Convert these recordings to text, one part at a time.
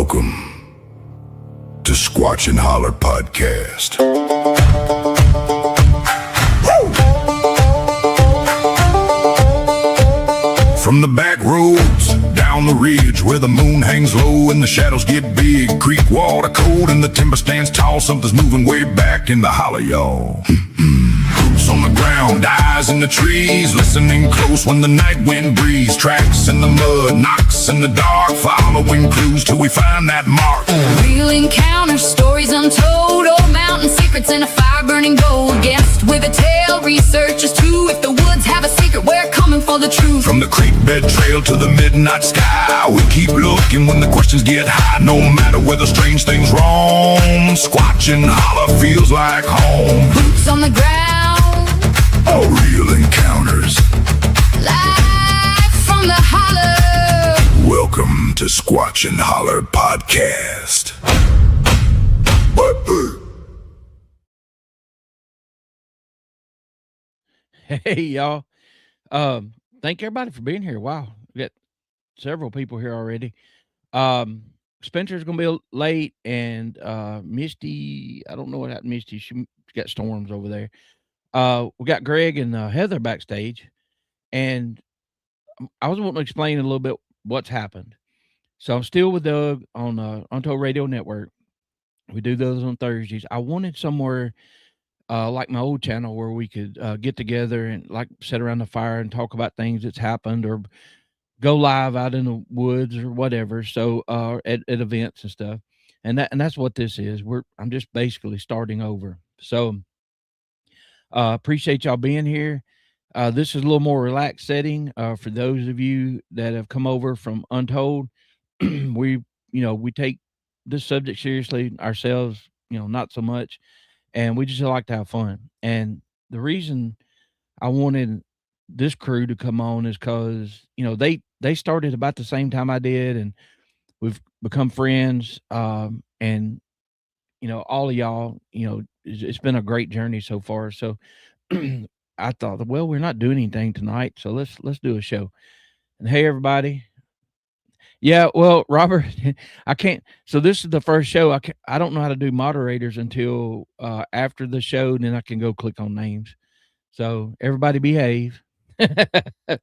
Welcome to Squatchin Holler podcast. From the back roads, down the ridge where the moon hangs low and the shadows get big, creek water cold and the timber stands tall, something's moving way back in the holler, y'all. Boots on the ground, eyes in the trees, listening close when the night wind breeze, tracks in the mud, knocks in the dark, following clues till we find that mark. Real encounters, stories untold, old mountain secrets and a fire burning gold. Guest with a tale, researchers too. If the woods have a secret, we're coming for the truth. From the creek bed trail to the midnight sky, we keep looking when the questions get high. No matter whether strange things roam, Squatchin Holler feels like home. Boots on the ground, All real encounters. live from the holler. Welcome to Squatchin Holler podcast. Hey y'all. Thank everybody for being here. Wow. We got several people here already. Spencer's gonna be late and Misty, I don't know what happened to Misty. She got storms over there. We got Greg and Heather backstage, and I was wanting to explain a little bit what's happened. So I'm still with Doug on Untold Radio Network. We do those on Thursdays. I wanted somewhere like my old channel where we could get together and like sit around the fire and talk about things that's happened or go live out in the woods or whatever. So at events and stuff. And that's what this is. I'm just basically starting over. So appreciate y'all being here. This is a little more relaxed setting for those of you that have come over from Untold. we take this subject seriously ourselves, not so much, and we just like to have fun. And the reason I wanted this crew to come on is because they started about the same time I did, and we've become friends. And all of y'all, it's been a great journey so far. So I thought, well, we're not doing anything tonight, so let's do a show. And hey, everybody. Yeah, well, Robert, I can't. So this is the first show. I don't know how to do moderators until after the show, and then I can go click on names. So everybody behave,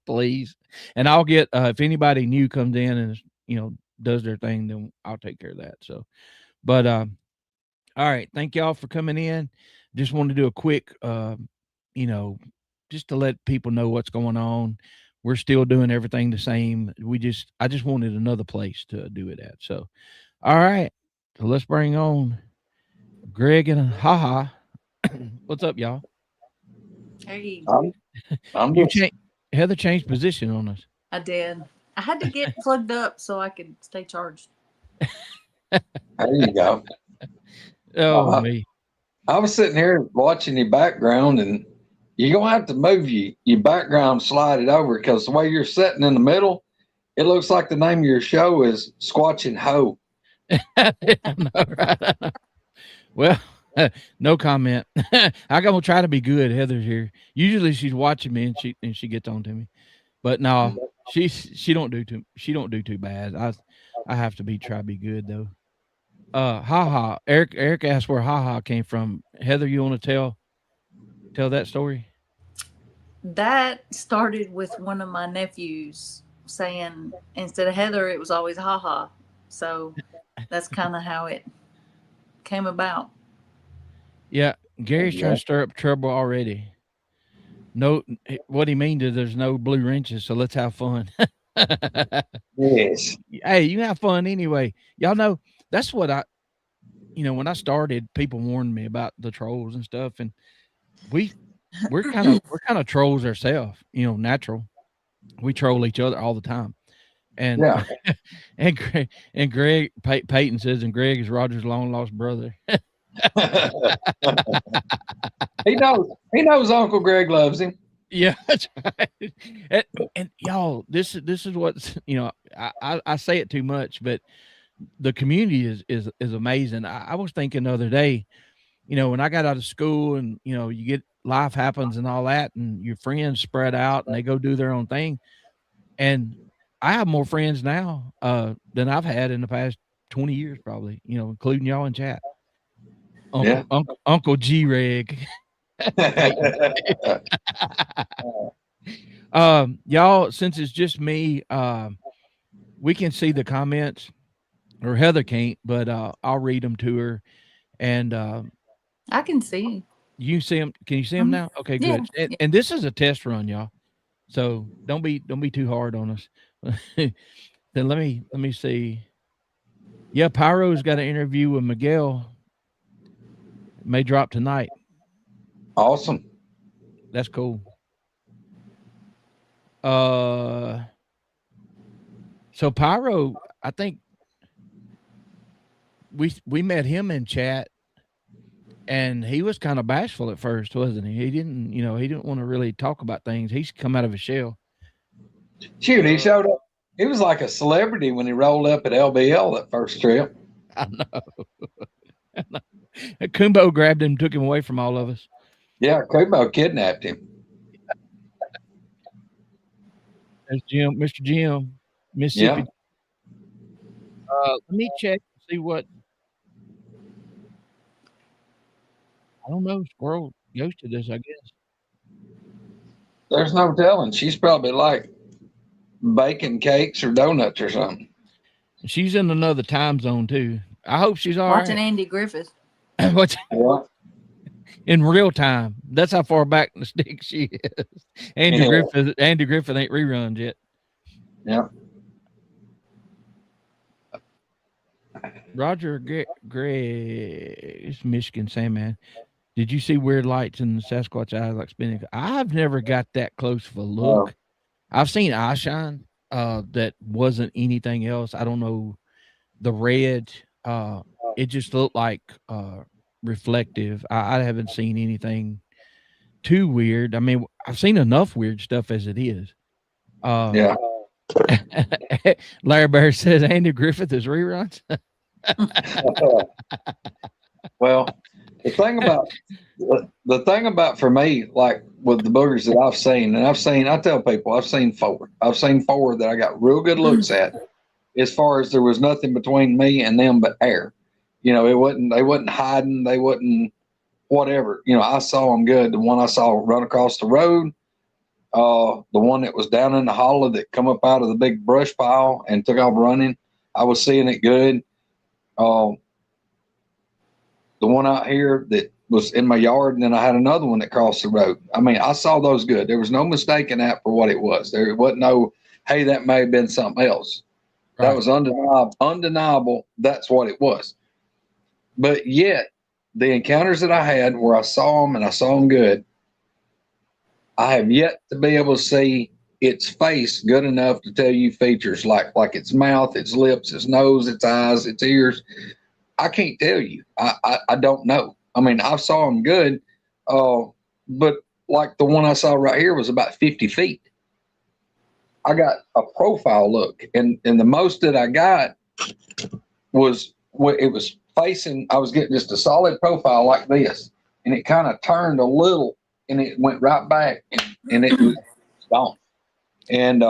please. And I'll get if anybody new comes in and does their thing, then I'll take care of that. So, but all right, thank y'all for coming in. Just want to do a quick, just to let people know what's going on. We're still doing everything the same. I just wanted another place to do it at. So, all right. So let's bring on Greg and Haha. What's up, y'all? Hey, I'm Heather changed position on us. I did. I had to get plugged up so I could stay charged. There you go. Oh, me. I was sitting here watching your background, and you're going to have to move your background, slide it over, because the way you're sitting in the middle, it looks like the name of your show is Squatchin Holler. I know, right? Well, no comment. I'm gonna try to be good. Heather's here. Usually she's watching me and she gets on to me, but no, she don't do too bad. I have to try to be good though. Haha. Eric asked where Haha came from. Heather, you want to tell that story? That started with one of my nephews saying instead of Heather, it was always Haha. So that's kind of how it came about. Yeah, Gary's trying to stir up trouble already. No, what he means is there's no blue wrenches, so let's have fun. Yes. Hey, you have fun anyway. Y'all know that's what when I started, people warned me about the trolls and stuff, and we're kind of trolls ourselves, natural. We troll each other all the time. And Yeah. and Greg Peyton says, and Greg is Roger's long lost brother. He knows Uncle Greg loves him. Yeah, that's right. And y'all, this is what's I say it too much, but the community is amazing. I was thinking the other day, when I got out of school and you get life happens and all that, and your friends spread out and they go do their own thing, and I have more friends now than I've had in the past 20 years probably, including y'all in chat. Yeah. Uncle G-Reg. Y'all, since it's just me, we can see the comments, or Heather can't, but I'll read them to her. And I can see. you see them. Can you see them now? Okay, Yeah. good. And this is a test run, y'all. So don't be too hard on us. Then let me see. Yeah, Pyro's got an interview with Miguel. It may drop tonight. Awesome. That's cool. So Pyro, I think we met him in chat, and he was kind of bashful at first, wasn't he? He didn't want to really talk about things. He's come out of his shell. Shoot, he showed up. He was like a celebrity when he rolled up at LBL that first trip. I know. Kumbo grabbed him, took him away from all of us. Yeah, Kubo kidnapped him. There's Jim, Mr. Jim, Mississippi. Yeah. Let me check and see what. I don't know. Squirrel ghosted us, I guess. There's no telling. She's probably like baking cakes or donuts or something. She's in another time zone too. I hope she's all Watching right. Andy Griffith. What's What? in real time? That's how far back in the stick she is. Andy Griffith ain't reruns yet. Yeah. Roger Gray, it's Michigan Sandman. Did you see weird lights in the Sasquatch eyes like spinning? I've never got that close of a look. I've seen eye shine that wasn't anything else. I don't know. The red, it just looked like reflective. I haven't seen anything too weird. I mean, I've seen enough weird stuff as it is. Yeah. Larry Bear says Andy Griffith is reruns. Well, the thing about for me, like with the boogers that I've seen, and I tell people I've seen four that I got real good looks at, as far as there was nothing between me and them but air. They wasn't hiding, they wasn't whatever. I saw them good. The one I saw run across the road, the one that was down in the hollow that come up out of the big brush pile and took off running, I was seeing it good. The one out here that was in my yard, and then I had another one that crossed the road. I mean, I saw those good. There was no mistaking that for what it was. There wasn't no, hey, that may have been something else. Right. That was undeniable. That's what it was. But yet, the encounters that I had where I saw them and I saw them good, I have yet to be able to see its face good enough to tell you features like its mouth, its lips, its nose, its eyes, its ears. I can't tell you. I don't know. I mean, I saw them good, but like the one I saw right here was about 50 feet. I got a profile look, and the most that I got was it was facing. I was getting just a solid profile like this, and it kind of turned a little, and it went right back, and it was gone. And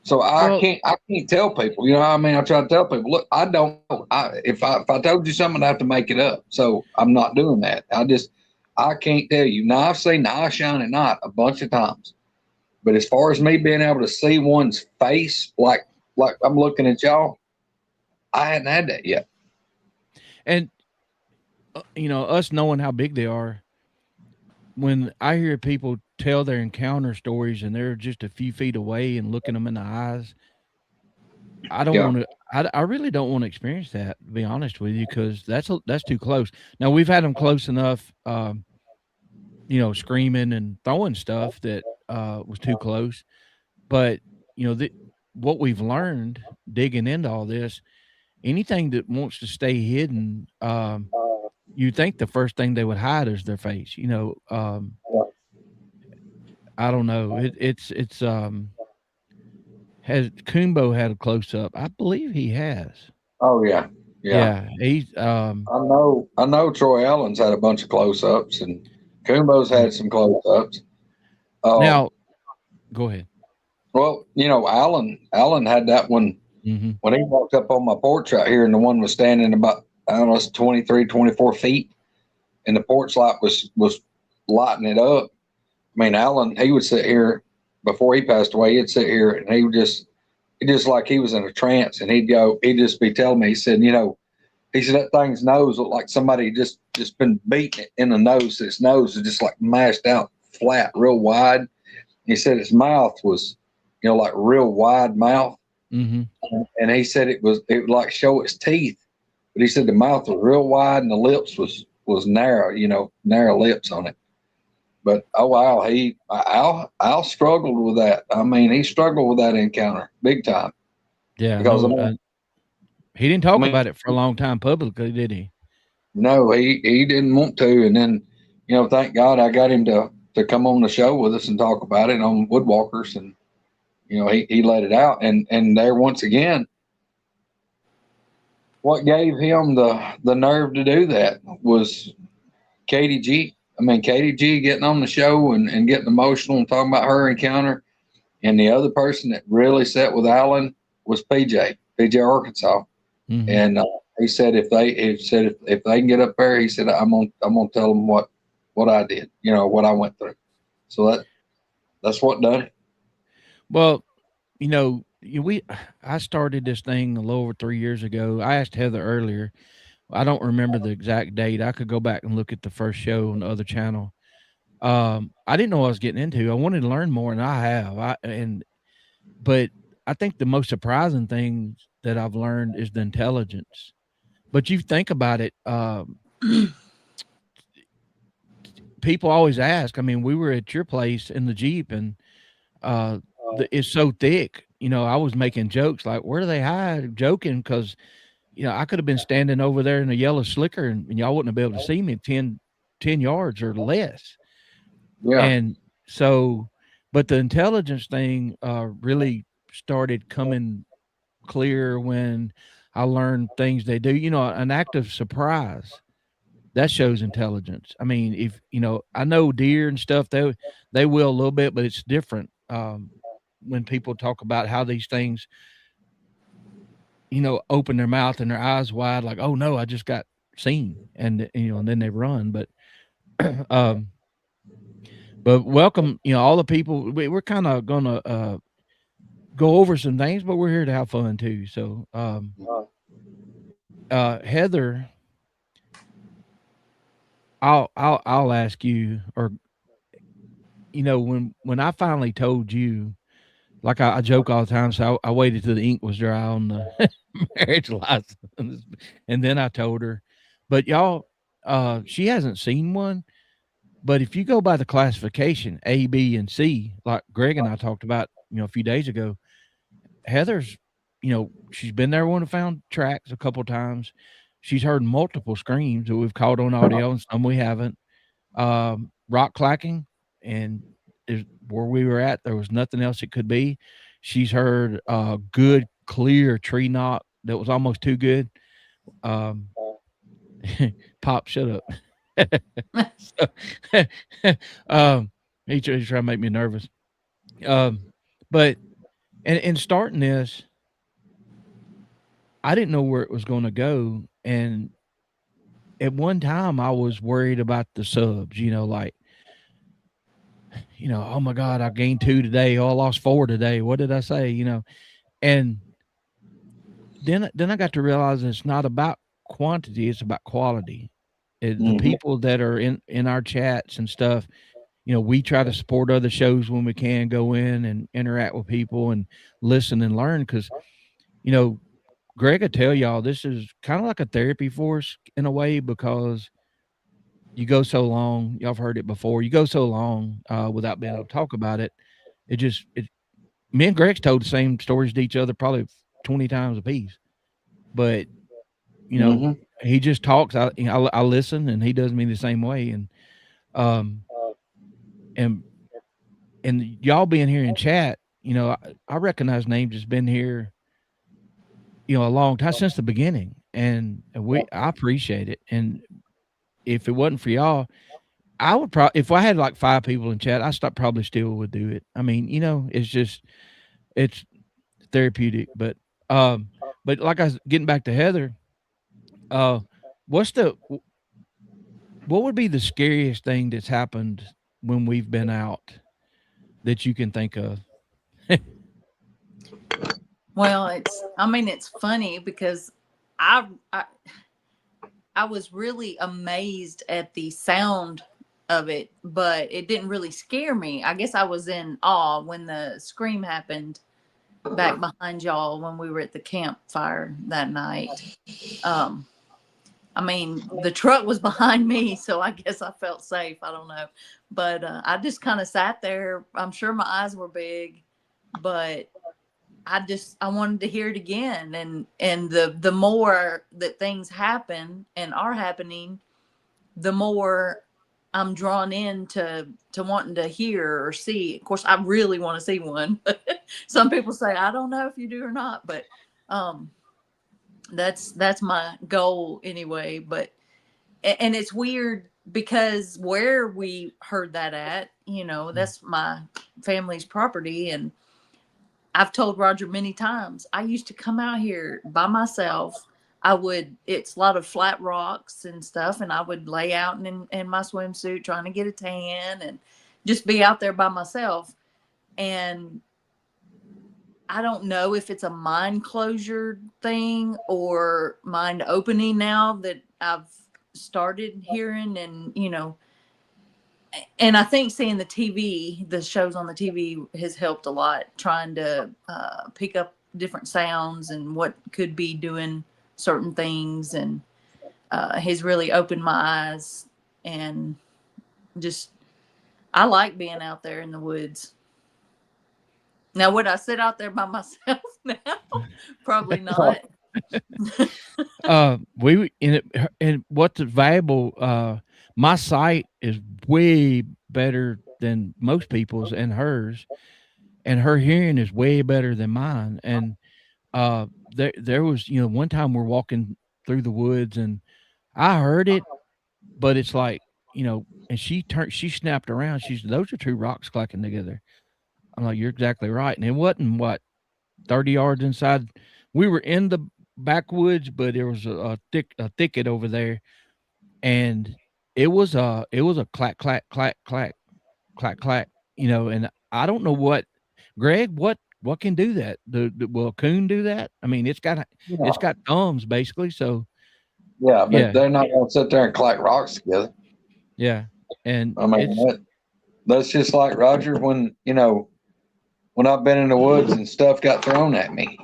so I can't tell people, what I mean? I try to tell people, look, I don't know. If I told you something, I have to make it up. So I'm not doing that. I can't tell you. Now I've seen the eye shine at night a bunch of times, but as far as me being able to see one's face, like I'm looking at y'all, I hadn't had that yet. And us knowing how big they are, when I hear people tell their encounter stories and they're just a few feet away and looking them in the eyes, I don't want to. I really don't want to experience that, to be honest with you, because that's too close. Now we've had them close enough, screaming and throwing stuff that was too close. But what we've learned digging into all this, anything that wants to stay hidden, you think the first thing they would hide is their face. I don't know. It's has Kumbo had a close up? I believe he has. Oh yeah. He's I know Troy Allen's had a bunch of close ups, and Kumbo's had some close ups. Now, go ahead. Well, Allen had that one Mm-hmm. when he walked up on my porch out here, and the one was standing about, I don't know, it's 23, 24 feet, and the porch light was lighting it up. I mean, Alan, he would sit here before he passed away. He'd sit here, and he just like he was in a trance, and he'd just be telling me, he said, he said that thing's nose looked like somebody just been beating it in the nose. Its nose was just like mashed out flat, real wide. He said its mouth was, like real wide mouth. Mm-hmm. And he said it would like show its teeth, but he said the mouth was real wide and the lips was narrow, narrow lips on it. But oh wow, Al struggled with that. I mean, he struggled with that encounter big time. Yeah, because he didn't talk about it for a long time publicly, did he? No, he didn't want to. And then, thank God I got him to come on the show with us and talk about it on Woodwalkerz, and he let it out. And there once again, what gave him the nerve to do that was Katie G. I mean, Katie G getting on the show and getting emotional and talking about her encounter. And the other person that really sat with Alan was PJ Arkansas. Mm-hmm. And he said if they can get up there, he said I'm gonna tell them what I did, what I went through. So that's what done it. Well, I started this thing a little over 3 years ago. I asked Heather earlier. I don't remember the exact date. I could go back and look at the first show on the other channel. I didn't know what I was getting into. I wanted to learn more, and I have. But I think the most surprising thing that I've learned is the intelligence. But you think about it, people always ask. I mean, we were at your place in the Jeep, and it's so thick. I was making jokes like, "Where do they hide?" Joking because, I could have been standing over there in a yellow slicker, and y'all wouldn't have been able to see me 10 yards or less. Yeah. And so, but the intelligence thing really started coming clear when I learned things they do. An act of surprise, that shows intelligence. I mean, if I know deer and stuff, they will a little bit, but it's different when people talk about how these things, open their mouth and their eyes wide, like, oh no, I just got seen, and and then they run. But but welcome, all the people. We're kind of gonna go over some things, but we're here to have fun too. So Heather, I'll ask you, or when I finally told you, like I joke all the time, so I waited till the ink was dry on the marriage license, and then I told her. But y'all, she hasn't seen one. But if you go by the classification A, B, and C, like Greg and I talked about, a few days ago, Heather's, she's been there when we found tracks a couple times. She's heard multiple screams that we've caught on audio, and some we haven't. Rock clacking, and where we were at, there was nothing else it could be. She's heard good, clear tree knock that was almost too good. Pop, shut up. He's trying to make me nervous. But in starting this, I didn't know where it was going to go, and at one time I was worried about the subs. Like, oh my God, I gained 2 today. Oh, I lost 4 today. What did I say? And then I got to realize it's not about quantity; it's about quality. The people that are in our chats and stuff, we try to support other shows when we can, go in and interact with people and listen and learn. Because, Greg will tell y'all this is kind of like a therapy for us in a way, because you go so long. Y'all have heard it before. You go so long without being able to talk about it. Me and Greg's told the same stories to each other probably 20 times a piece. But, he just talks. I listen, and he does me the same way. And y'all being here in chat, I recognize names that's been here, a long time, since the beginning, and I appreciate it. And if it wasn't for y'all, I would probably, if I had like 5 people in chat, probably still would do it. I mean, it's therapeutic, but But like I was getting back to Heather, uh, what's the what would be the scariest thing that's happened when we've been out that you can think of? Well, it's funny because I, I I was really amazed at the sound of it, but it didn't really scare me. I guess I was in awe when the scream happened back behind y'all when we were at the campfire that night. Um, I mean, the truck was behind me, so I guess I felt safe. I don't know. But I just kind of sat there. I'm sure my eyes were big, but I wanted to hear it again. And the more that things happen and are happening, the more I'm drawn in to wanting to hear or see. Of course, I really want to see one. Some people say, I don't know if you do or not, but that's my goal anyway. But and it's weird because where we heard that at, that's my family's property. And I've told Roger many times, I used to come out here by myself. It's a lot of flat rocks and stuff, and I would lay out in my swimsuit trying to get a tan and just be out there by myself. And I don't know if it's a mind closure thing or mind opening now that I've started hearing. And I think seeing the shows on the TV has helped a lot, trying to pick up different sounds and what could be doing certain things. And has really opened my eyes. And just, I like being out there in the woods. Now, would I sit out there by myself now? Probably not. And what's valuable, my sight is way better than most people's and hers, and her hearing is way better than mine. And there was, one time we're walking through the woods and I heard it, but it's like, and she snapped around. She said, "Those are two rocks clacking together." I'm like, "You're exactly right." And it wasn't what 30 yards inside. We were in the backwoods, but there was a thicket over there, and it was a clack clack clack clack clack clack. And I don't know Greg, what can do that? Will a coon do that? I mean, it's got Yeah, thumbs basically. So yeah, but yeah, they're not going to sit there and clack rocks together. yeah, and I mean, that's just like Roger when I've been in the woods and stuff got thrown at me,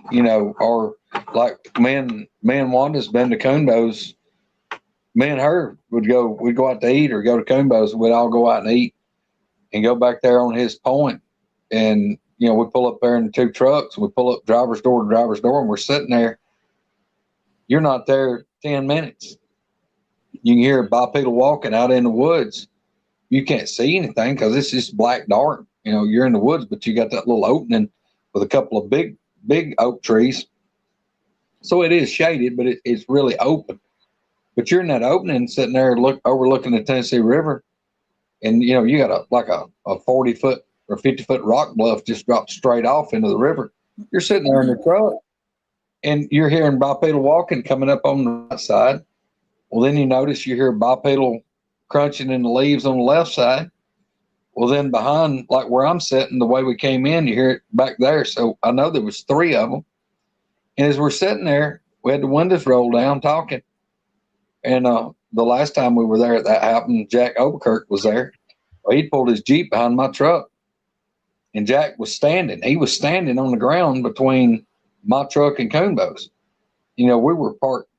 or like me and Wanda's been to Coonbows. Me and her we'd go out to eat or go to Coonbows, and we'd all go out and eat and go back there on his point. And, we pull up there in the two trucks, we pull up driver's door to driver's door, and we're sitting there. You're not there 10 minutes. You can hear bipedal walking out in the woods. You can't see anything because it's just black dark. You're in the woods, but you got that little opening with a couple of big oak trees. So it is shaded, but it's really open. But you're in that opening sitting there overlooking the Tennessee River. And, you got a 40-foot or 50-foot rock bluff just dropped straight off into the river. You're sitting there in the truck and you're hearing bipedal walking coming up on the right side. Well, then you notice you hear bipedal crunching in the leaves on the left side. Well, then behind, like where I'm sitting, the way we came in, you hear it back there. So I know there was three of them. And as we're sitting there, we had the windows rolled down talking. And the last time we were there, that happened, Jack Overkirk was there. Well, he pulled his Jeep behind my truck. And Jack was standing. He was standing on the ground between my truck and Coonbows. We were parked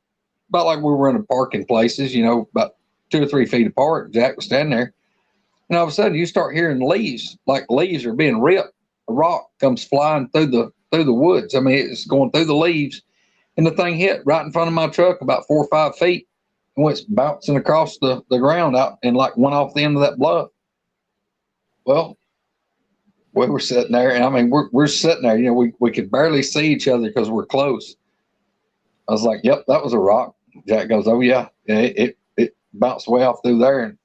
about like we were in a parking places, about 2 or 3 feet apart. Jack was standing there. And all of a sudden you start hearing leaves, like leaves are being ripped. A rock comes flying through the woods. I mean, it's going through the leaves. And the thing hit right in front of my truck about 4 or 5 feet and went bouncing across the ground out and like went off the end of that bluff. Well, we were sitting there, and I mean, we're sitting there, we could barely see each other because we're close. I was like, "Yep, that was a rock." Jack goes, "Oh yeah, it bounced way off through there." And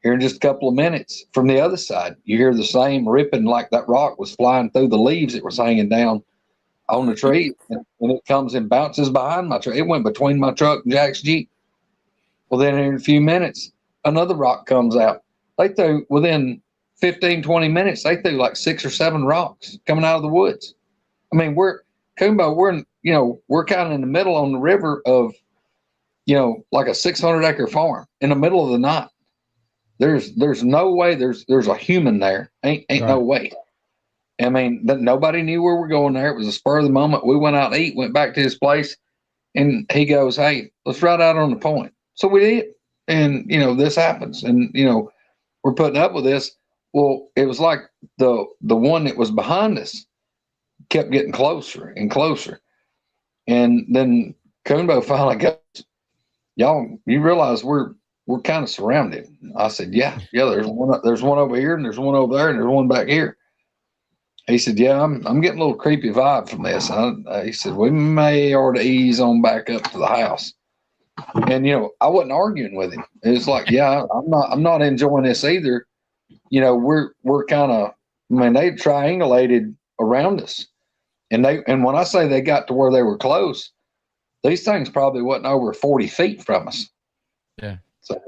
here in just a couple of minutes from the other side, you hear the same ripping, like that rock was flying through the leaves that was hanging down on the tree, and it comes and bounces behind my truck. It went between my truck and Jack's Jeep. Well, then in a few minutes, another rock comes out. They threw, within 15, 20 minutes, they threw like 6 or 7 rocks coming out of the woods. I mean, Coombo, we're kind of in the middle on the river of, like a 600-acre farm in the middle of the night. There's no way there's a human there. Ain't right. No way. I mean, nobody knew where we're going there. It was a spur of the moment. We went out to eat, went back to his place, and he goes, "Hey, let's ride out on the point." So we did. And, this happens. And, we're putting up with this. Well, it was like the one that was behind us kept getting closer and closer. And then Coombo finally goes, "Y'all, you realize we're kind of surrounded?" I said, yeah, there's one over here, and there's one over there, and there's one back here. He said, "Yeah, I'm getting a little creepy vibe from this." He said, "We may ought to ease on back up to the house." And I wasn't arguing with him. It's like, yeah, I'm not enjoying this either. We're kind of, they triangulated around us, and when I say they got to where they were close, these things probably wasn't over 40 feet from us. Yeah. So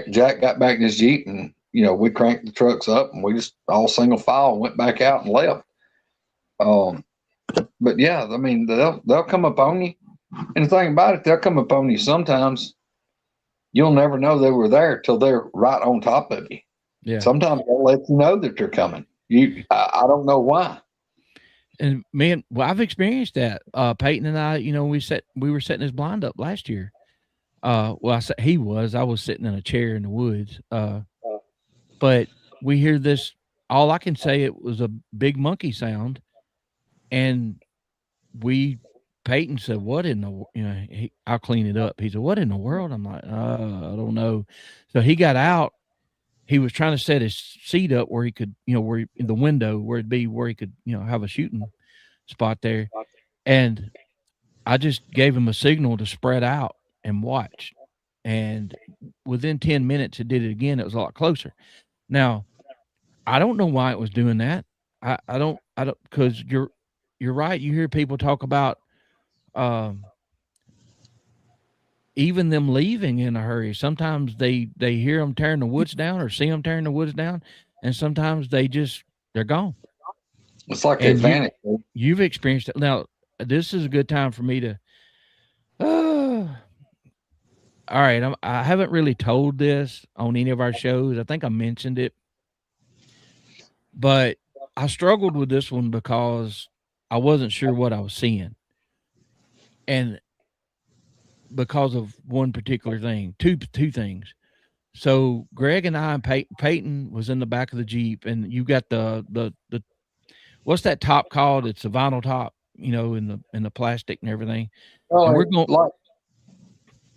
Jack got back in his Jeep, and we cranked the trucks up, and we just all single file went back out and left. But yeah, I mean, they'll come up on you. And the thing about it, they'll come up on you sometimes. You'll never know they were there till they're right on top of you. Yeah. Sometimes they'll let you know that they're coming. I don't know why. And man, well, I've experienced that. Peyton and I, we were setting his blind up last year. I was sitting in a chair in the woods. But we hear this, all I can say, it was a big monkey sound. And Peyton said, "What in the, I'll clean it up." He said, "What in the world?" I'm like, I don't know. So he got out. He was trying to set his seat up where he could, in the window where he could, have a shooting spot there. And I just gave him a signal to spread out and watch. And within 10 minutes, it did it again. It was a lot closer. Now, I don't know why it was doing that. I don't, because you're right. You hear people talk about, even them leaving in a hurry. Sometimes they hear them tearing the woods down or see them tearing the woods down, and sometimes they're gone. It's like they vanish. You've experienced it. Now, this is a good time for me to. All right, I haven't really told this on any of our shows. I think I mentioned it, but I struggled with this one because I wasn't sure what I was seeing. And because of one particular thing, two things. So Greg and I and Peyton was in the back of the Jeep, and you got the what's that top called? It's a vinyl top, in the plastic and everything. Oh, and we're going.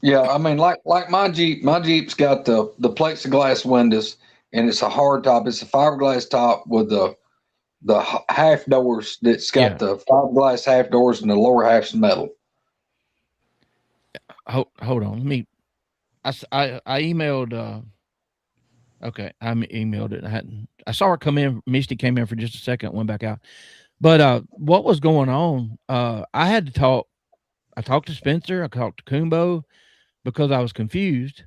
I mean, like my Jeep's got the plexiglass windows, and it's a hard top. It's a fiberglass top with the half doors. That's got the fiberglass half doors, and the lower half's metal. Hold on. Let me. I emailed. Okay, I emailed it. I saw her come in. Misty came in for just a second, went back out. But what was going on? I had to talk. I talked to Spencer. I talked to Coombo because I was confused.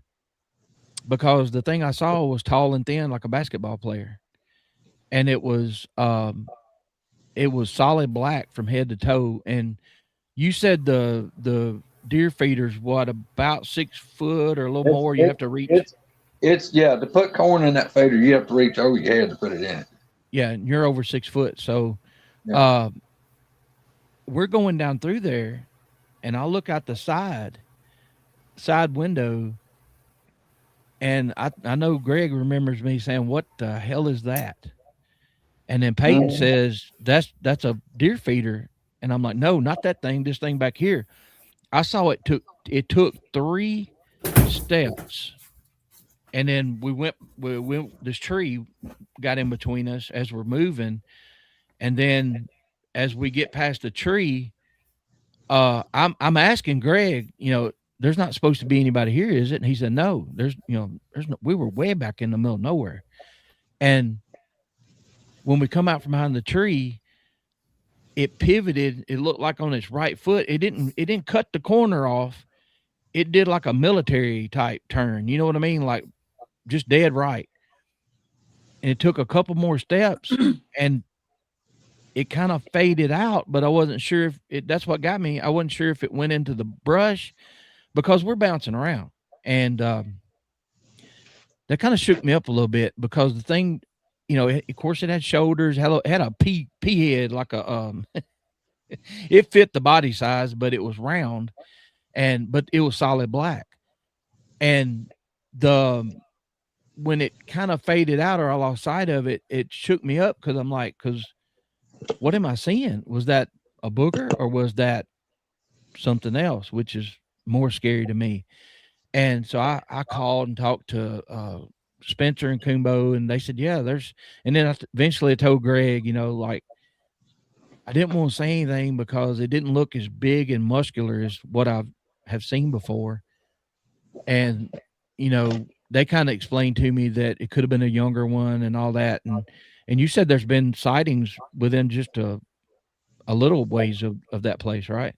Because the thing I saw was tall and thin, like a basketball player, and it was solid black from head to toe. And you said the deer feeder's about 6 foot or a little more. You have to reach. It's to put corn in that feeder, you have to reach over your head to put it in. Yeah, and you're over 6 foot, so we're going down through there, and I look out the side window, and I know Greg remembers me saying, "What the hell is that?" And then Peyton says, "That's a deer feeder," and I'm like, "No, not that thing. This thing back here." I saw it took 3 steps, and then we went, this tree got in between us as we're moving. And then as we get past the tree, I'm asking Greg, there's not supposed to be anybody here, is it? And he said, "No, there's no, we were way back in the middle of nowhere." And when we come out from behind the tree, it pivoted. It looked like on its right foot. It didn't cut the corner off. It did like a military type turn. You know what I mean? Like just dead right. And it took a couple more steps and it kind of faded out, but I wasn't sure if it, that's what got me. I wasn't sure if it went into the brush because we're bouncing around. And that kind of shook me up a little bit because the thing, you know, of course it had shoulders, had a pea head, like a, it fit the body size, but it was round but it was solid black. And when it kind of faded out or I lost sight of it, it shook me up because I'm like, because what am I seeing? Was that a booger or was that something else, which is more scary to me? And so I called and talked to Spencer and Kumbo, and they said, yeah, and then eventually I told Greg, you know, like, I didn't want to say anything because it didn't look as big and muscular as what I have seen before. And, you know, they kind of explained to me that it could have been a younger one and all that. And you said there's been sightings within just a little ways of that place, right?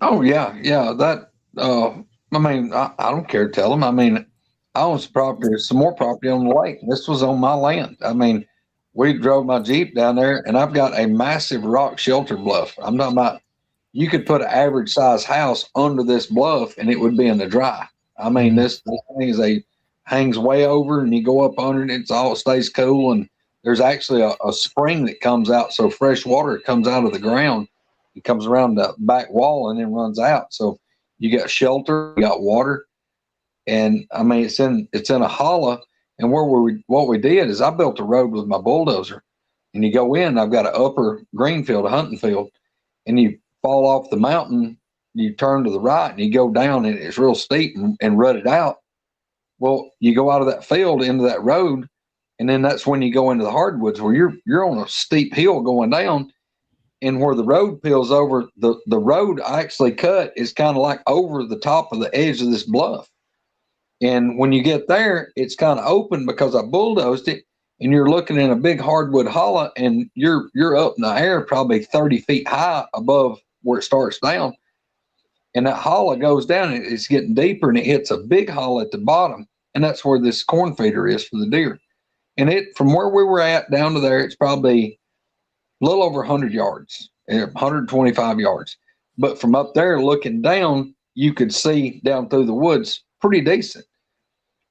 Oh yeah, yeah. That I mean, I don't care. Tell them. I mean, I own some property, some more property on the lake. This was on my land. I mean, we drove my Jeep down there, and I've got a massive rock shelter bluff. I'm talking about you could put an average size house under this bluff, and it would be in the dry. I mean, this thing hangs way over, and you go up under it. It stays cool, and there's actually a spring that comes out, so fresh water comes out of the ground. It comes around the back wall and then runs out. So you got shelter, you got water, and I mean it's in a hollow. And what we did is I built a road with my bulldozer, and you go in. I've got an upper green field, a hunting field, and you fall off the mountain. You turn to the right, and you go down, and it's real steep and rutted out. Well, you go out of that field into that road, and then that's when you go into the hardwoods where you're on a steep hill going down. And where the road peels over, the road I actually cut is kind of like over the top of the edge of this bluff. And when you get there, it's kind of open because I bulldozed it, and you're looking in a big hardwood hollow, and you're up in the air probably 30 feet high above where it starts down. And that hollow goes down, and it's getting deeper, and it hits a big hollow at the bottom, and that's where this corn feeder is for the deer. And it, from where we were at down to there, it's probably a little over 100 yards, 125 yards. But from up there looking down, you could see down through the woods pretty decent.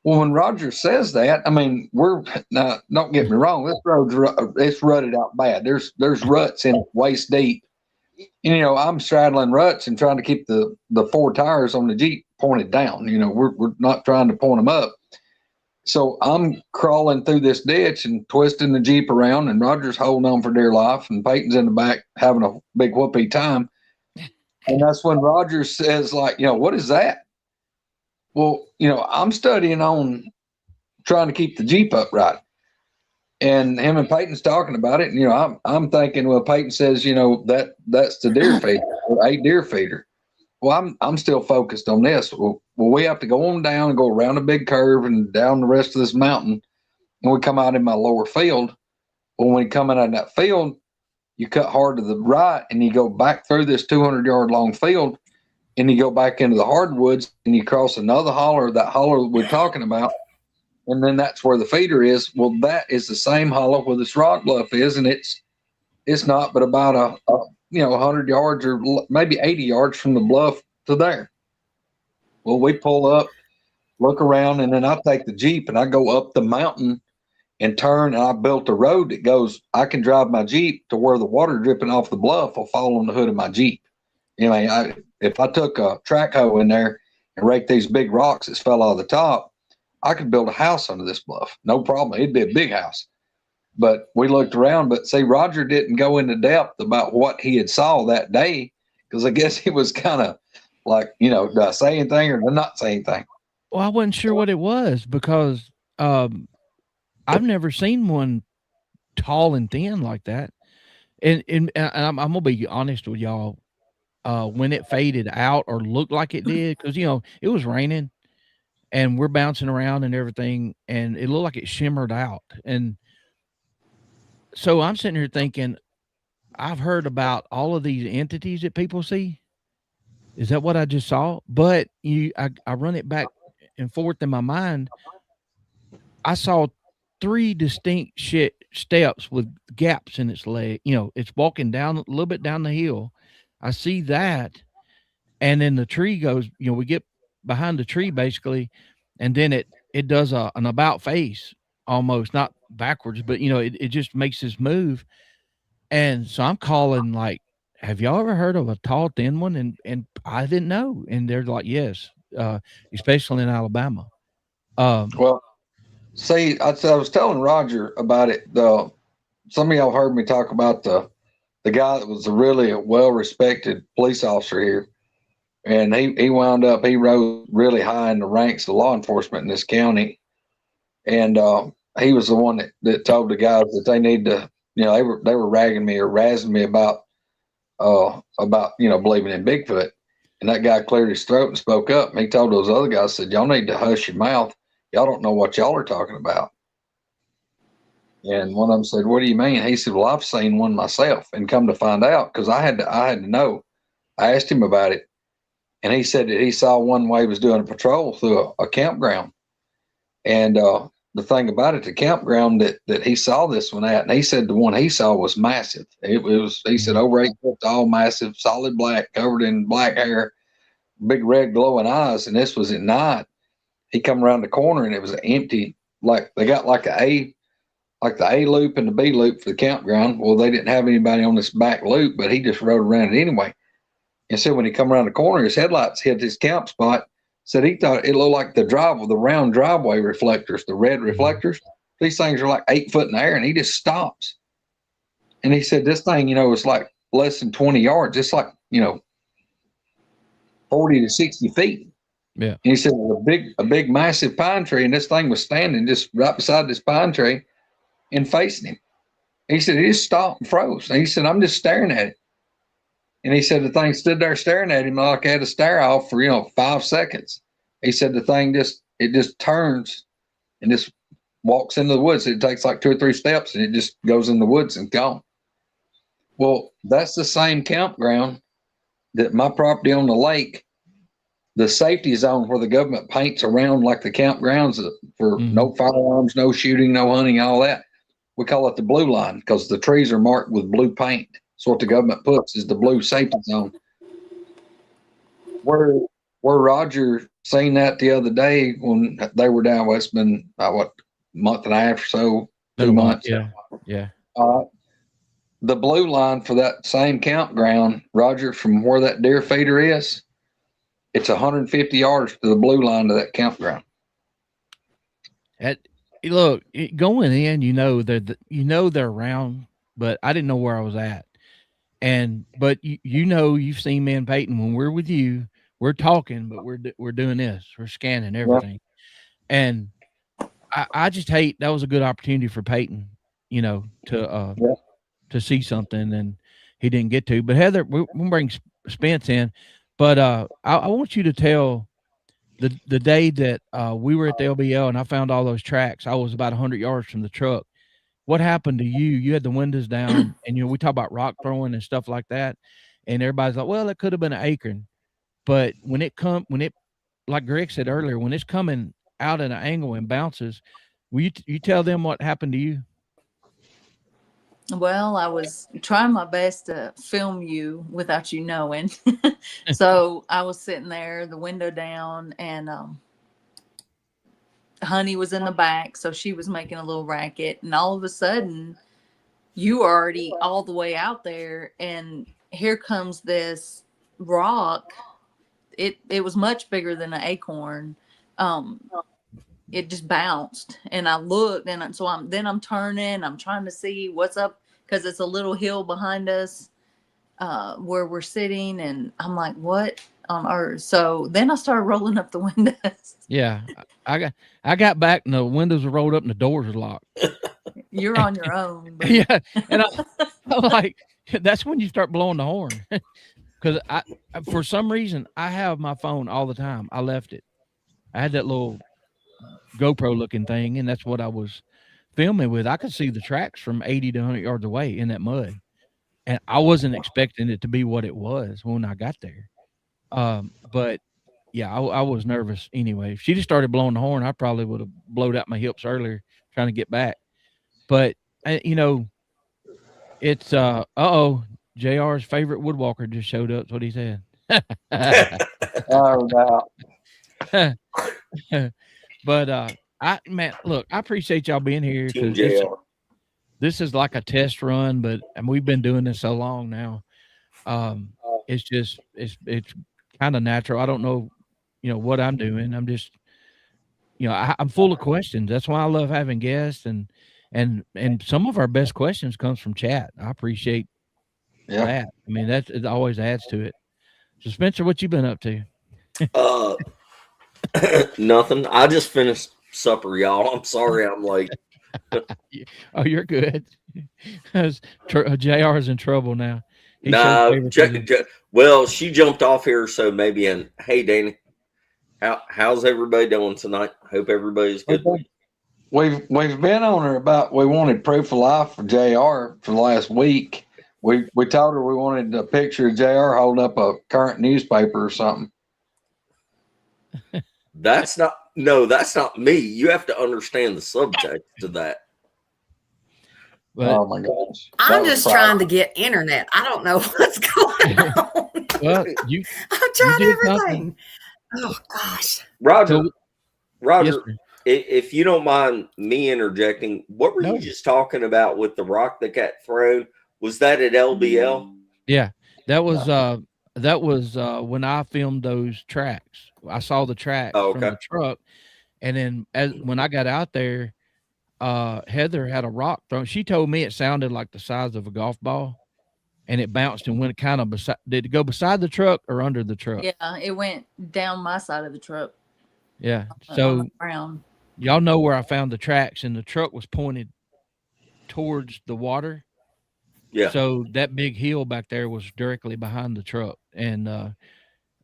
Well, when Roger says that, I mean, now, don't get me wrong, this road's it's rutted out bad. There's ruts in it waist deep. And, you know, I'm straddling ruts and trying to keep the four tires on the Jeep pointed down. You know, we're not trying to point them up. So I'm crawling through this ditch and twisting the Jeep around, and Roger's holding on for dear life, and Peyton's in the back having a big whoopee time. And that's when Roger says, like, you know, what is that? Well, you know, I'm studying on trying to keep the Jeep upright. And him and Peyton's talking about it. And, you know, I'm thinking, well, Peyton says, you know, that's the deer feeder, a deer feeder. Well, I'm still focused on this. Well, we have to go on down and go around a big curve and down the rest of this mountain. And we come out in my lower field. Well, when you come out of that field, you cut hard to the right and you go back through this 200-yard long field, and you go back into the hardwoods, and you cross another holler, that holler we're talking about. And then that's where the feeder is. Well, that is the same hollow where this rock bluff is. And it's not but about 100 yards or maybe 80 yards from the bluff to there. Well, we pull up, look around, and then I take the Jeep and I go up the mountain and turn, and I built a road that goes, I can drive my Jeep to where the water dripping off the bluff will fall on the hood of my Jeep. Anyway, if I took a track hoe in there and raked these big rocks that fell out of the top, I could build a house under this bluff. No problem. It'd be a big house. But we looked around, but see, Roger didn't go into depth about what he had saw that day, because I guess he was kind of like, you know, do I say anything or do I not say anything? Well, I wasn't sure what it was because I've never seen one tall and thin like that. And I'm gonna be honest with y'all. When it faded out or looked like it did, because you know it was raining and we're bouncing around and everything, and it looked like it shimmered out. And so I'm sitting here thinking, I've heard about all of these entities that people see. Is that what I just saw? But I run it back and forth in my mind. I saw three distinct steps with gaps in its leg. It's walking down a little bit down the hill. I see that, and then the tree goes. We get behind the tree basically, and then it does an about face, almost not backwards, but it just makes this move. And so I'm calling, like, have y'all ever heard of a tall thin one? And I didn't know, and they're like, yes, especially in Alabama. Well, see, I was telling Roger about it. Some of y'all heard me talk about the guy that was a really well-respected police officer here, and he rose really high in the ranks of law enforcement in this county, and he was the one that told the guys that they need to, they were ragging me or razzing me about believing in Bigfoot, and that guy cleared his throat and spoke up, and he told those other guys, said, y'all need to hush your mouth. Y'all don't know what y'all are talking about. And one of them said, what do you mean? He said, well, I've seen one myself, and come to find out, because I had to know. I asked him about it, and he said that he saw one while he was doing a patrol through a campground. And the thing about it, the campground that he saw this one at, and he said the one he saw was massive. It was, he said, over 8 foot tall, massive, solid black, covered in black hair, big red glowing eyes, and this was at night. He come around the corner, and it was empty. Like they got like the A loop and the B loop for the campground. Well, they didn't have anybody on this back loop, but he just rode around it anyway. And so when he come around the corner, his headlights hit his camp spot. Said he thought it looked like the round driveway reflectors, the red reflectors. These things are like 8 foot in the air, and he just stops. And he said this thing, is like less than 20 yards. It's like 40 to 60 feet. Yeah. And he said a big massive pine tree, and this thing was standing just right beside this pine tree and facing him. And he said he just stopped and froze. And he said, I'm just staring at it. And he said the thing stood there staring at him like I had to stare off for 5 seconds. He said the thing just turns and just walks into the woods. It takes like 2 or 3 steps, and it just goes in the woods and gone. Well, that's the same campground that my property on the lake, the safety zone where the government paints around like the campgrounds for no firearms, no shooting, no hunting, all that. We call it the blue line because the trees are marked with blue paint. So what the government puts is the blue safety zone. Where Roger seen that the other day when they were down, it's been month and a half or so, 2 months. Yeah. The blue line for that same campground, Roger, from where that deer feeder is, it's 150 yards to the blue line to that campground. Look, going in, they're around, but I didn't know where I was at. But you've seen me and Peyton when we're with you, we're talking, but we're doing this, we're scanning everything. Yeah. And I just hate, that was a good opportunity for Peyton, to see something, and he didn't get to. But Heather, we'll bring Spence in, but I want you to tell the day that we were at the LBL and I found all those tracks. I was about 100 yards from the truck. What happened to you? You had the windows down, and we talk about rock throwing and stuff like that, and everybody's like, well, it could have been an acorn. But when it like Greg said earlier, when it's coming out at an angle and bounces, will you tell them what happened to you? Well, I was trying my best to film you without you knowing. So I was sitting there, the window down, and Honey was in the back, so she was making a little racket. And all of a sudden, you are already all the way out there, and here comes this rock. It was much bigger than an acorn. It just bounced, and I looked, and so I'm turning, I'm trying to see what's up, because it's a little hill behind us where we're sitting, and I'm like, what on earth? So then I started rolling up the windows. Yeah, I got back, and the windows were rolled up and the doors were locked. You're on your own. But. Yeah, and I'm like, that's when you start blowing the horn. Because for some reason, I have my phone all the time. I left it. I had that little GoPro looking thing, and that's what I was filming with. I could see the tracks from 80 to 100 yards away in that mud. and I wasn't expecting it to be what it was when I got there. But yeah, I was nervous anyway. If she just started blowing the horn, I probably would have blowed out my hips earlier trying to get back. But you know, it's oh, JR's favorite woodwalker just showed up. That's what he said. Oh, no. But man, look, I appreciate y'all being here Team because JR. this is like a test run, but and we've been doing this so long now. It's just it's kind of natural. I don't know, what I'm doing. I'm just, I'm full of questions. That's why I love having guests, and some of our best questions comes from chat. I appreciate that. I mean, it always adds to it. So Spencer, what you been up to? Nothing. I just finished supper, y'all. I'm sorry I'm late. Oh, you're good. JR is in trouble now. Well, she jumped off here, so maybe. And hey, Danny, how's everybody doing tonight? Hope everybody's good. We've been on her about we wanted proof of life for JR for the last week. We told her we wanted a picture of JR holding up a current newspaper or something. That's not me. You have to understand the subject to that. But, oh my gosh. I'm just trying to get internet. I don't know what's going on. Well, I've tried everything. Oh gosh. Roger, yes, if you don't mind me interjecting, what were you just talking about with the rock that got thrown? Was that at LBL? Yeah, that was when I filmed those tracks. I saw the tracks from the truck, and then when I got out there, Heather had a rock thrown. She told me it sounded like the size of a golf ball, and it bounced and went kind of beside. Did it go beside the truck or under the truck? Yeah, it went down my side of the truck. Yeah. So y'all know where I found the tracks, and the truck was pointed towards the water. Yeah. So that big hill back there was directly behind the truck, and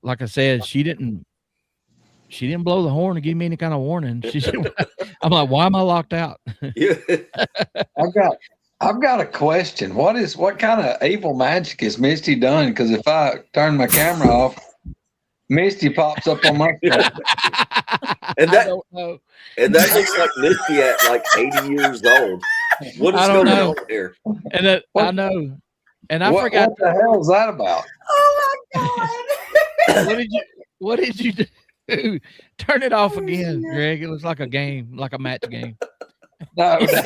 like I said, she didn't blow the horn to give me any kind of warning. I'm like, why am I locked out? Yeah. I've got a question. What kind of evil magic is Misty done? Because if I turn my camera off, Misty pops up on my screen. And that looks like Misty at like 80 years old. What is going on here? And I know. And I forgot. What the hell is that about? Oh my God. What did you do? Turn it off again, Greg. It looks like a game, like a match game. No. I didn't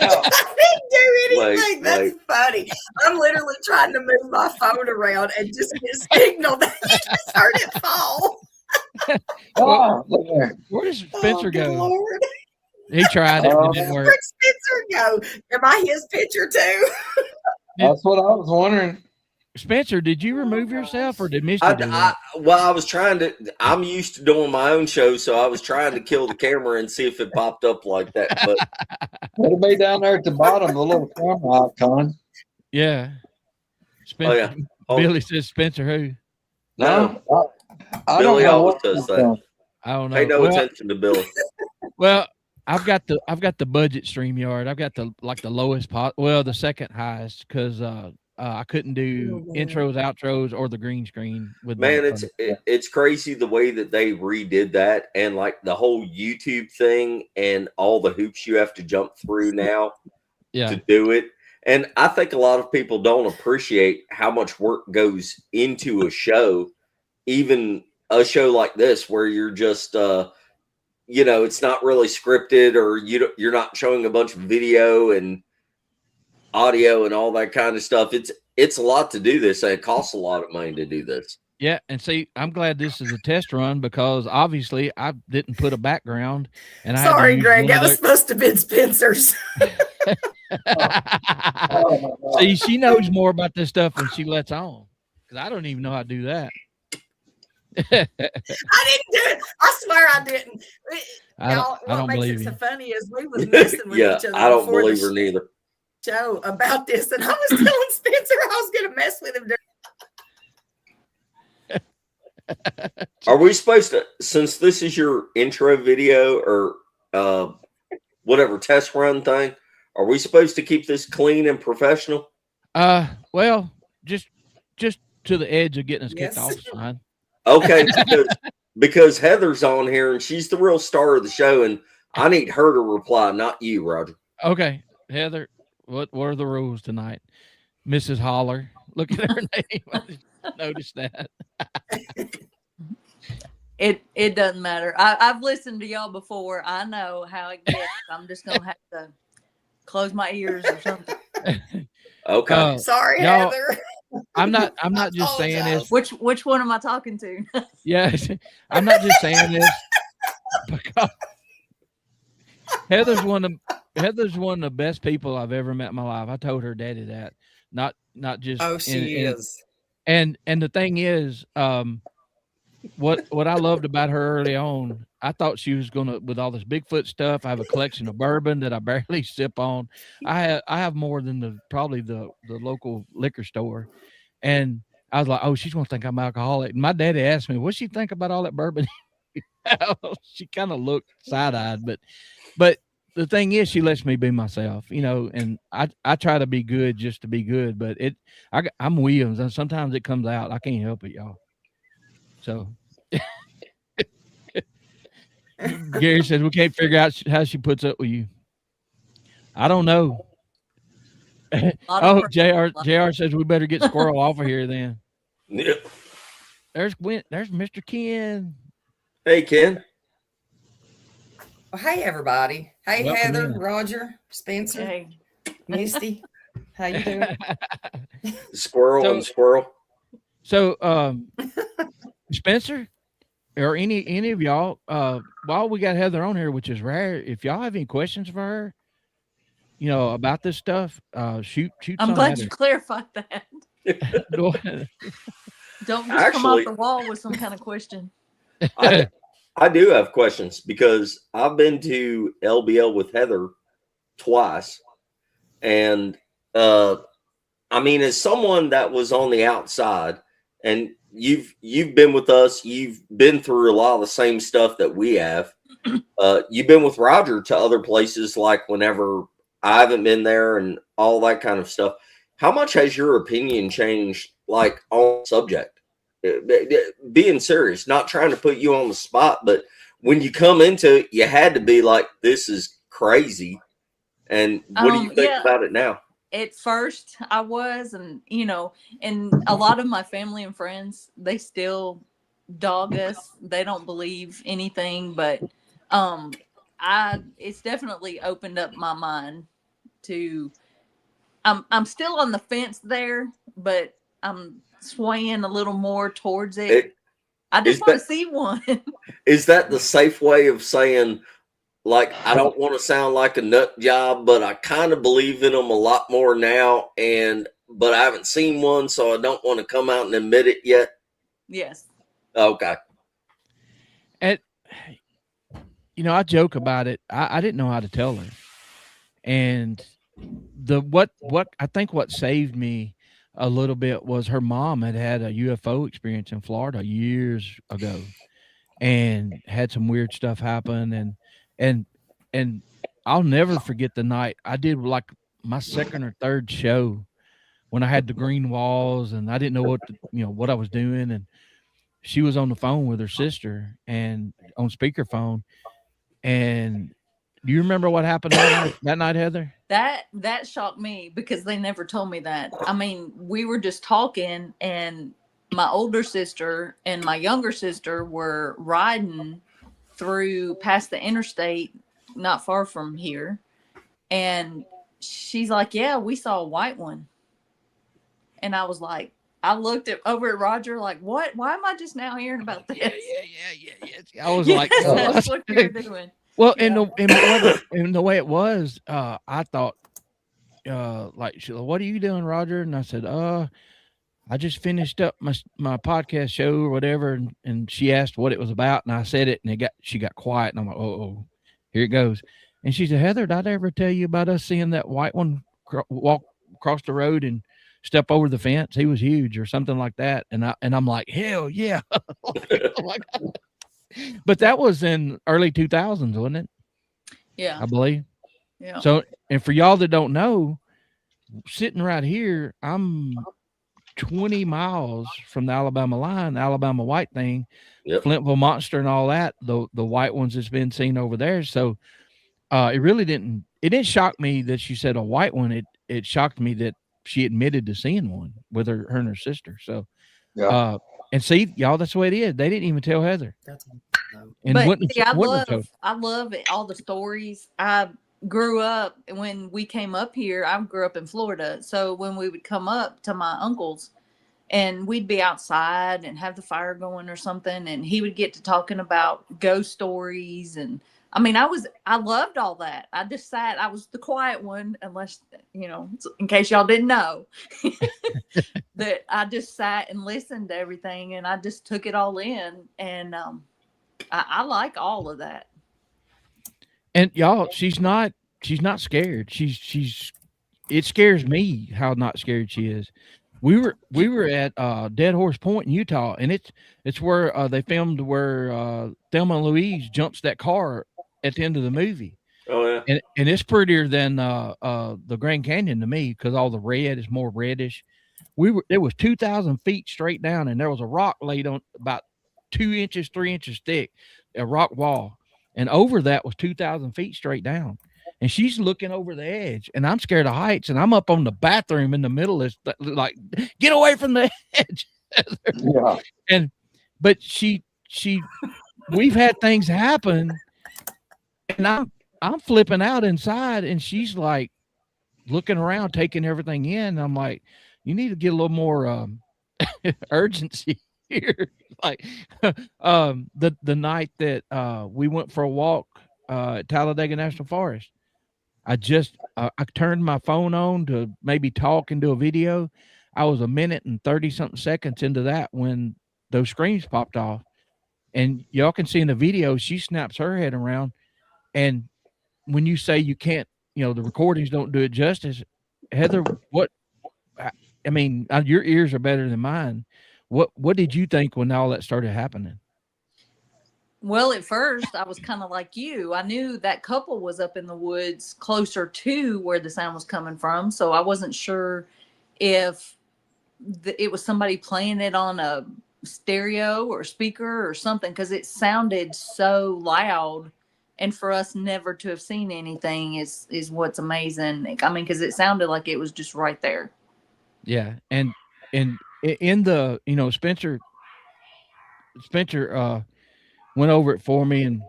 do anything. That's funny. I'm literally trying to move my phone around and just get a signal that you just heard it fall. Where does Spencer go? Lord. He tried it. It didn't work. Where'd Spencer go? Am I his picture too? That's what I was wondering. Spencer, did you remove yourself or did Misty do that? I was trying to. I'm used to doing my own show, so I was trying to kill the camera and see if it popped up like that. But it'll be down there at the bottom, the little camera icon. Yeah. Spencer. Billy says Spencer who? No. Billy always does that. I don't know. Pay no attention to Billy. Well, I've got the budget StreamYard. I've got the lowest the second highest because I couldn't do intros, outros, or the green screen with it's crazy the way that they redid that, and like the whole YouTube thing and all the hoops you have to jump through now to do it. And I think a lot of people don't appreciate how much work goes into a show, even a show like this where you're just it's not really scripted, or you're not showing a bunch of video and audio and all that kind of stuff. It's a lot to do this, and it costs a lot of money to do this. Yeah, and see, I'm glad this is a test run because obviously I didn't put a background. And Sorry, Greg, that was supposed to be Spencer's. See, she knows more about this stuff than she lets on, because I don't even know how to do that. I didn't do it. I swear I didn't. What makes it so funny is we was messing with each other. I don't believe her neither. Show about this, and I was telling Spencer I was going to mess with him. Are we supposed to, since this is your intro video or whatever test run thing, are we supposed to keep this clean and professional? Well, just to the edge of getting us kicked off the sign. Okay, because Heather's on here and she's the real star of the show, and I need her to reply, not you, Roger. Okay, Heather, what are the rules tonight? Mrs. Holler. Look at her name. I just noticed that. It doesn't matter. I've listened to y'all before. I know how it gets. I'm just gonna have to close my ears or something. Okay. Sorry, y'all, Heather. I'm not just saying this. Which one am I talking to? Yeah, I'm not just saying this because Heather's one of the best people I've ever met in my life. I told her daddy that. Not just She is. And the thing is, what I loved about her early on, I thought she was gonna, with all this Bigfoot stuff. I have a collection of bourbon that I barely sip on. I have more than probably the local liquor store, and I was like, oh, she's gonna think I'm alcoholic. And my daddy asked me, what'd she think about all that bourbon? She kind of looked side-eyed, but the thing is, she lets me be myself, and I try to be good just to be good, but I'm Williams, and sometimes it comes out. I can't help it, y'all. So Gary says we can't figure out how she puts up with you. I don't know. Oh, JR says we better get Squirrel off of here then. Yeah. There's Mr. Ken. Hey, Ken. Well, hey, everybody. Hey, Welcome Heather, in. Roger, Spencer, Hey. Misty. How you doing? Squirrel. So, Spencer, or any of y'all, while we got Heather on here, which is rare, if y'all have any questions for her, about this stuff, shoot. I'm glad you clarified that. Go ahead. Don't just come off the wall with some kind of question. I do have questions because I've been to LBL with Heather twice. And as someone that was on the outside, and you've been with us, you've been through a lot of the same stuff that we have. You've been with Roger to other places, like whenever I haven't been there and all that kind of stuff. How much has your opinion changed, like, on the subject? Being serious, not trying to put you on the spot, but when you come into it, you had to be like, this is crazy. And what do you think about it now? At first I was, and and a lot of my family and friends, they still dog us. They don't believe anything, but it's definitely opened up my mind to, I'm still on the fence there, but I'm swaying a little more towards it. I just want to see one. Is that the safe way of saying, like, I don't want to sound like a nut job, but I kind of believe in them a lot more now, but I haven't seen one, so I don't want to come out and admit it yet? Yes. Okay. And I joke about it. I didn't know how to tell her, and what I think what saved me a little bit was her mom had a UFO experience in Florida years ago, and had some weird stuff happen, and I'll never forget the night I did like my second or third show when I had the green walls and I didn't know what I was doing, and she was on the phone with her sister and on speakerphone. And do you remember what happened that night, Heather? That shocked me because they never told me that. I mean, we were just talking, and my older sister and my younger sister were riding through past the interstate not far from here. And she's like, yeah, we saw a white one. And I was like, I looked over at Roger like, what? Why am I just now hearing about this? Yeah. I was like, oh, that's what you're doing. Well, yeah. and the way it was, I thought, like, she's like, what are you doing, Roger? And I said, I just finished up my podcast show or whatever. And she asked what it was about, and I said it, and she got quiet, and I'm like, oh, here it goes. And she said, Heather, did I ever tell you about us seeing that white one walk across the road and step over the fence? He was huge, or something like that. And I'm like, hell yeah. But that was in early 2000s, wasn't it? Yeah, I believe. Yeah. So, and for y'all that don't know, sitting right here, I'm 20 miles from the Alabama line, the Alabama white thing, Yep. Flintville Monster and all that, the white ones that's been seen over there. So it really didn't shock me that she said a white one. It shocked me that she admitted to seeing one with her and her sister. So and see, y'all, that's the way it is. They didn't even tell Heather. And but see, I love it, all the stories. I grew up when we came up here. I grew up in Florida, so when we would come up to my uncle's, and we'd be outside and have the fire going or something, and he would get to talking about ghost stories. And I mean, I loved all that. I just sat. I was the quiet one, unless, you know, in case y'all didn't know, that I just sat and listened to everything, and I just took it all in. And I like all of that. And y'all, she's not scared. It scares me how not scared she is. We were at Dead Horse Point in Utah, and it's where they filmed where Thelma and Louise jumps that car at the end of the movie. Oh yeah. And it's prettier than the Grand Canyon to me, because all the red is more reddish. It was 2,000 feet straight down, and there was a rock laid on about 2 inches, 3 inches thick, a rock wall. And over that was 2,000 feet straight down. And she's looking over the edge, and I'm scared of heights, and I'm up on the bathroom in the middle. It's like, get away from the edge. Yeah. But we've had things happen, and I'm flipping out inside, and she's like looking around, taking everything in. I'm like, you need to get a little more urgency here. Like the night that we went for a walk at Talladega National Forest, I turned my phone on to maybe talk and do a video. I was a minute and 30 something seconds into that when those screams popped off, and y'all can see in the video, she snaps her head around. And when you say you can't, you know, the recordings don't do it justice, Heather, I mean, your ears are better than mine. What did you think when all that started happening? Well, at first I was kind of like you. I knew that couple was up in the woods closer to where the sound was coming from. So I wasn't sure if it was somebody playing it on a stereo or speaker or something, because it sounded so loud. And for us never to have seen anything is what's amazing. I mean, because it sounded like it was just right there. Yeah. And in the, you know, Spencer went over it for me, and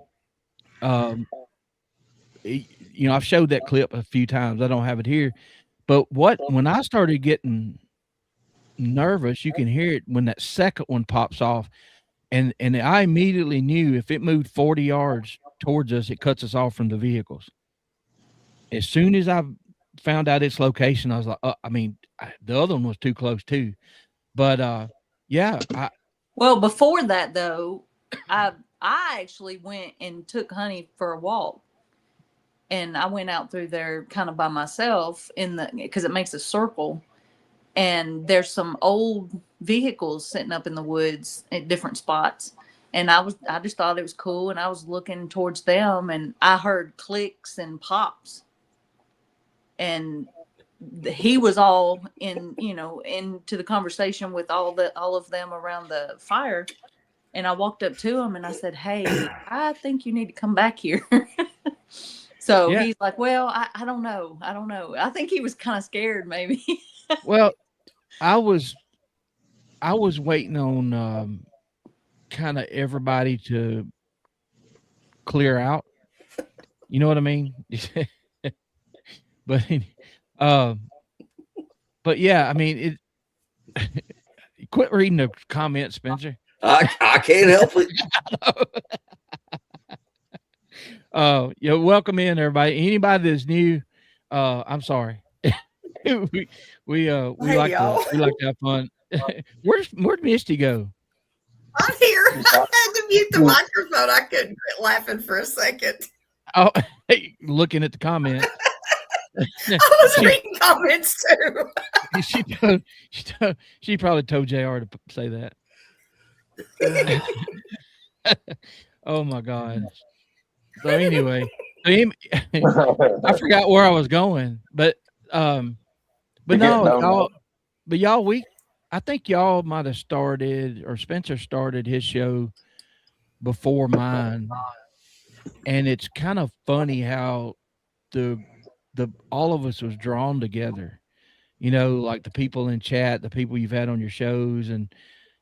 you know, I've showed that clip a few times. I don't have it here, but when I started getting nervous, you can hear it when that second one pops off, and I immediately knew if it moved 40 yards towards us, it cuts us off from the vehicles. As soon as I found out its location, I was like, I mean, the other one was too close too. But yeah. Well, before that though, I actually went and took Honey for a walk, and I went out through there kind of by myself because it makes a circle, and there's some old vehicles sitting up in the woods at different spots. And I just thought it was cool, and I was looking towards them, and I heard clicks and pops, and he was all in, you know, into the conversation with all of them around the fire. And I walked up to him and I said, "Hey, I think you need to come back here." So yeah. He's like, "Well, I don't know. I think he was kind of scared maybe." Well, I was waiting on kind of everybody to clear out. You know what I mean? But yeah, I mean, quit reading the comments, Spencer. I can't help it. Yeah, welcome in everybody. Anybody that's new, I'm sorry. we like to have fun. Where'd Misty go? I'm here. I had to mute the microphone. I couldn't quit laughing for a second. Oh, hey, looking at the comments. I was reading comments too. She probably told JR to say that. Oh my God. So anyway, I forgot where I was going, but no, y'all, I think y'all might have started, or Spencer started his show before mine, and it's kind of funny how the all of us was drawn together. You know, like the people in chat, the people you've had on your shows, and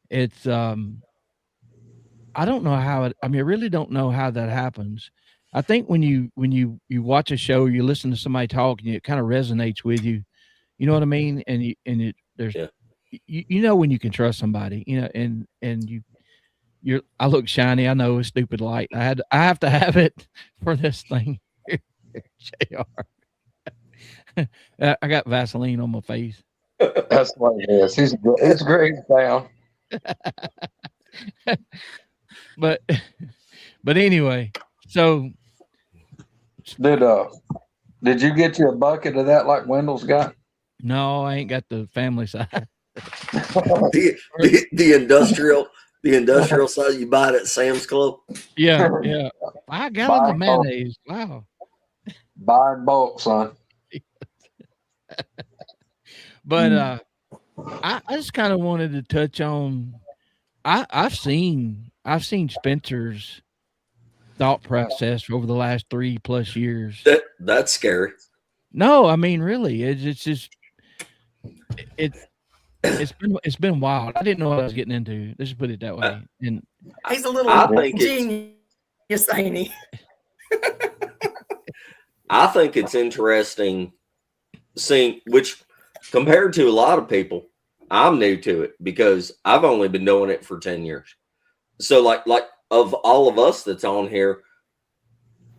it's I don't know how it. I mean, I really don't know how that happens. I think when you watch a show, or you listen to somebody talk, and it kind of resonates with you. You know what I mean? And it there's Yeah. you know when you can trust somebody. You know, and you're. I look shiny. I know, a stupid light. I have to have it for this thing. Jr. I got Vaseline on my face. That's what it is. It's great down. But anyway, so Did you get you a bucket of that like Wendell's got? no, I ain't got the family side. the industrial side you buy it at Sam's Club. Yeah, yeah. 5 gallons of mayonnaise. Wow. Buy in bulk, son. But I just kind of wanted to touch on. I've seen Spencer's thought process over the last 3+ years. That's scary. No, I mean really, it's just it's been wild. I didn't know what I was getting into. Let's just put it that way. And he's a little genius, ain't he? I think it's interesting seeing, which compared to a lot of people, I'm new to it because I've only been doing it for 10 years. So like of all of us that's on here,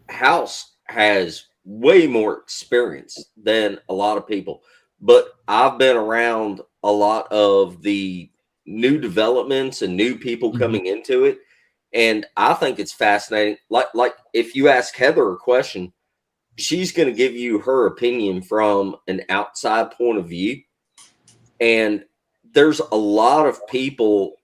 Howse has way more experience than a lot of people. But I've been around a lot of the new developments and new people coming into it. And I think it's fascinating. Like if you ask Heather a question, she's going to give you her opinion from an outside point of view. And there's a lot of people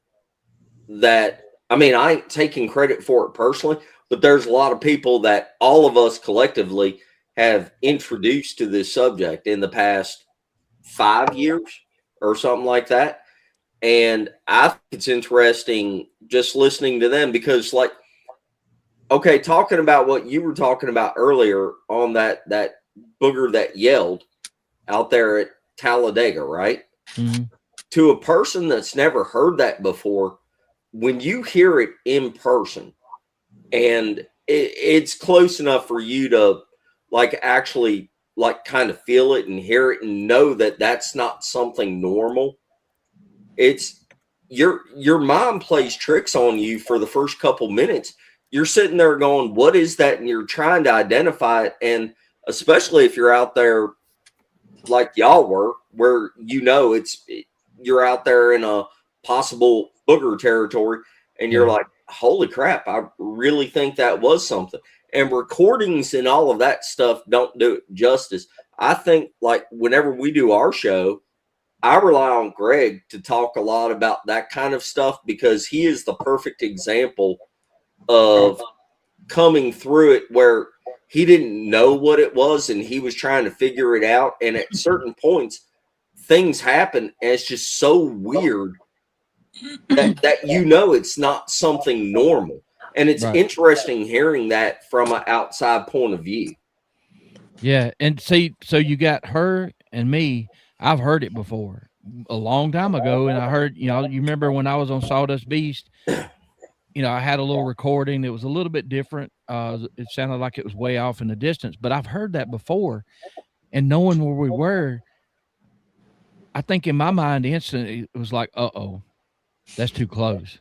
that, I mean, I ain't taking credit for it personally, but there's a lot of people that all of us collectively have introduced to this subject in the past 5 years or something like that. And I think it's interesting just listening to them because, like, okay, talking about what you were talking about earlier on that booger that yelled out there at Talladega, right? mm-hmm. To a person that's never heard that before, when you hear it in person and it's close enough for you to like actually like kind of feel it and hear it and know that that's not something normal, it's your mind plays tricks on you for the first couple minutes. You're sitting there going, what is that? And you're trying to identify it. And especially if you're out there like y'all were, where you know you're out there in a possible booger territory and you're like, holy crap, I really think that was something. And recordings and all of that stuff don't do it justice. I think like whenever we do our show, I rely on Greg to talk a lot about that kind of stuff because he is the perfect example of coming through it where he didn't know what it was and he was trying to figure it out. And at certain points, things happen and it's just so weird that you know it's not something normal. And it's interesting hearing that from an outside point of view. Yeah. And see, so you got her and me. I've heard it before a long time ago. And I heard, you remember when I was on Sawdust Beast, I had a little recording that was a little bit different. It sounded like it was way off in the distance, but I've heard that before. And knowing where we were, I think in my mind, instantly, it was like, uh-oh, that's too close.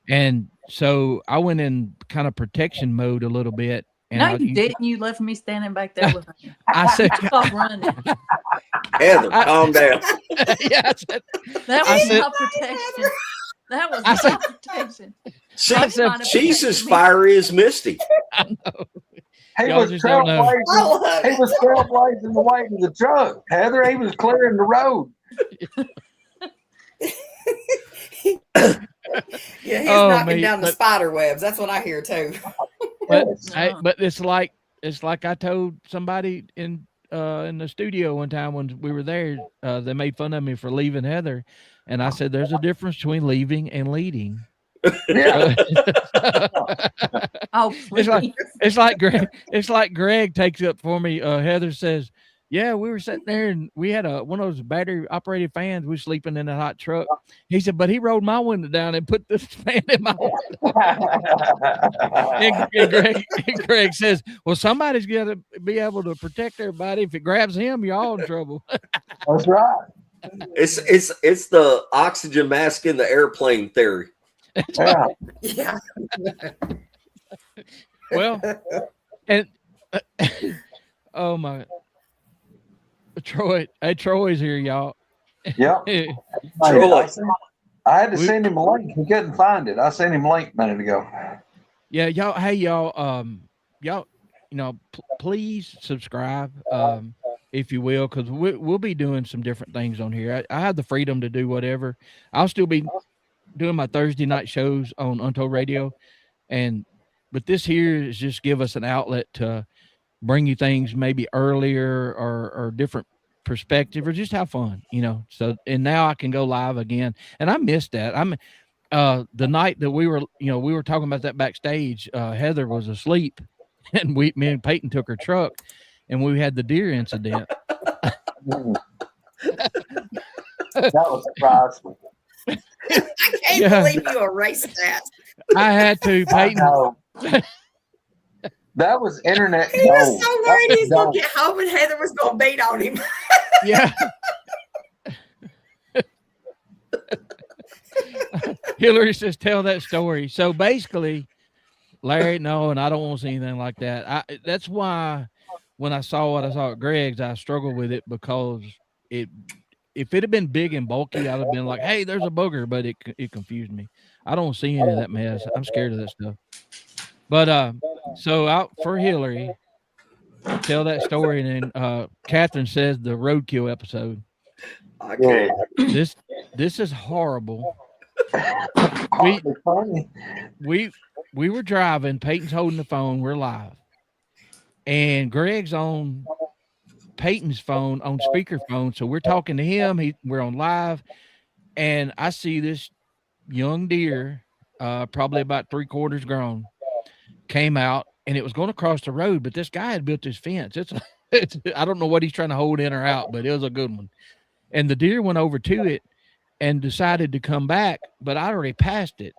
And so I went in kind of protection mode a little bit. And you didn't. You left me standing back there with him. I said, stop running. Heather, calm down. Yeah, that was not protection. That was not protection. She's as fiery as Misty. I know. He was trailblazing the way to the truck. Heather, he was clearing the road. Yeah, he's knocking down the spider webs. That's what I hear too. But it's like I told somebody in the studio one time when we were there. They made fun of me for leaving Heather. And I said, there's a difference between leaving and leading. Yeah. Oh, please. It's like Greg takes up for me. Heather says, yeah, we were sitting there and we had one of those battery operated fans. We were sleeping in a hot truck. He said, but he rolled my window down and put this fan in my window. and Greg says, well, somebody's got to be able to protect everybody. If it grabs him, you're all in trouble. That's right. It's the oxygen mask in the airplane theory. Yeah. Yeah. Well, and oh my, Troy's here, y'all. Yeah. Troy. I had to send him a link. He couldn't find it. I sent him a link a minute ago. Yeah, y'all. Hey, y'all. Y'all, please subscribe, if you will, because we'll be doing some different things on here. I have the freedom to do whatever. I'll still be doing my Thursday night shows on Untold Radio, but this here is just give us an outlet to bring you things maybe earlier or different perspective, or just have fun, So, and now I can go live again, and I missed that. The night that we were talking about that backstage, Heather was asleep, and me and Peyton took her truck, and we had the deer incident. That was surprising. I can't believe you erased that. I had to, Peyton. That was internet. He was so worried he's going to get home and Heather was going to beat on him. Yeah. Hillary says, tell that story. So basically, Larry, no, and I don't want to see anything like that. That's why when I saw what I saw at Greg's, I struggled with it, because if it had been big and bulky, I'd have been like, hey, there's a booger, but it confused me. I don't see any of that mess. I'm scared of that stuff. But so out for Hillary, tell that story, and then Catherine says the roadkill episode. Okay. This is horrible. We were driving. Peyton's holding the phone. We're live, and Greg's on Peyton's phone on speakerphone. So we're talking to him. We're on live, and I see this young deer, probably about 3/4 grown, came out, and it was going to cross the road, but this guy had built this fence. It's I don't know what he's trying to hold in or out, but it was a good one. And the deer went over to it and decided to come back, but I already passed it.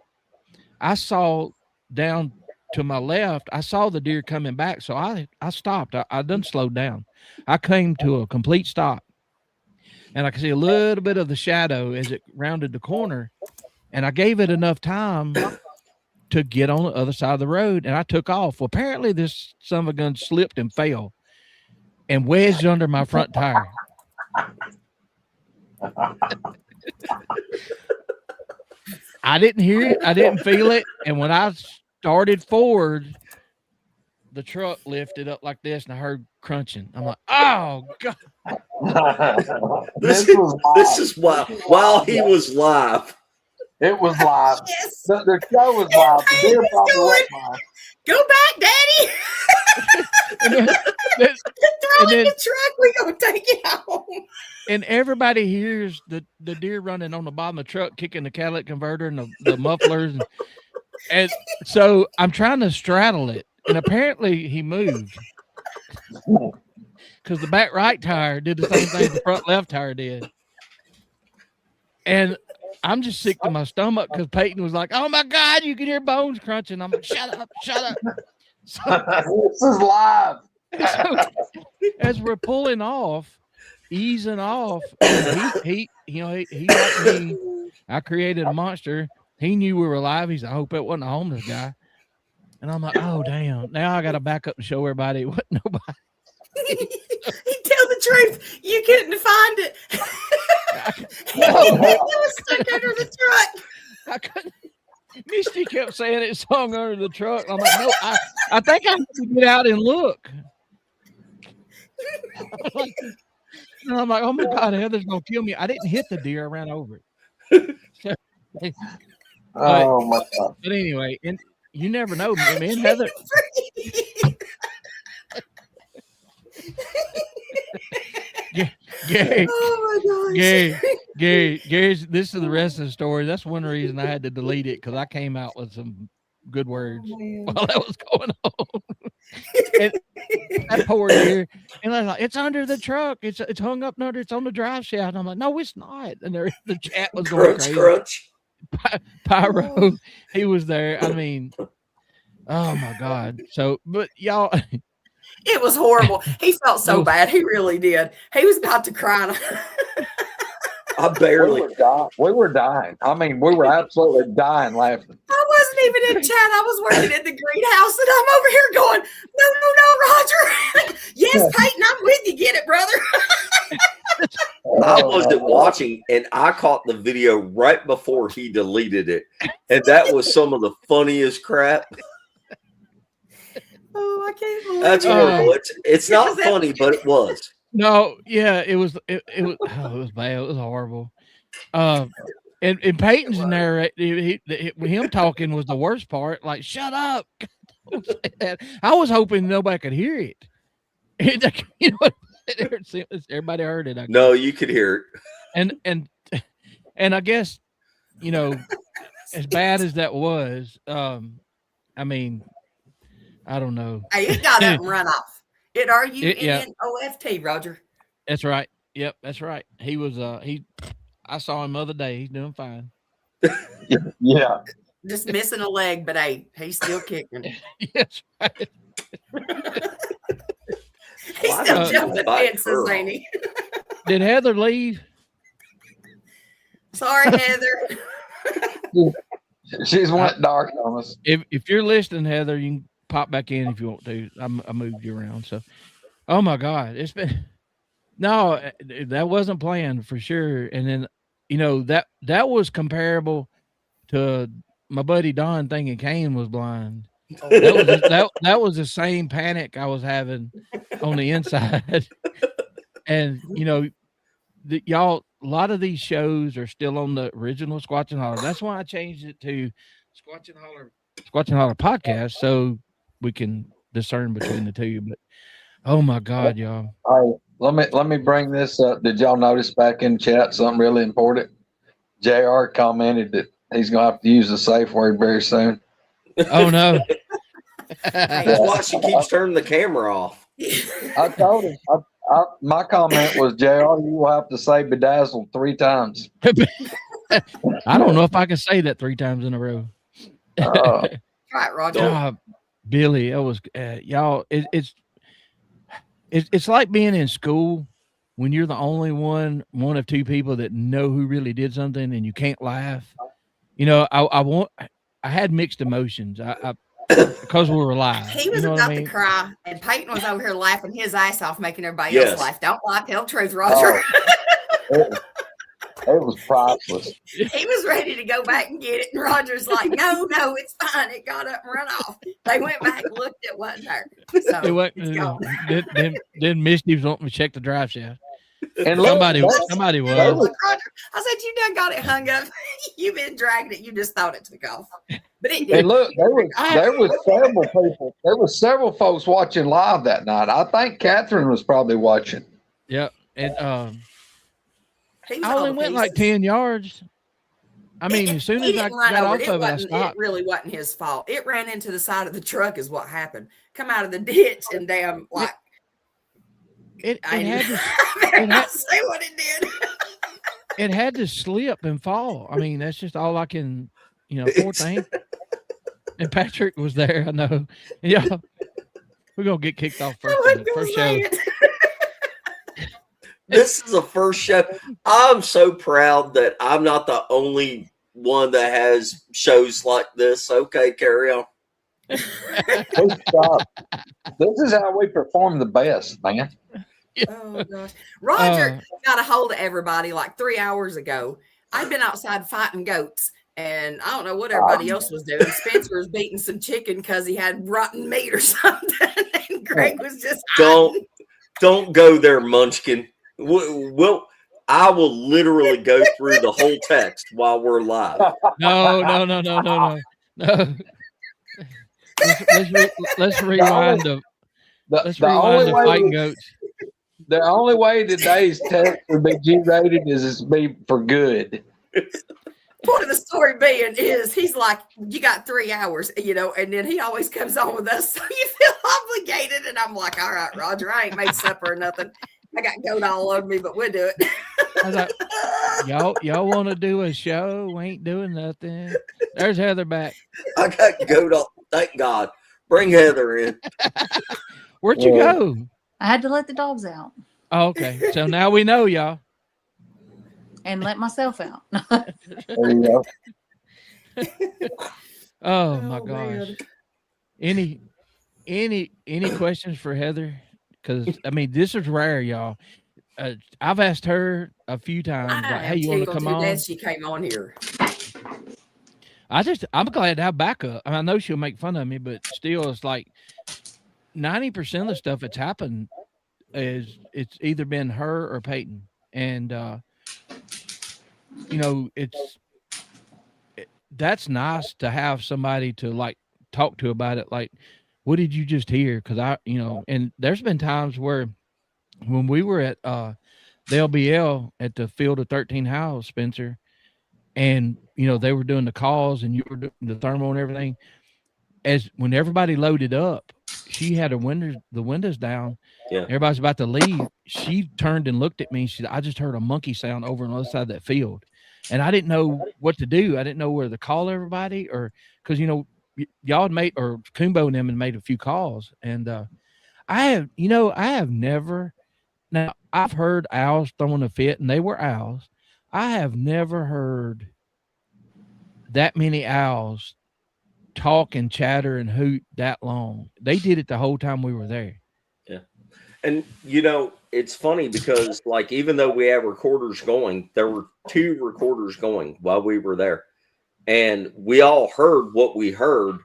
I saw down to my left, I saw the deer coming back, so I stopped. I done slowed down. I came to a complete stop, and I could see a little bit of the shadow as it rounded the corner, and I gave it enough time to get on the other side of the road, and I took off. Well, apparently this son of a gun slipped and fell and wedged under my front tire. I didn't hear it. I didn't feel it. And when I started forward, the truck lifted up like this, and I heard crunching. I'm like, oh, God. This is while he was live. It was live. Yes. The show was live. The deer probably wasn't live. Go back, Daddy. Throw in the truck. We're going to take it home. And everybody hears the deer running on the bottom of the truck, kicking the catalytic converter and the mufflers. And so I'm trying to straddle it. And apparently he moved, because the back right tire did the same thing the front left tire did. And I'm just sick to my stomach, because Peyton was like, oh my God, you can hear bones crunching. I'm like, shut up. So, this is live. So, as we're pulling off, easing off, he like me, I created a monster. He knew we were live. He's like, I hope it wasn't a homeless guy. And I'm like, oh damn, now I gotta back up and show everybody what nobody. Tell the truth, you couldn't find it. It was stuck under the truck. I couldn't. Misty kept saying it hung under the truck. I'm like, no, I think I have to get out and look. And I'm like, oh my God, Heather's gonna kill me. I didn't hit the deer, I ran over it. Oh my God. But anyway, and you never know, me and Heather. Gary, Oh my gosh. Gary's. This is the rest of the story. That's one reason I had to delete it because I came out with some good words while that was going on. And that poor deer, and I was like, "It's under the truck. It's hung up under. It's on the drive shaft." And I'm like, "No, it's not." And the chat was going crazy. Crunch. Pyro, he was there. I mean, oh my God. So, but y'all. It was horrible. He felt so bad. He really did. He was about to cry. I barely. We were dying. I mean, we were absolutely dying laughing. I wasn't even in chat. I was working at the greenhouse, and I'm over here going, no, Roger. Yes, Peyton, I'm with you. Get it, brother. I wasn't watching, and I caught the video right before he deleted it, and that was some of the funniest crap. Oh, I can't believe That's horrible. It's not funny, but it was. No, yeah, it was. It was. Oh, it was bad. It was horrible. And Peyton's narrating, him talking was the worst part. Like, shut up! Don't say that. I was hoping nobody could hear it. You know, everybody heard it. No, you could hear it. And I guess, you know, as bad as that was, I mean, I don't know. Hey, it got up and run off. It RUNNOFT, Roger. That's right. Yep, that's right. He was I saw him the other day. He's doing fine. Yeah. Just missing a leg, but hey, he's still kicking. Yes, right. He's still jumping fences, ain't he? Did Heather leave? Sorry, Heather. She's went dark on us. If you're listening, Heather, you can pop back in if you want to. I moved you around. So, oh my God, it's been no, that wasn't planned for sure. And then, you know, that was comparable to my buddy Don thinking Kane was blind. That was the same panic I was having on the inside. And you know, y'all, a lot of these shows are still on the original Squatchin Holler. That's why I changed it to Squatchin Holler podcast, so we can discern between the two. But oh my God, y'all. All right, let me bring this up. Did y'all notice back in chat something really important? JR commented that he's gonna have to use the safe word very soon. Oh no. That's why she keeps turning the camera off. I told him. My comment was, JR, you will have to say bedazzled 3 times. I don't know if I can say that 3 times in a row. Right, Roger. Billy, it was y'all. It's like being in school when you're the only one of 2 people that know who really did something, and you can't laugh. You know, I had mixed emotions. Because we were live. He was about to cry, and Peyton was over here laughing his ass off, making everybody else laugh. Don't lie, tell the truth, Roger. It was priceless. He was ready to go back and get it, and Roger's like, no, it's fine. It got up and run off. They went back and looked, it wasn't there. So then Misty was wanting to check the drive shaft. And somebody was. Roger, I said, you done got it hung up. You've been dragging it. You just thought it took off. But it did. And look, there was several people. There were several folks watching live that night. I think Catherine was probably watching. Yep. And I only went like 10 yards. I mean, as soon as I got off of it, I stopped. It really wasn't his fault. It ran into the side of the truck is what happened. Come out of the ditch and damn, like. It had to say what it did. It had to slip and fall. I mean, that's just all I can, poor thing. And Patrick was there, I know. Yeah, we're gonna get kicked off first show. This is the first show. I'm so proud that I'm not the only one that has shows like this. Okay, carry on. Stop. This is how we perform the best, man. Oh gosh, Roger got a hold of everybody like 3 hours ago. I'd been outside fighting goats, and I don't know what everybody else was doing. Spencer was beating some chicken because he had rotten meat or something, and Greg was just don't go there, Munchkin. I will literally go through the whole text while we're live. No. Let's rewind the fighting goats. The only way today's text would be G-rated is to be for good. Point of the story being is he's like, you got 3 hours, and then he always comes on with us, so you feel obligated. And I'm like, all right, Roger, I ain't made supper or nothing. I got goat all over me, but we'll do it. I was like, y'all want to do a show? We ain't doing nothing. There's Heather back. I got goat all. Thank God. Bring Heather in. Where'd you go? I had to let the dogs out. Oh, okay. So now we know, y'all. And let myself out. There you go. Oh my gosh. Man. Any questions for Heather? Because I mean, this is rare, y'all. I've asked her a few times, like, "Hey, you want to come on?" Glad she came on here. I'm glad to have backup. I know she'll make fun of me, but still, it's like 90% of the stuff that's happened is it's either been her or Peyton, and that's nice to have somebody to like talk to about it. Like, what did you just hear? Because and there's been times where when we were at the LBL at the Field of 13 Howse, Spencer, and they were doing the calls and you were doing the thermal and everything. As when everybody loaded up, she had the windows down. Yeah. Everybody's about to leave. She turned and looked at me. She said, "I just heard a monkey sound over on the other side of that field." And I didn't know what to do. I didn't know where to call everybody, or because y'all had made, or Kumbo and them had made a few calls. And I have never, now I've heard owls throwing a fit, and they were owls. I have never heard that many owls talk and chatter and hoot that long. They did it the whole time we were there. Yeah. And it's funny because like, even though we have recorders going, there were 2 recorders going while we were there, and we all heard what we heard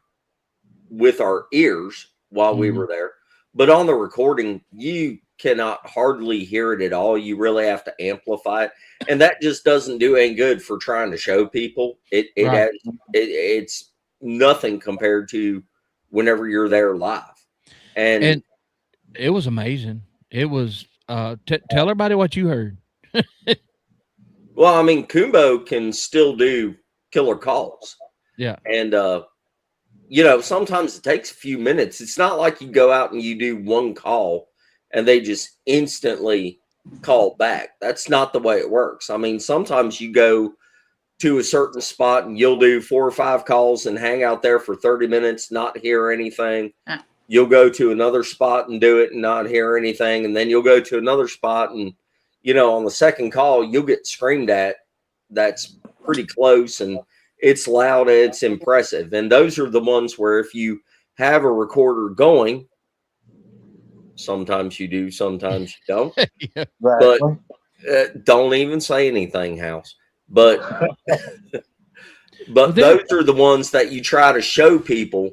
with our ears while we were there. But on the recording, you cannot hardly hear it at all. You really have to amplify it, and that just doesn't do any good for trying to show people. It's nothing compared to whenever you're there live, and it was amazing. It was tell everybody what you heard. Well, I mean, Kumbo can still do killer calls. Yeah, and sometimes it takes a few minutes. It's not like you go out and you do one call and they just instantly call back. That's not the way it works. I mean, sometimes you go to a certain spot and you'll do 4 or 5 calls and hang out there for 30 minutes, not hear anything. You'll go to another spot and do it and not hear anything. And then you'll go to another spot and, on the second call, you'll get screamed at. That's pretty close, and it's loud, and it's impressive. And those are the ones where if you have a recorder going, sometimes you do, sometimes you don't. Yeah, but don't even say anything, Howse. But those are the ones that you try to show people,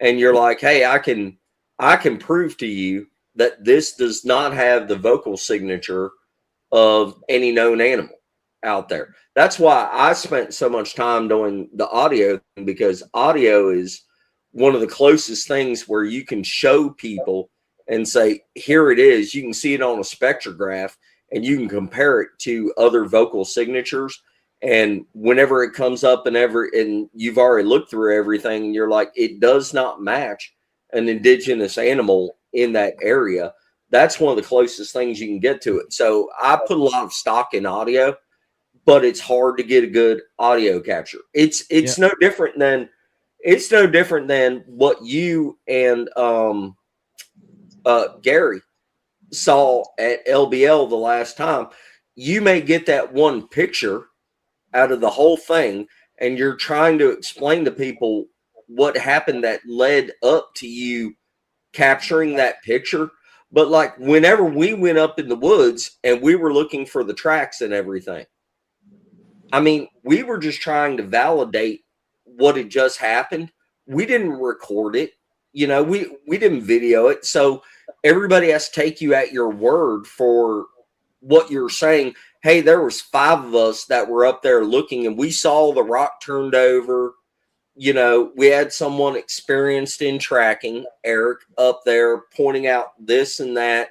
and you're like, hey, I can prove to you that this does not have the vocal signature of any known animal out there. That's why I spent so much time doing the audio, because audio is one of the closest things where you can show people and say, here it is. You can see it on a spectrograph, and you can compare it to other vocal signatures. And whenever it comes up and you've already looked through everything, and you're like, it does not match an indigenous animal in that area. That's one of the closest things you can get to it. So I put a lot of stock in audio, but it's hard to get a good audio capture. It's no different than what you and Gary saw at LBL the last time. You may get that one picture out of the whole thing, and you're trying to explain to people what happened that led up to you capturing that picture. But like, whenever we went up in the woods and we were looking for the tracks and everything, I mean, we were just trying to validate what had just happened. We didn't record it. We didn't video it. So everybody has to take you at your word for what you're saying. Hey, there was 5 of us that were up there looking, and we saw the rock turned over. We had someone experienced in tracking, Eric, up there pointing out this and that.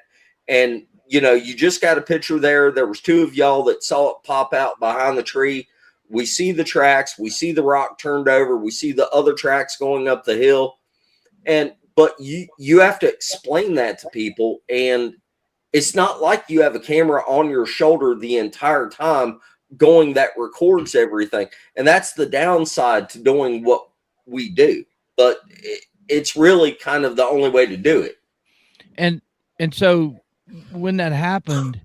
And you know, you just got a picture there. There was 2 of y'all that saw it pop out behind the tree. We see the tracks. We see the rock turned over. We see the other tracks going up the hill. But you have to explain that to people. And it's not like you have a camera on your shoulder the entire time going that records everything. And that's the downside to doing what we do. But it's really kind of the only way to do it. And so when that happened,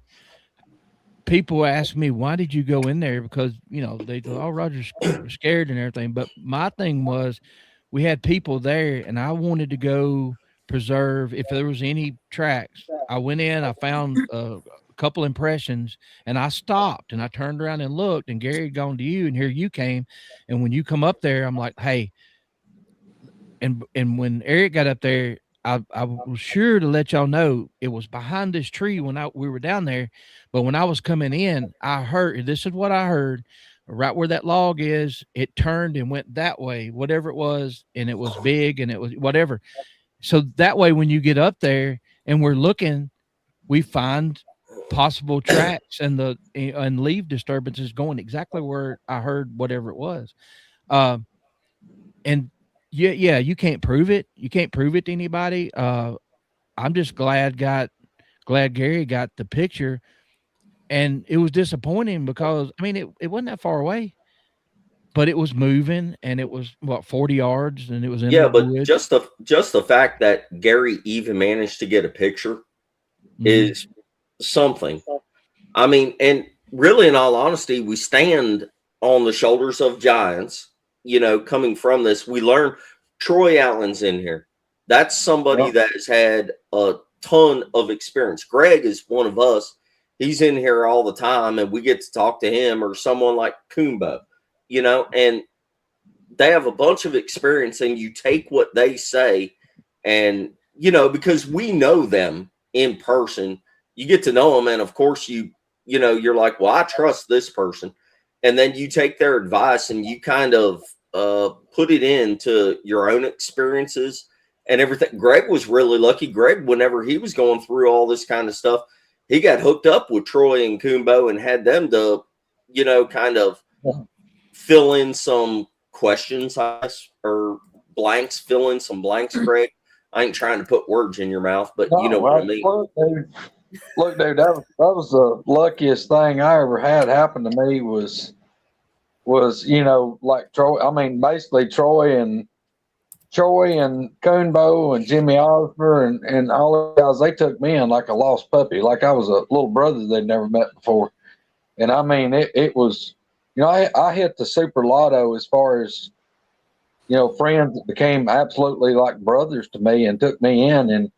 people ask me, why did you go in there? Because, you know, they thought, oh, Roger's scared and everything. But my thing was, we had people there, and I wanted to go preserve if there was any tracks. I went in, I found a couple impressions, and I stopped and I turned around and looked, and Gary had gone to you, and here you came. And when you come up there, I'm like, hey, and when Eric got up there, I was sure to let y'all know it was behind this tree when we were down there. But when I was coming in, I heard, this is what I heard, right where that log is, it turned and went that way, whatever it was. And it was big and it was whatever. So that way, when you get up there and we're looking, we find possible tracks and leaf disturbances going exactly where I heard whatever it was. And yeah, you can't prove it. You can't prove it to anybody. I'm just glad Gary got the picture, and it was disappointing because I mean it wasn't that far away, but it was moving, and it was 40 yards, and it was in the but woods. just the fact that Gary even managed to get a picture is something. I mean, and really, in all honesty, we stand on the shoulders of giants. You know, coming from this, we learn Troy Allen's in here. That's somebody that has had a ton of experience. Greg is one of us. He's in here all the time, and we get to talk to him, or someone like Kumbo, you know, and they have a bunch of experience, and you take what they say, and, you know, because we know them in person, you get to know them. And of course you know, you're like, well, I trust this person. And then you take their advice and you kind of put it into your own experiences and everything. Greg was really lucky. Greg, whenever he was going through all this kind of stuff, he got hooked up with Troy and Kumbo and had them to, you know, kind of fill in some questions, or blanks, fill in some blanks, Greg. I ain't trying to put words in your mouth, but you know what I mean. Look, dude, that was the luckiest thing I ever had happen to me was, you know, like Troy. I mean, basically Troy and Coonbo and Jimmy Oliver and all the guys, they took me in like a lost puppy, like I was a little brother they'd never met before. And I mean, it was, you know, I hit the super lotto as far as, you know, friends that became absolutely like brothers to me and took me in and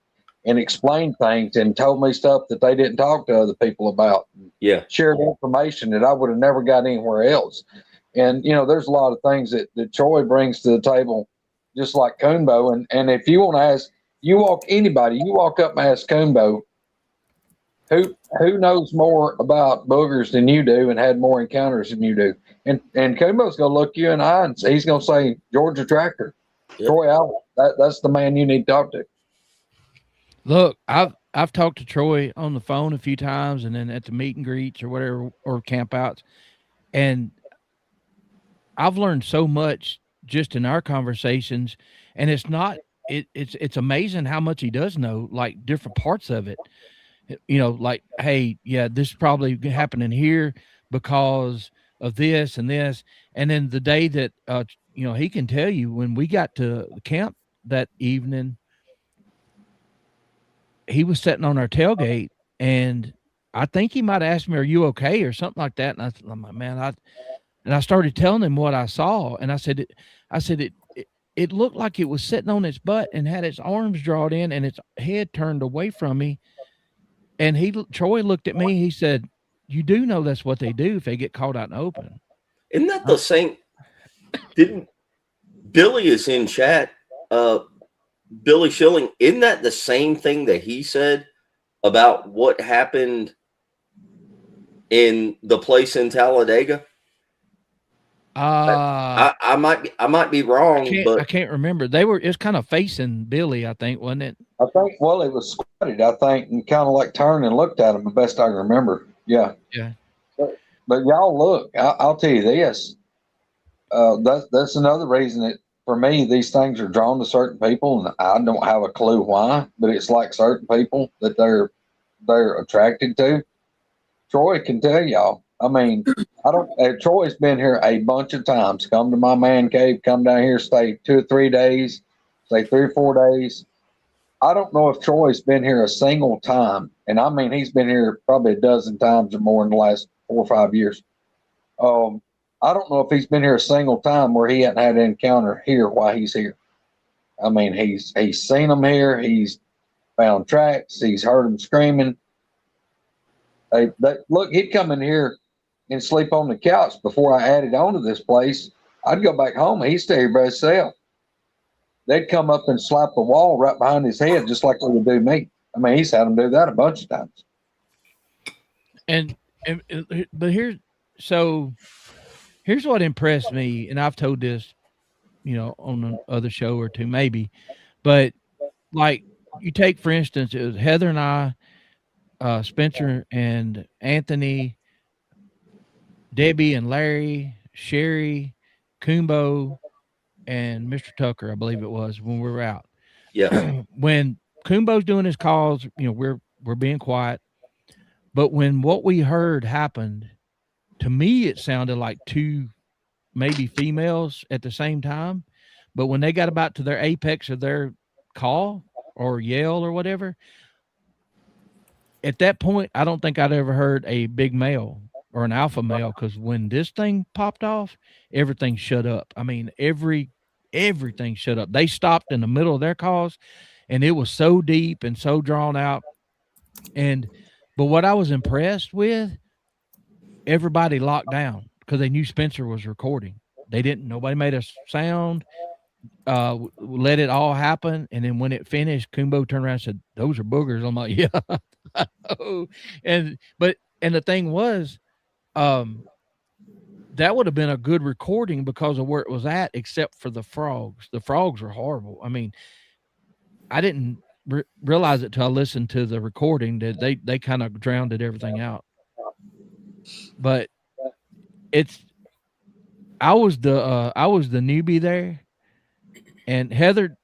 explained things and told me stuff that they didn't talk to other people about. Yeah. Shared information that I would have never got anywhere else. And, you know, there's a lot of things that Troy brings to the table, just like Coonbo. And if you want to ask, you walk up and ask Coonbo, who knows more about boogers than you do and had more encounters than you do. And Coonbo's going to look you in the eye and he's going to say, Georgia Tractor, yep. Troy Allen, that's the man you need to talk to. Look, I've talked to Troy on the phone a few times, and then at the meet and greets or whatever, or campouts, and I've learned so much just in our conversations. And it's amazing how much he does know, like different parts of it. You know, like, hey, yeah, this is probably happening here because of this and this. And then the day that you know, he can tell you when we got to the camp that evening, he was sitting on our tailgate, and I think he might have asked me, are you okay? Or something like that. And I'm like, man, I started telling him what I saw. And I said, it looked like it was sitting on its butt and had its arms drawn in and its head turned away from me. And Troy looked at me, he said, you do know that's what they do if they get caught out in the open. Isn't that the same? Didn't Billy is in chat, Billy Schilling, isn't that the same thing that he said about what happened in the place in Talladega? I might be wrong, but I can't remember. It's kind of facing Billy, I think, wasn't it? I think, well, it was squatted, I think, and kind of like turned and looked at him the best I can remember. Yeah. Yeah. But y'all look, I'll tell you this. That's another reason that for me, these things are drawn to certain people, and I don't have a clue why, but it's like certain people that they're attracted to. Troy can tell y'all. I mean, Troy's been here a bunch of times. Come to my man cave, come down here, stay 2 or 3 days, stay 3 or 4 days. I don't know if Troy's been here a single time, and I mean he's been here probably a dozen times or more in the last 4 or 5 years. I don't know if he's been here a single time where he hadn't had an encounter here while he's here. I mean, he's seen them here. He's found tracks. He's heard them screaming. Look, he'd come in here and sleep on the couch before I added on to this place. I'd go back home and he'd stay here by himself. They'd come up and slap the wall right behind his head just like they would do me. I mean, he's had them do that a bunch of times. But here's what impressed me, and I've told this, on the other show or two maybe, but like you take, for instance, it was Heather and I, Spencer and Anthony, Debbie and Larry, Sherry, Kumbo, and Mr. Tucker, I believe it was, when we were out. Yeah. When Kumbo's doing his calls, we're being quiet. But when what we heard happened, to me, it sounded like 2 maybe females at the same time. But when they got about to their apex of their call or yell or whatever, at that point, I don't think I'd ever heard a big male or an alpha male, because when this thing popped off, everything shut up. I mean, everything shut up. They stopped in the middle of their calls, and it was so deep and so drawn out. But what I was impressed with, everybody locked down because they knew Spencer was recording. Nobody made a sound, let it all happen. And then when it finished, Kumbo turned around and said, "Those are boogers." I'm like, yeah. And the thing was, that would have been a good recording because of where it was at, except for the frogs. The frogs were horrible. I mean, I didn't realize it till I listened to the recording that they kind of drowned everything out. But I was the newbie there, and Heather,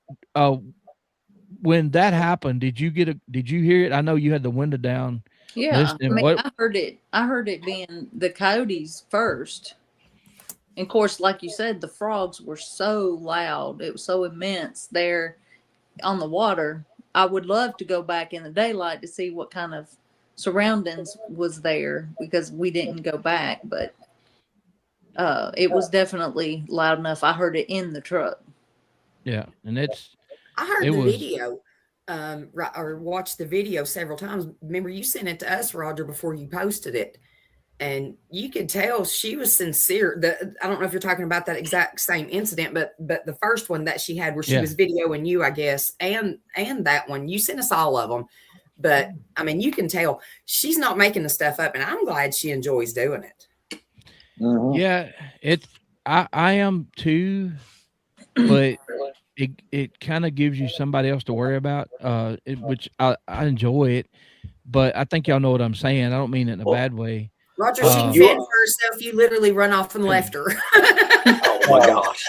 when that happened, did you hear it? I know you had the window down. Yeah, I heard it. I heard it being the coyotes first. And of course, like you said, the frogs were so loud. It was so immense there on the water. I would love to go back in the daylight to see what kind of surroundings was there, because we didn't go back, but it was definitely loud enough. I heard it in the truck. Yeah, and I heard the video, or watched the video several times. Remember, you sent it to us, Roger, before you posted it, and you could tell she was sincere. I don't know if you're talking about that exact same incident, but the first one that she had where she was videoing you, I guess, and that one, you sent us all of them. But I mean, you can tell she's not making the stuff up, and I'm glad she enjoys doing it. Mm-hmm. Yeah, I am too, but it kind of gives you somebody else to worry about, which I enjoy it, but I think y'all know what I'm saying. I don't mean it in a bad way. Roger, she fed for herself. You literally run off and left her. Oh my gosh!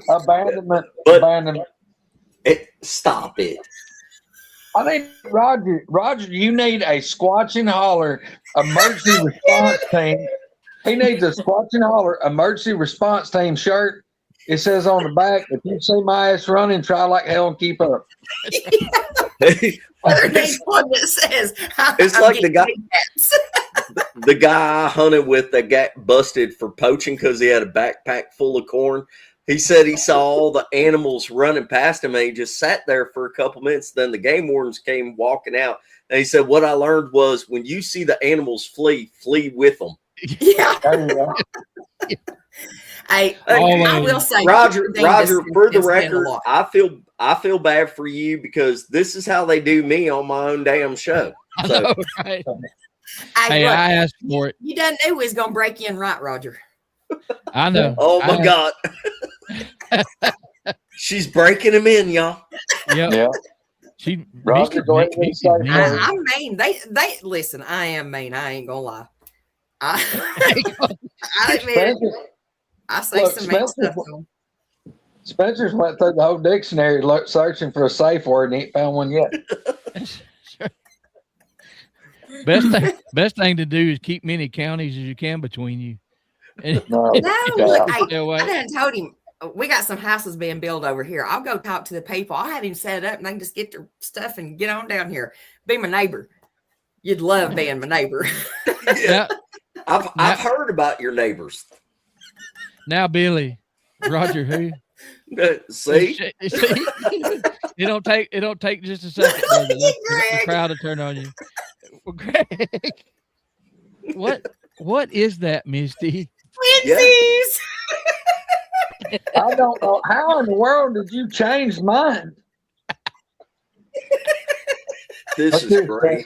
Abandonment. Stop it. I think, Roger, you need a Squatchin Holler emergency response team. He needs a Squatchin Holler emergency response team shirt. It says on the back, "If you see my ass running, try like hell and keep up." There's one that says, "It's like the guy I hunted with that got busted for poaching because he had a backpack full of corn." He said he saw all the animals running past him, and he just sat there for a couple minutes. Then the game wardens came walking out, and he said, "What I learned was when you see the animals flee with them." Yeah. I will say, Roger, for the record, I feel bad for you because this is how they do me on my own damn show. So. I know, right? I asked for it. You didn't know he was going to break you in, right, Roger? I know. Oh my God. She's breaking him in, y'all. Yep. Yeah. Roger, I'm mean. They listen. I am mean. I ain't gonna lie. I admit I say some mean stuff to them. Spencer's went through the whole dictionary searching for a safe word and ain't found one yet. Best thing to do is keep many counties as you can between you. No, look, I done told him we got some houses being built over here. I'll go talk to the people. I'll have him set up and they can just get their stuff and get on down here. Be my neighbor. You'd love being my neighbor. Yeah. I've heard about your neighbors. Now, Billy, Roger, who? See? It don't take just a second. The crowd to turn on you. Well, Greg, what is that, Misty? Twinsies. I don't know how in the world did you change mine. This is great.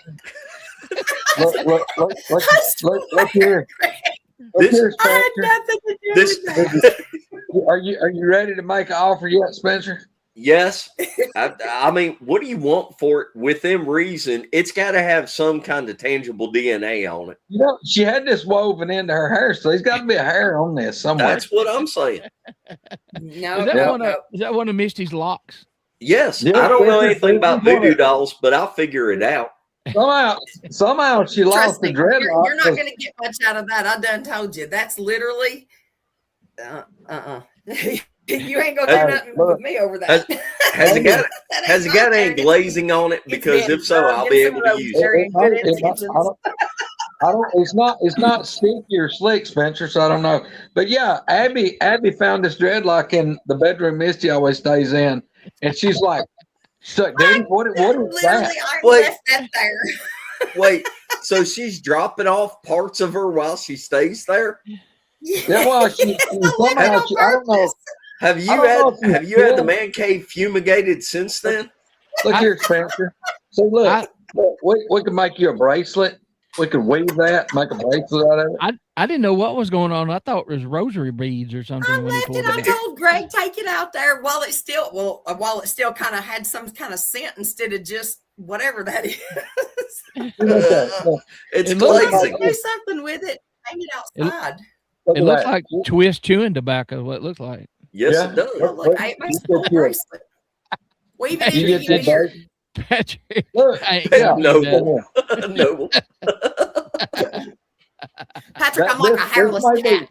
Look here. I had nothing to do with that. Are you ready to make an offer yet, Spencer? Yes. I mean, what do you want for it? Within reason, it's got to have some kind of tangible DNA on it. You know, she had this woven into her hair, so there's got to be a hair on this somewhere. That's what I'm saying. No, is that one of Misty's locks? Yes. I don't know anything about voodoo dolls, but I'll figure it out. Somehow she lost the dreadlock. You're not going to get much out of that. I done told you. That's literally you ain't gonna do nothing with me over that. Has it got any glazing on it? Because if so, I'll be able to use it. It's not sticky or slick, Spencer, so I don't know. But yeah, Abby found this dreadlock in the bedroom Misty always stays in, and she's like, "So, dude, what is that?" I left that there. Wait, so she's dropping off parts of her while she stays there? Yeah, well, I don't know. Have you had the man cave fumigated since then? Look here, Spencer. So look, we can make you a bracelet. We could weave that, make a bracelet out of it. I didn't know what was going on. I thought it was rosary beads or something. I told Greg, take it out there while it still kind of had some kind of scent instead of just whatever that is. It's glazing. Do something with it. Hang it outside. It looks like twist chewing tobacco. What it looks like. Yes, it does. Look, I made a bracelet. Weave it in your ear. Patrick, noble. Patrick, I'm like a hairless cat.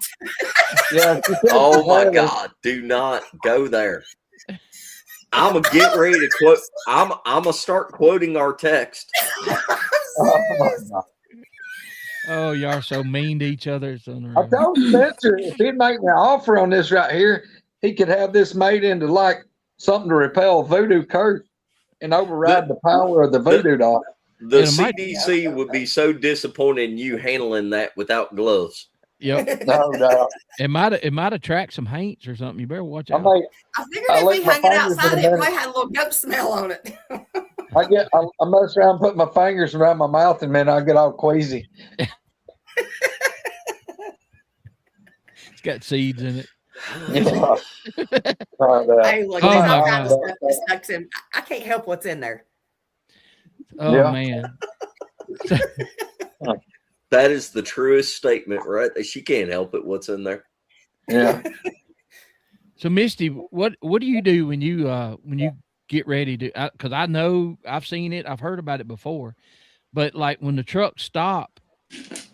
Oh my God! Do not go there. I'm gonna get ready to quote. I'm gonna start quoting our text. Oh, y'all are so mean to each other. I told Spencer if he'd make me an offer on this right here, he could have this made into like something to repel voodoo curse and override the power of the voodoo doll. The CDC would be so disappointed in you handling that without gloves. Yep. No doubt. It might attract some haints or something. You better watch out. I figured if we hung it outside, it might have a little goat smell on it. I mess around, put my fingers around my mouth, and then I'll get all queasy. It's got seeds in it. Hey, look, there's all kinds of stuff that sucks in. I can't help what's in there. Oh man. That is the truest statement, right? She can't help it. What's in there? Yeah. So Misty, what do you do when you get ready to? Because I know I've seen it, I've heard about it before, but like when the trucks stop,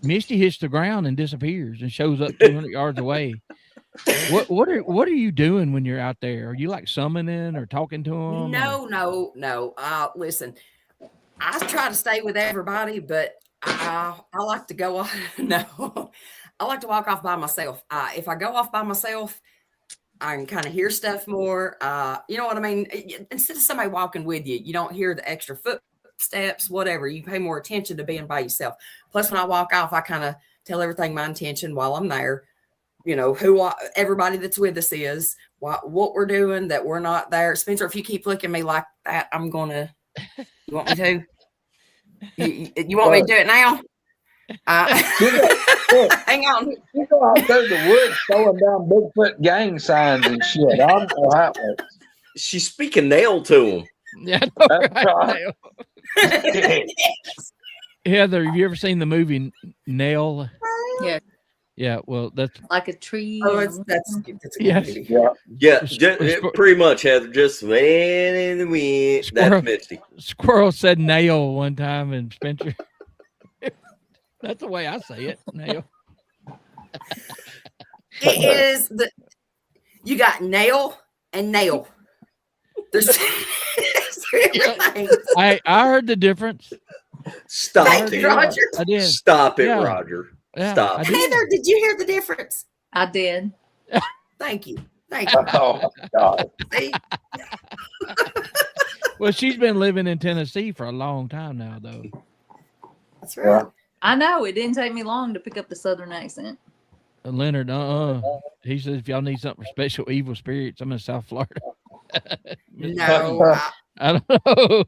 Misty hits the ground and disappears and shows up 200 yards away. What are you doing when you're out there? Are you like summoning or talking to them? No. Listen, I try to stay with everybody, but I like to go off. No, I like to walk off by myself. If I go off by myself, I can kind of hear stuff more. You know what I mean? Instead of somebody walking with you, you don't hear the extra footsteps, whatever. You pay more attention to being by yourself. Plus, when I walk off, I kind of tell everything my intention while I'm there. You know, everybody that's with us is, what we're doing, that we're not there. Spencer, if you keep looking at me like that, I'm going to, you want me to? You want me to do it now? Hang on. You go out there in the woods throwing down Bigfoot gang signs and shit. I don't know how it works. She's speaking nail to him. Yeah, That's right. Heather, have you ever seen the movie Nail? Yeah, Yeah, well, that's like a tree. Oh, that's a good Yes. movie. Yeah. Yeah, pretty much, Heather. Just man in the wind. Squirrel. That's Misty. Squirrel said nail one time, and Spencer. That's the way I say it. Nail. It is you got nail and nail. There's three different things. I heard the difference. Stop Thank it. you, Roger. I did. Stop it, Yeah. Roger. Yeah, Stop I it. did. Heather, did you hear the difference? I did. Thank you. Thank you. Oh my God. See? Well, she's been living in Tennessee for a long time now, though. That's right. I know. It didn't take me long to pick up the Southern accent. Leonard, he says if y'all need something for special evil spirits, I'm in South Florida. No. I don't know.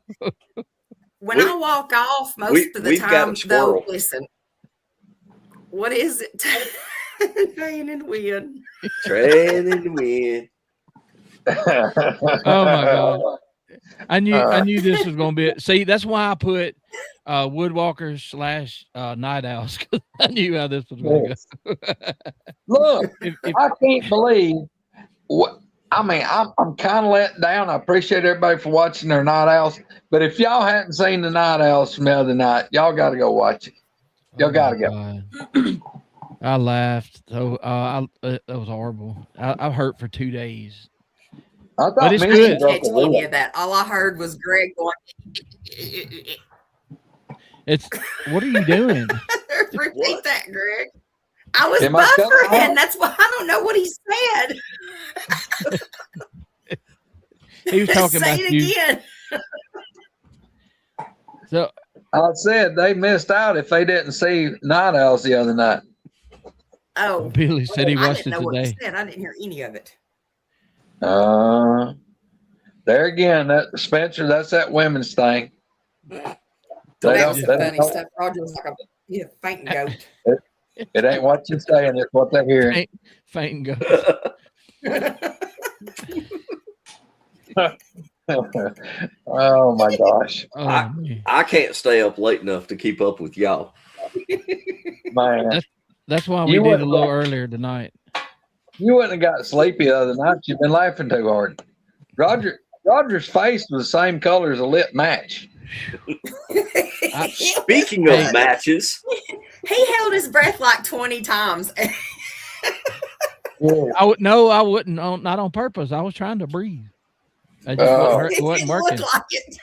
When I walk off, most of the we've got time, a squirrel. though, listen. What is it? Rain and wind. Train in the wind. Oh my God. I knew this was going to be it. See, that's why I put Woodwalkerz / Nightowlz, because I knew how this was going to go. Look, If- I can't believe what. I mean, I'm kind of let down. I appreciate everybody for watching their Nightowlz, but if y'all hadn't seen the Nightowlz from the other night, y'all got to go watch it. Y'all got to go. God. I laughed. So that was horrible. I hurt for 2 days. I thought But it's Misty good. broke Can't a tell any rib. of that. All I heard was Greg going. It's what are you doing? Repeat that, Greg. I was Am I still buffering. on? That's why I don't know what he said. He was talking Say about it you. again. So I said they missed out if they didn't see Nightowlz the other night. Oh, Billy said he I watched didn't it know what today. he said. I didn't hear any of it. There again, that Spencer, that's that women's thing. They That don't- was they the funny don't- stuff. Roger was like a fainting goat. It ain't what you're saying, it's what they're hearing. Faint go. Oh my gosh, Oh, man. I can't stay up late enough to keep up with y'all. man. That's why we You did a wouldn't- little earlier tonight. You wouldn't have got sleepy the other night. You've been laughing too hard. Roger's face was the same color as a lit match. Speaking of Hey. matches, He held his breath like 20 times. Yeah. I wouldn't. Not on purpose. I was trying to breathe. I just It wasn't didn't look working. like it.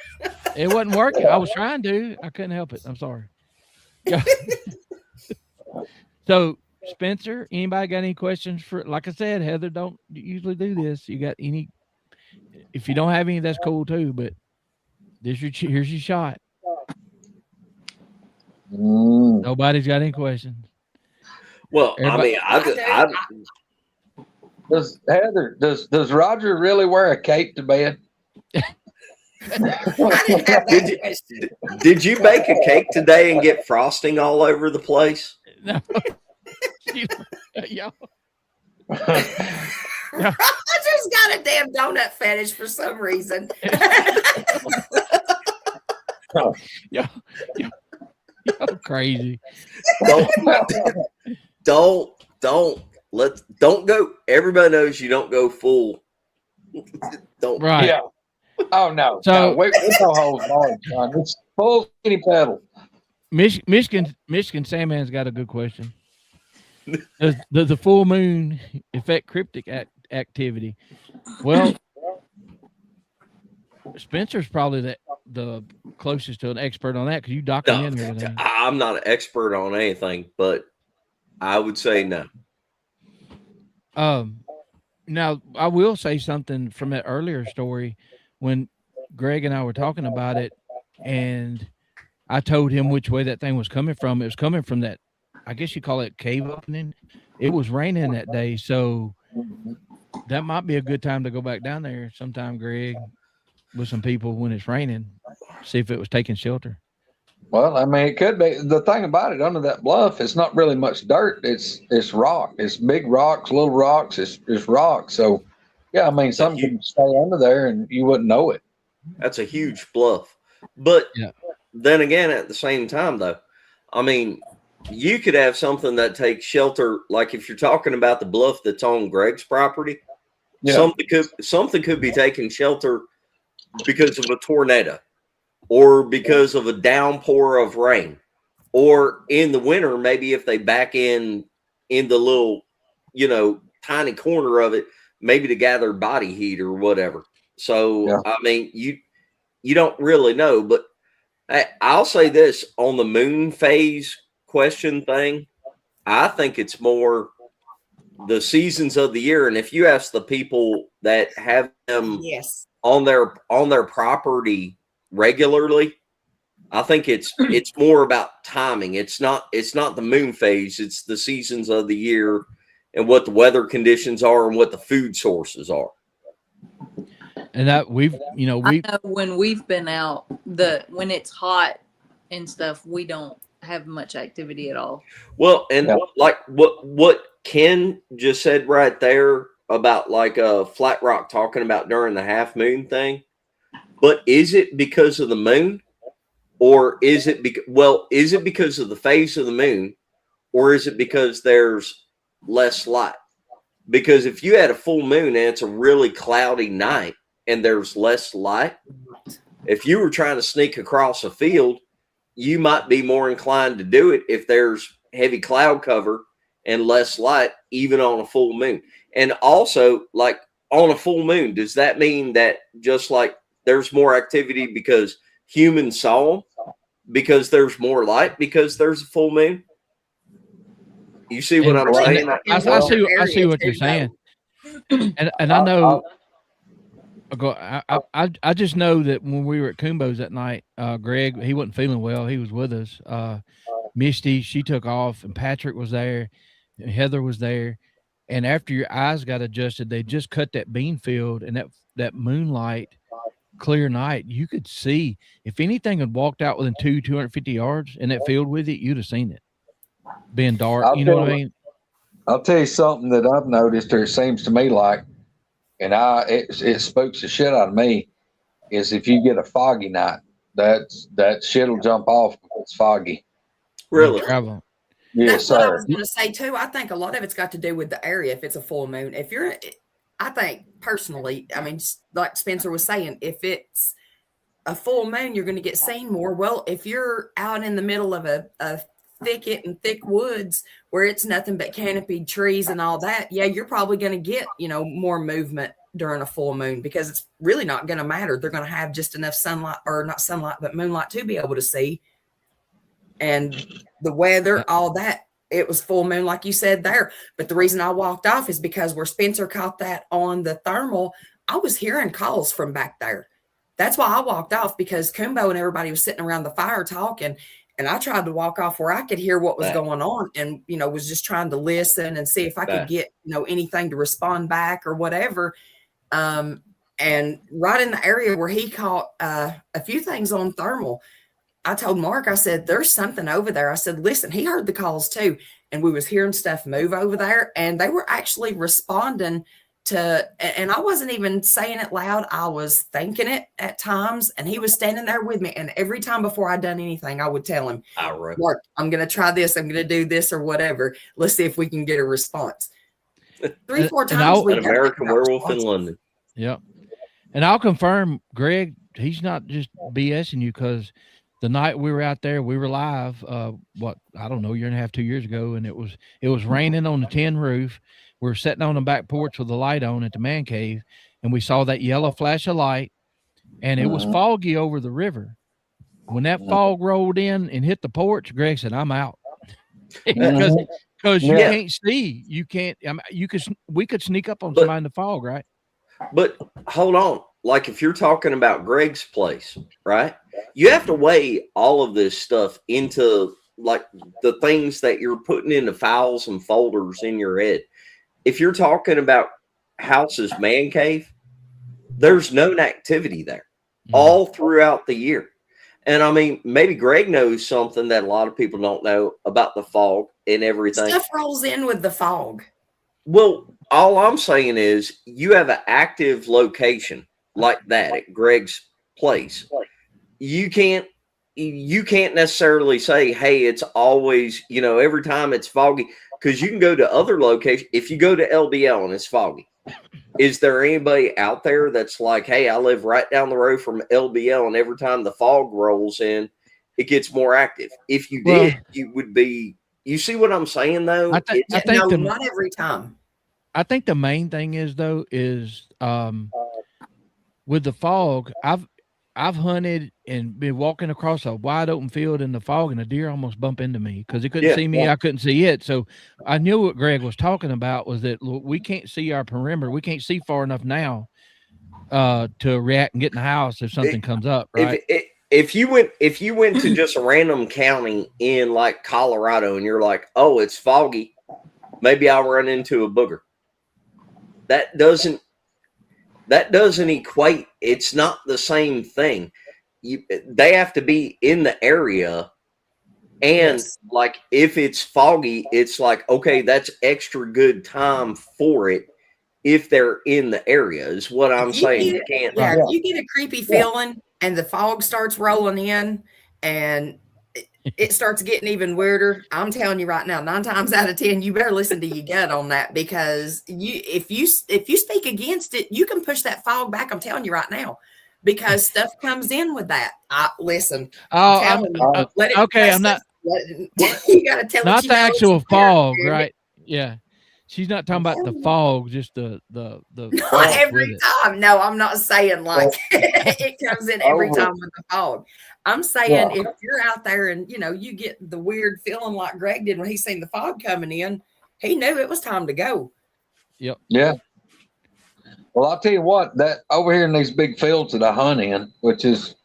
It wasn't working. I was trying to. I couldn't help it. I'm sorry. Yeah. So, Spencer, anybody got any questions for? Like I said, Heather don't usually do this. You got any? If you don't have any, that's cool too. But here's your shot. Nobody's got any questions. well, Everybody- I Does Heather? Does Roger really wear a cape to bed? I didn't have that question. did you bake a cake today and get frosting all over the place? No. Y'all. Roger's got a damn donut fetish for some reason. Y'all crazy. Don't go. Everybody knows you don't go full. Don't. Right. Yeah. Oh no. So- no, we no hold barred, son. It's full skinny pedal. Michigan Sandman's got a good question. Does the full moon affect cryptic activity? Well, Spencer's probably the closest to an expert on that because you document everything. I'm not an expert on anything, but I would say no. Now I will say something from that earlier story when Greg and I were talking about it, and I told him which way that thing was coming from. It was coming from that, I guess you call it cave opening. It was raining that day, so that might be a good time to go back down there sometime, Greg, with some people when it's raining, see if it was taking shelter. Well, I mean, it could be. The thing about it, under that bluff, it's not really much dirt. It's rock. It's big rocks, little rocks. It's rock. So, yeah, I mean, something can stay under there and you wouldn't know it. That's a huge bluff. But Yeah. then again, at the same time, though, I mean, you could have something that takes shelter. Like if you're talking about the bluff that's on Greg's property, Yeah. something could be taking shelter because of a tornado, or because of a downpour of rain, or in the winter, maybe if they back in the little, tiny corner of it, maybe to gather body heat or whatever. So, Yeah. I mean, you don't really know, but I'll say this on the moon phase question thing. I think it's more the seasons of the year. And if you ask the people that have them Yes. on their property regularly, I think it's more about timing. It's not the moon phase, it's the seasons of the year and what the weather conditions are and what the food sources are. And that I know when we've been out, when it's hot and stuff, we don't have much activity at all. Well, and like what Ken just said right there about like Flat Rock talking about during the half moon thing. But is it because of the moon, or is it because of the phase of the moon, or is it because there's less light? Because if you had a full moon and it's a really cloudy night and there's less light, if you were trying to sneak across a field, you might be more inclined to do it if there's heavy cloud cover and less light, even on a full moon. And also, like on a full moon, does that mean that just like there's more activity because humans saw them, because there's more light, because there's a full moon? You see what I'm saying? I see what you're saying. And I know, I just know that when we were at Kumbo's that night, Greg, he wasn't feeling well. He was with us. Misty, she took off, and Patrick was there, and Heather was there. And after your eyes got adjusted, they just cut that bean field, and that moonlight, clear night, you could see if anything had walked out within 250 yards in that field with it, you'd have seen it being dark. You know what I mean? I'll tell you something that I've noticed, or it seems to me like, and it spooks the shit out of me, is if you get a foggy night, that shit'll jump off if it's foggy. Really? Travel. Yes, That's what I sir. was going to say too. I think a lot of it's got to do with the area. If it's a full moon, I think personally, I mean, like Spencer was saying, if it's a full moon, you're going to get seen more. Well, if you're out in the middle of a thicket and thick woods where it's nothing but canopied trees and all that, yeah, you're probably going to get, more movement during a full moon, because it's really not going to matter. They're going to have just enough sunlight, or not sunlight, but moonlight to be able to see. And the weather, all that, it was full moon, like you said there. But the reason I walked off is because where Spencer caught that on the thermal, I was hearing calls from back there. That's why I walked off, because Kumbo and everybody was sitting around the fire talking. And I tried to walk off where I could hear what was going on, and, was just trying to listen and see if I could get, anything to respond back or whatever. And right in the area where he caught a few things on thermal, I told Mark, I said, there's something over there. I said, listen, he heard the calls too. And we was hearing stuff move over there, and they were actually responding to, and I wasn't even saying it loud. I was thinking it at times, and he was standing there with me. And every time before I'd done anything, I would tell him, Mark, I'm going to try this. I'm going to do this or whatever. Let's see if we can get a response. 3-4 times. An American Werewolf in London. Yep. And I'll confirm, Greg, he's not just BSing you, because the night we were out there, we were live, I don't know, 1.5 years, 2 years ago, and it was raining on the tin roof. We were sitting on the back porch with the light on at the man cave, and we saw that yellow flash of light, and it was foggy over the river. When that fog rolled in and hit the porch, Greg said, I'm out. Because you can't see. You can't, we could sneak up on somebody in the fog, right? But hold on. Like if you're talking about Greg's place, right? You have to weigh all of this stuff into like the things that you're putting into files and folders in your head. If you're talking about Howse's man cave, there's known activity there all throughout the year. And I mean, maybe Greg knows something that a lot of people don't know about the fog and everything. Stuff rolls in with the fog. Well, all I'm saying is you have an active location like that at Greg's place. You can't necessarily say, hey, it's always, every time it's foggy, because you can go to other locations. If you go to LBL and it's foggy, is there anybody out there that's like, hey, I live right down the road from LBL, and every time the fog rolls in, it gets more active? If you did, you would be. You see what I'm saying, though? I think not every time. I think the main thing is with the fog. I've hunted and been walking across a wide open field in the fog, and a deer almost bumped into me because it couldn't see me. I couldn't see it. So I knew what Greg was talking about was that we can't see our perimeter. We can't see far enough now to react and get in the house if something comes up. Right. If you went to just a random county in like Colorado and you're like, oh, it's foggy, maybe I'll run into a booger. That doesn't equate. It's not the same thing. They have to be in the area. And like, if it's foggy, it's like, okay, that's extra good time for it. If they're in the area is what I'm saying. If you get a creepy feeling and the fog starts rolling in and it starts getting even weirder, I'm telling you right now, 9 times out of 10, you better listen to your gut on that, because if you speak against it, you can push that fog back. I'm telling you right now, because stuff comes in with that. Listen. I'm not. You got to tell not the actual fog, right? Yeah. She's not talking about the fog, just the not every time. No, I'm not saying like it comes in every time with the fog. I'm saying if you're out there and you get the weird feeling like Greg did when he seen the fog coming in, he knew it was time to go. Yep. Yeah. Well, I'll tell you what, that over here in these big fields that I hunt in, which is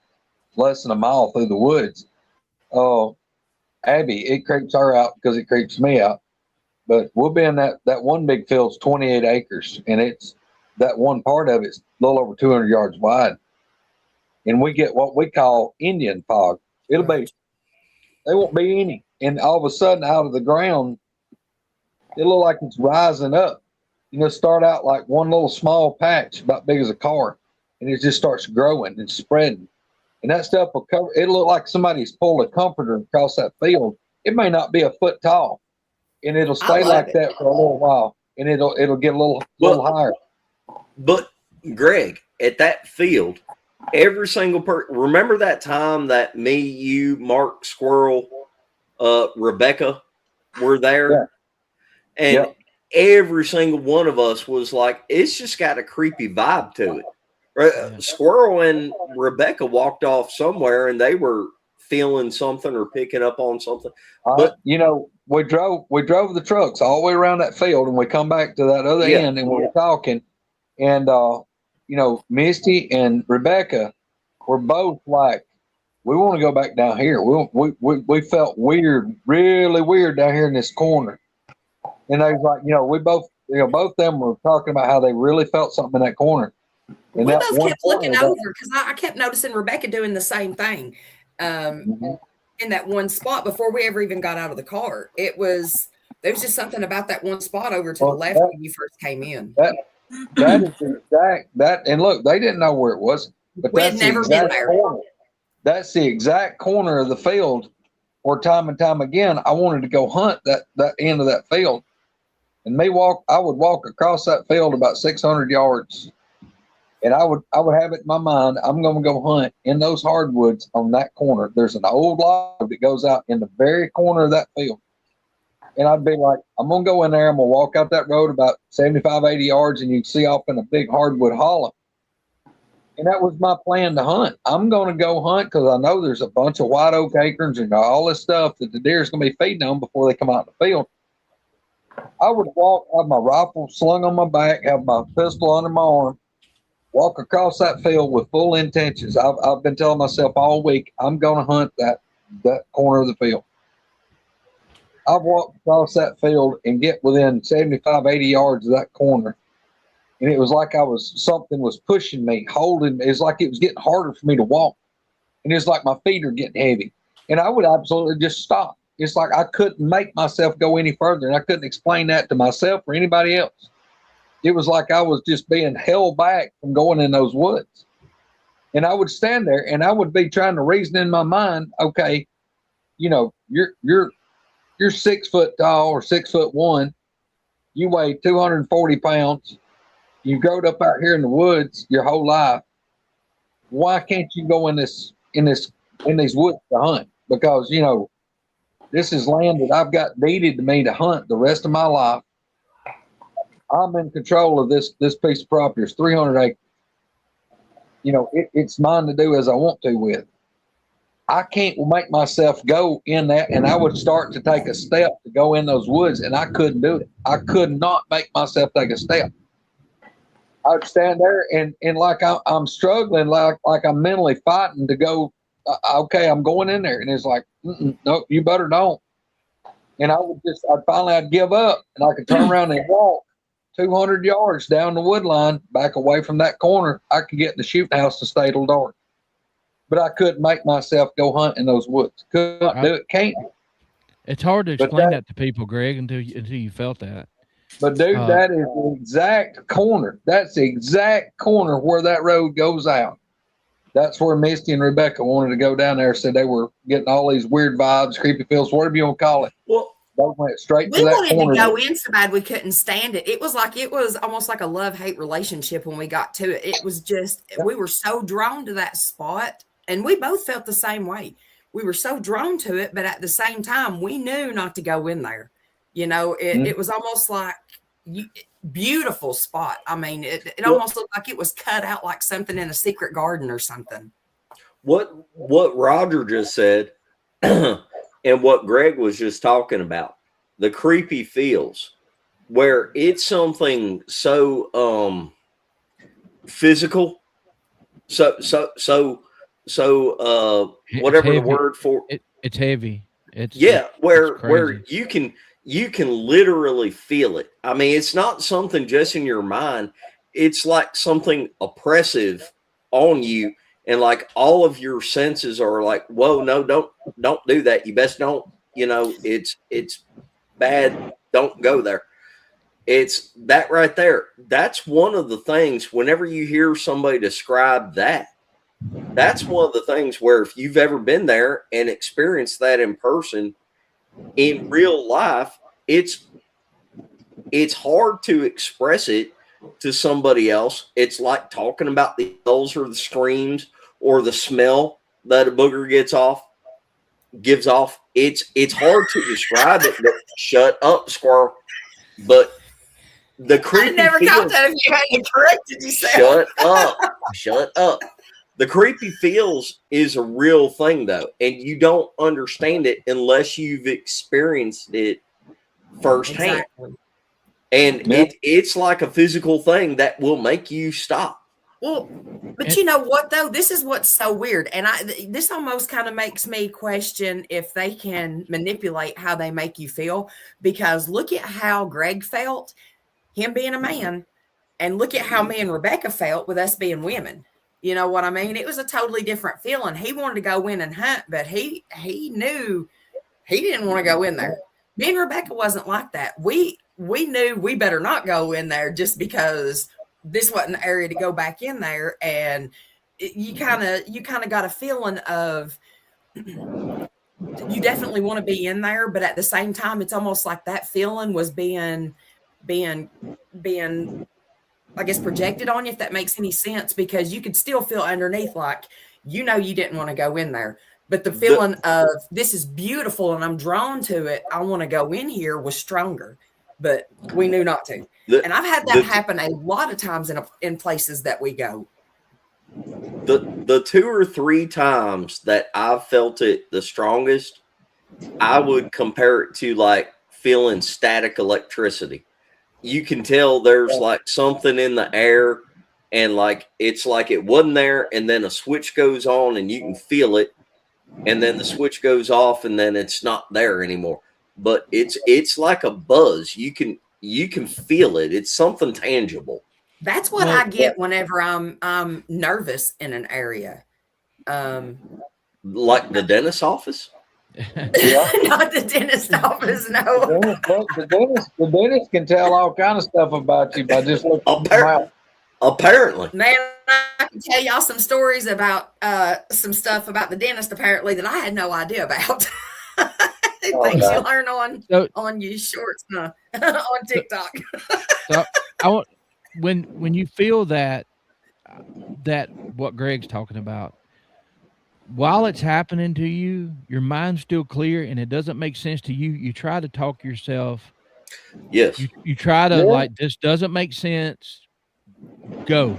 less than a mile through the woods, Abby, it creeps her out because it creeps me out. But we'll be in that one big field's 28 acres, and it's that one part of it's a little over 200 yards wide. And we get what we call Indian fog. There won't be any. And all of a sudden, out of the ground, it look like it's rising up. Start out like one little small patch about big as a car, and it just starts growing and spreading. And that stuff will cover. It'll look like somebody's pulled a comforter across that field. It may not be a foot tall. And it'll stay like that for a little while, and it'll get a little higher. But Greg, at that field, every single person. Remember that time that me, you, Mark, Squirrel, Rebecca were there, and every single one of us was like, "It's just got a creepy vibe to it." Right? Squirrel and Rebecca walked off somewhere, and they were feeling something or picking up on something. But we drove the trucks all the way around that field, and we come back to that other end, and we were talking, and Misty and Rebecca were both like, we want to go back down here. We felt weird, really weird down here in this corner. And they was like, we both of them were talking about how they really felt something in that corner. And we both kept looking over, because I kept noticing Rebecca doing the same thing. In that one spot before we ever even got out of the car. There was just something about that one spot over to the left when you first came in. That is exact and look, they didn't know where it was, but we had never been there. Corner. That's the exact corner of the field where time and time again I wanted to go hunt that end of that field. And I would walk across that field about 600 yards. And I would have it in my mind, I'm going to go hunt in those hardwoods on that corner. There's an old log that goes out in the very corner of that field. And I'd be like, I'm going to go in there. I'm going to walk out that road about 75, 80 yards, and you can see off in a big hardwood hollow. And that was my plan to hunt. I'm going to go hunt because I know there's a bunch of white oak acorns and all this stuff that the deer is going to be feeding on before they come out in the field. I would walk, have my rifle slung on my back, have my pistol under my arm, walk across that field with full intentions. I've been telling myself all week, I'm going to hunt that corner of the field. I've walked across that field and get within 75, 80 yards of that corner. And it was like something was pushing me, holding me. It's like it was getting harder for me to walk. and it's like my feet are getting heavy, and I would absolutely just stop. It's like I couldn't make myself go any further, and I couldn't explain that to myself or anybody else. It was like I was just being held back from going in those woods. And I would stand there and I would be trying to reason in my mind, okay, you know, you're 6 foot tall or 6'1", you weigh 240 pounds, you've grown up out here in the woods your whole life. Why can't you go in these woods to hunt? Because, you know, this is land that I've got deeded to me to hunt the rest of my life. I'm in control of this piece of property. It's 300 acres. You know, it's mine to do as I want to with. I can't make myself go in that, and I would start to take a step to go in those woods, and I couldn't do it. I could not make myself take a step. I would stand there and like I'm struggling, like I'm mentally fighting to go. Okay, I'm going in there, and it's like, no, you better don't. And I'd give up, and I could turn around and walk 200 yards down the wood line, back away from that corner. I could get in the shooting house to stay till dark, but I couldn't make myself go hunt in those woods. Could not do it. Can't. It's hard to explain that to people, Greg, until you felt that. But dude, that is the exact corner. That's the exact corner where that road goes out. That's where Misty and Rebecca wanted to go down there. Said they were getting all these weird vibes, creepy feels, whatever you want to call it. Well, they went straight to that corner. We wanted to go in so bad we couldn't stand it. It was almost like a love-hate relationship when we got to it. It was just, we were so drawn to that spot, and we both felt the same way. We were so drawn to it, but at the same time, we knew not to go in there. You know, it was almost like beautiful spot. I mean, it almost looked like it was cut out like something in a secret garden or something. What Roger just said and what Greg was just talking about, the creepy feels, where it's something so physical, so whatever the word for it's heavy. Where you can literally feel it. I mean, it's not something just in your mind. It's like something oppressive on you, and like all of your senses are like, whoa, no, don't do that. You best don't, you know, it's bad. Don't go there. It's that right there. That's one of the things, whenever you hear somebody describe that, that's one of the things where if you've ever been there and experienced that in person, in real life, it's hard to express it to somebody else. It's like talking about the yells or the screams or the smell that a booger gives off. It's hard to describe it. But shut up, squirrel. But the creepy. I never got that if you hadn't corrected yourself. Shut up. The creepy feels is a real thing, though, and you don't understand it unless you've experienced it firsthand. Exactly. And it's like a physical thing that will make you stop. Well, but you know what, though? This is what's so weird. And this almost kind of makes me question if they can manipulate how they make you feel. Because look at how Greg felt, him being a man, and look at how me and Rebecca felt with us being women. You know what I mean? It was a totally different feeling. He wanted to go in and hunt, but he knew he didn't want to go in there. Me and Rebecca wasn't like that. We knew we better not go in there just because this wasn't the area to go back in there. And you kind of got a feeling of you definitely want to be in there, but at the same time, it's almost like that feeling was being I guess projected on you, if that makes any sense, because you could still feel underneath like, you know, you didn't want to go in there, but the feeling of this is beautiful and I'm drawn to it, I want to go in here, was stronger, but we knew not to. And I've had that happen a lot of times in places that we go. The 2 or 3 times that I've felt it the strongest, I would compare it to like feeling static electricity. You can tell there's like something in the air, and like it's like it wasn't there, and then a switch goes on and you can feel it, and then the switch goes off and then it's not there anymore. But it's like a buzz. You can feel it. It's something tangible. That's what I get whenever I'm nervous in an area. Like the dentist's office? Not the dentist office, no. The dentist can tell all kind of stuff about you by just looking at your mouth. Apparently. Man, I can tell y'all some stories about some stuff about the dentist apparently that I had no idea about. Things you learn on your shorts on TikTok. So I want when you feel that what Greg's talking about, while it's happening to you, your mind's still clear and it doesn't make sense to you. You try to talk yourself. Yes. You try to like, this doesn't make sense. Go.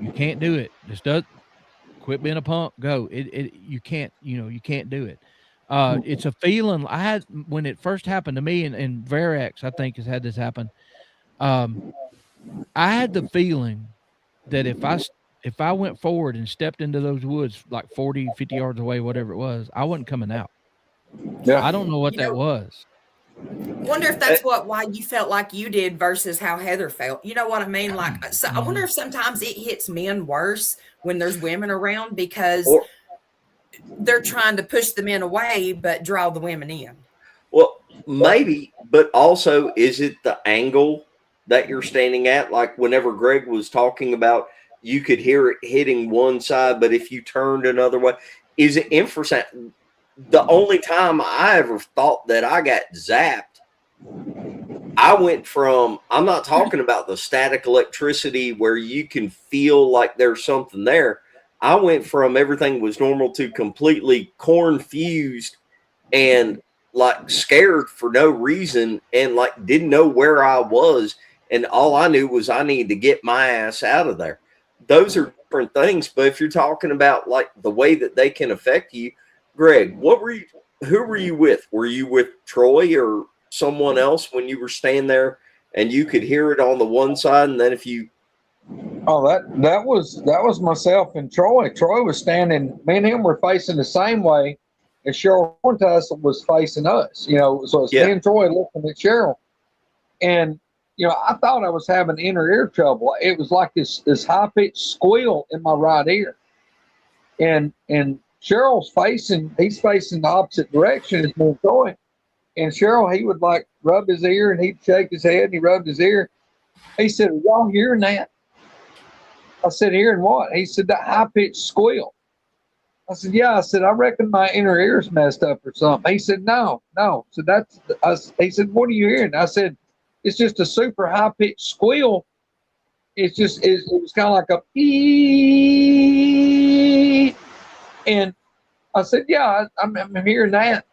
You can't do it. Quit being a punk. Go. You can't do it. It's a feeling I had when it first happened to me, and Verax, I think, has had this happen. I had the feeling that if I went forward and stepped into those woods like 40, 50 yards away, whatever it was, I wasn't coming out. Yeah. I don't know what that was. Wonder if that's why you felt like you did versus how Heather felt. You know what I mean? Like, so I wonder if sometimes it hits men worse when there's women around because they're trying to push the men away, but draw the women in. Well, maybe, but also is it the angle that you're standing at? Like whenever Greg was talking about, you could hear it hitting one side, but if you turned another way, is it infrasound? The only time I ever thought that I got zapped, I went from, I'm not talking about the static electricity where you can feel like there's something there. I went from everything was normal to completely confused and like scared for no reason and like didn't know where I was. And all I knew was I needed to get my ass out of there. Those are different things. But if you're talking about like the way that they can affect you, Greg, who were you with? Were you with Troy or someone else when you were staying there and you could hear it on the one side? And then if you, that was myself and Troy. Troy was standing, me and him were facing the same way as Cheryl Horntussle was facing us, you know, so it's me and Troy looking at Cheryl. And, you know, I thought I was having inner ear trouble. It was like this high-pitched squeal in my right ear. And Cheryl's he's facing the opposite direction as me and Troy. And Cheryl, he would like rub his ear and he'd shake his head and he rubbed his ear. He said, "Are y'all hearing that?" I said, "Hearing what?" He said, "That high-pitched squeal." I said, "Yeah." I said, "I reckon my inner ear's messed up or something." He said, No. So he said, "What are you hearing?" I said, "It's just a super high-pitched squeal. It was kind of like a beep." And I said, "Yeah, I'm hearing that."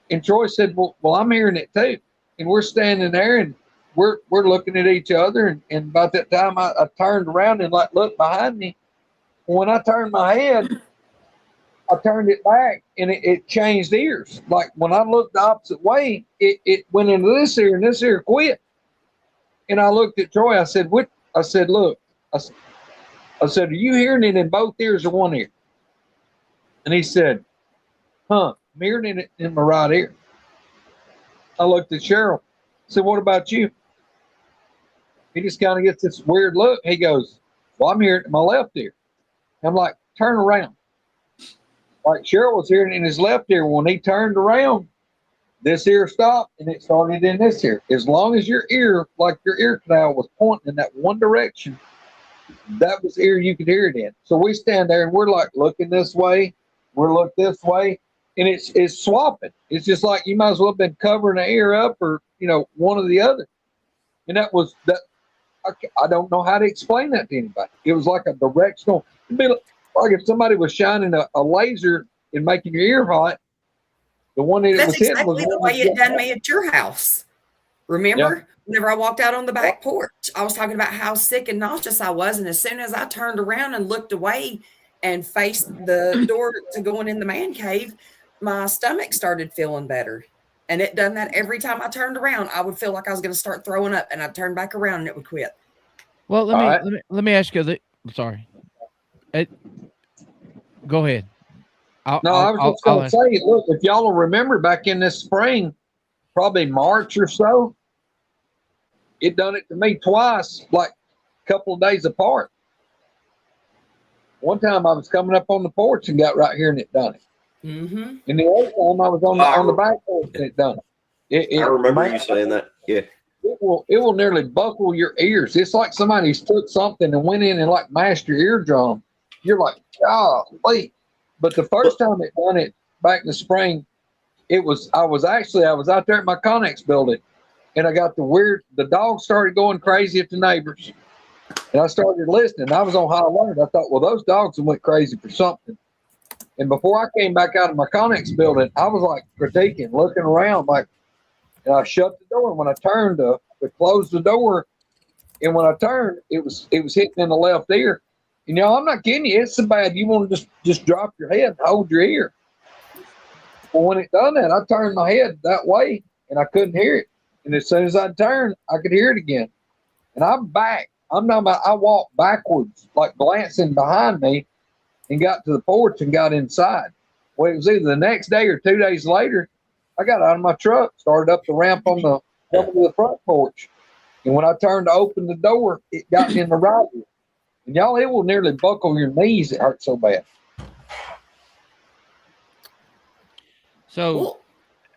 And Troy said, well, I'm hearing it too. And we're standing there and we're looking at each other. And about that time, I turned around and like looked behind me. When I turned my head, I turned it back and it changed ears. Like when I looked the opposite way, it went into this ear and this ear quit. And I looked at Troy. I said, "What?" I said, "Look," I said, "Are you hearing it in both ears or one ear?" And he said, "I'm hearing it in my right ear." I looked at Cheryl. I said, "What about you?" He just kind of gets this weird look. He goes, "Well, I'm hearing it in my left ear." I'm like, "Turn around." Like Cheryl was hearing it in his left ear. When he turned around, this ear stopped and it started in this ear. As long as your ear, like your ear canal was pointing in that one direction, that was the ear you could hear it in. So we stand there and we're like looking this way. We're look this way. And it's swapping. It's just like you might as well have been covering the ear up or, you know, one or the other. And that was that. I don't know how to explain that to anybody. It was like a directional. It'd be like if somebody was shining a laser and making your ear hot. The one that That's was hitting exactly was the way it done me at your house. Remember? Whenever I walked out on the back porch, I was talking about how sick and nauseous I was. And as soon as I turned around and looked away and faced the door to going in the man cave, my stomach started feeling better. And it done that every time I turned around. I would feel like I was going to start throwing up and I'd turn back around and it would quit. Well, let me ask you I'm sorry. Go ahead. I was just going to say, look, if y'all will remember back in this spring, probably March or so, it done it to me twice, like a couple of days apart. One time I was coming up on the porch and got right here and it done it. Mm-hmm. And the other time I was on the back porch and it done it. I remember you saying that. Yeah. It will nearly buckle your ears. It's like somebody's took something and went in and like mashed your eardrum. You're like, golly. But the first time it done it back in the spring, I was out there at my Connex building, and I got the dogs started going crazy at the neighbors. And I started listening. I was on high alert. I thought, well, those dogs went crazy for something. And before I came back out of my Connex building, I was like critiquing, looking around, like, and I shut the door. And when I turned to close the door, and when I turned, it was hitting in the left ear. And y'all, I'm not kidding you. It's so bad you want to just drop your head and hold your ear. Well, when it done that, I turned my head that way, and I couldn't hear it. And as soon as I turned, I could hear it again. And I'm back. I'm talking about I walked backwards, like glancing behind me, and got to the porch and got inside. Well, it was either the next day or 2 days later, I got out of my truck, started up the ramp on the front porch. And when I turned to open the door, it got in the right ear. And y'all, it will nearly buckle your knees. It hurts so bad. So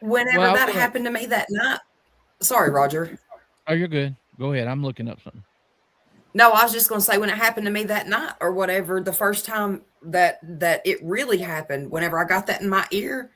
whenever that happened to me that night, sorry, Roger. Oh, you're good. Go ahead. I'm looking up something. No, I was just going to say when it happened to me that night or whatever, the first time that it really happened, whenever I got that in my ear,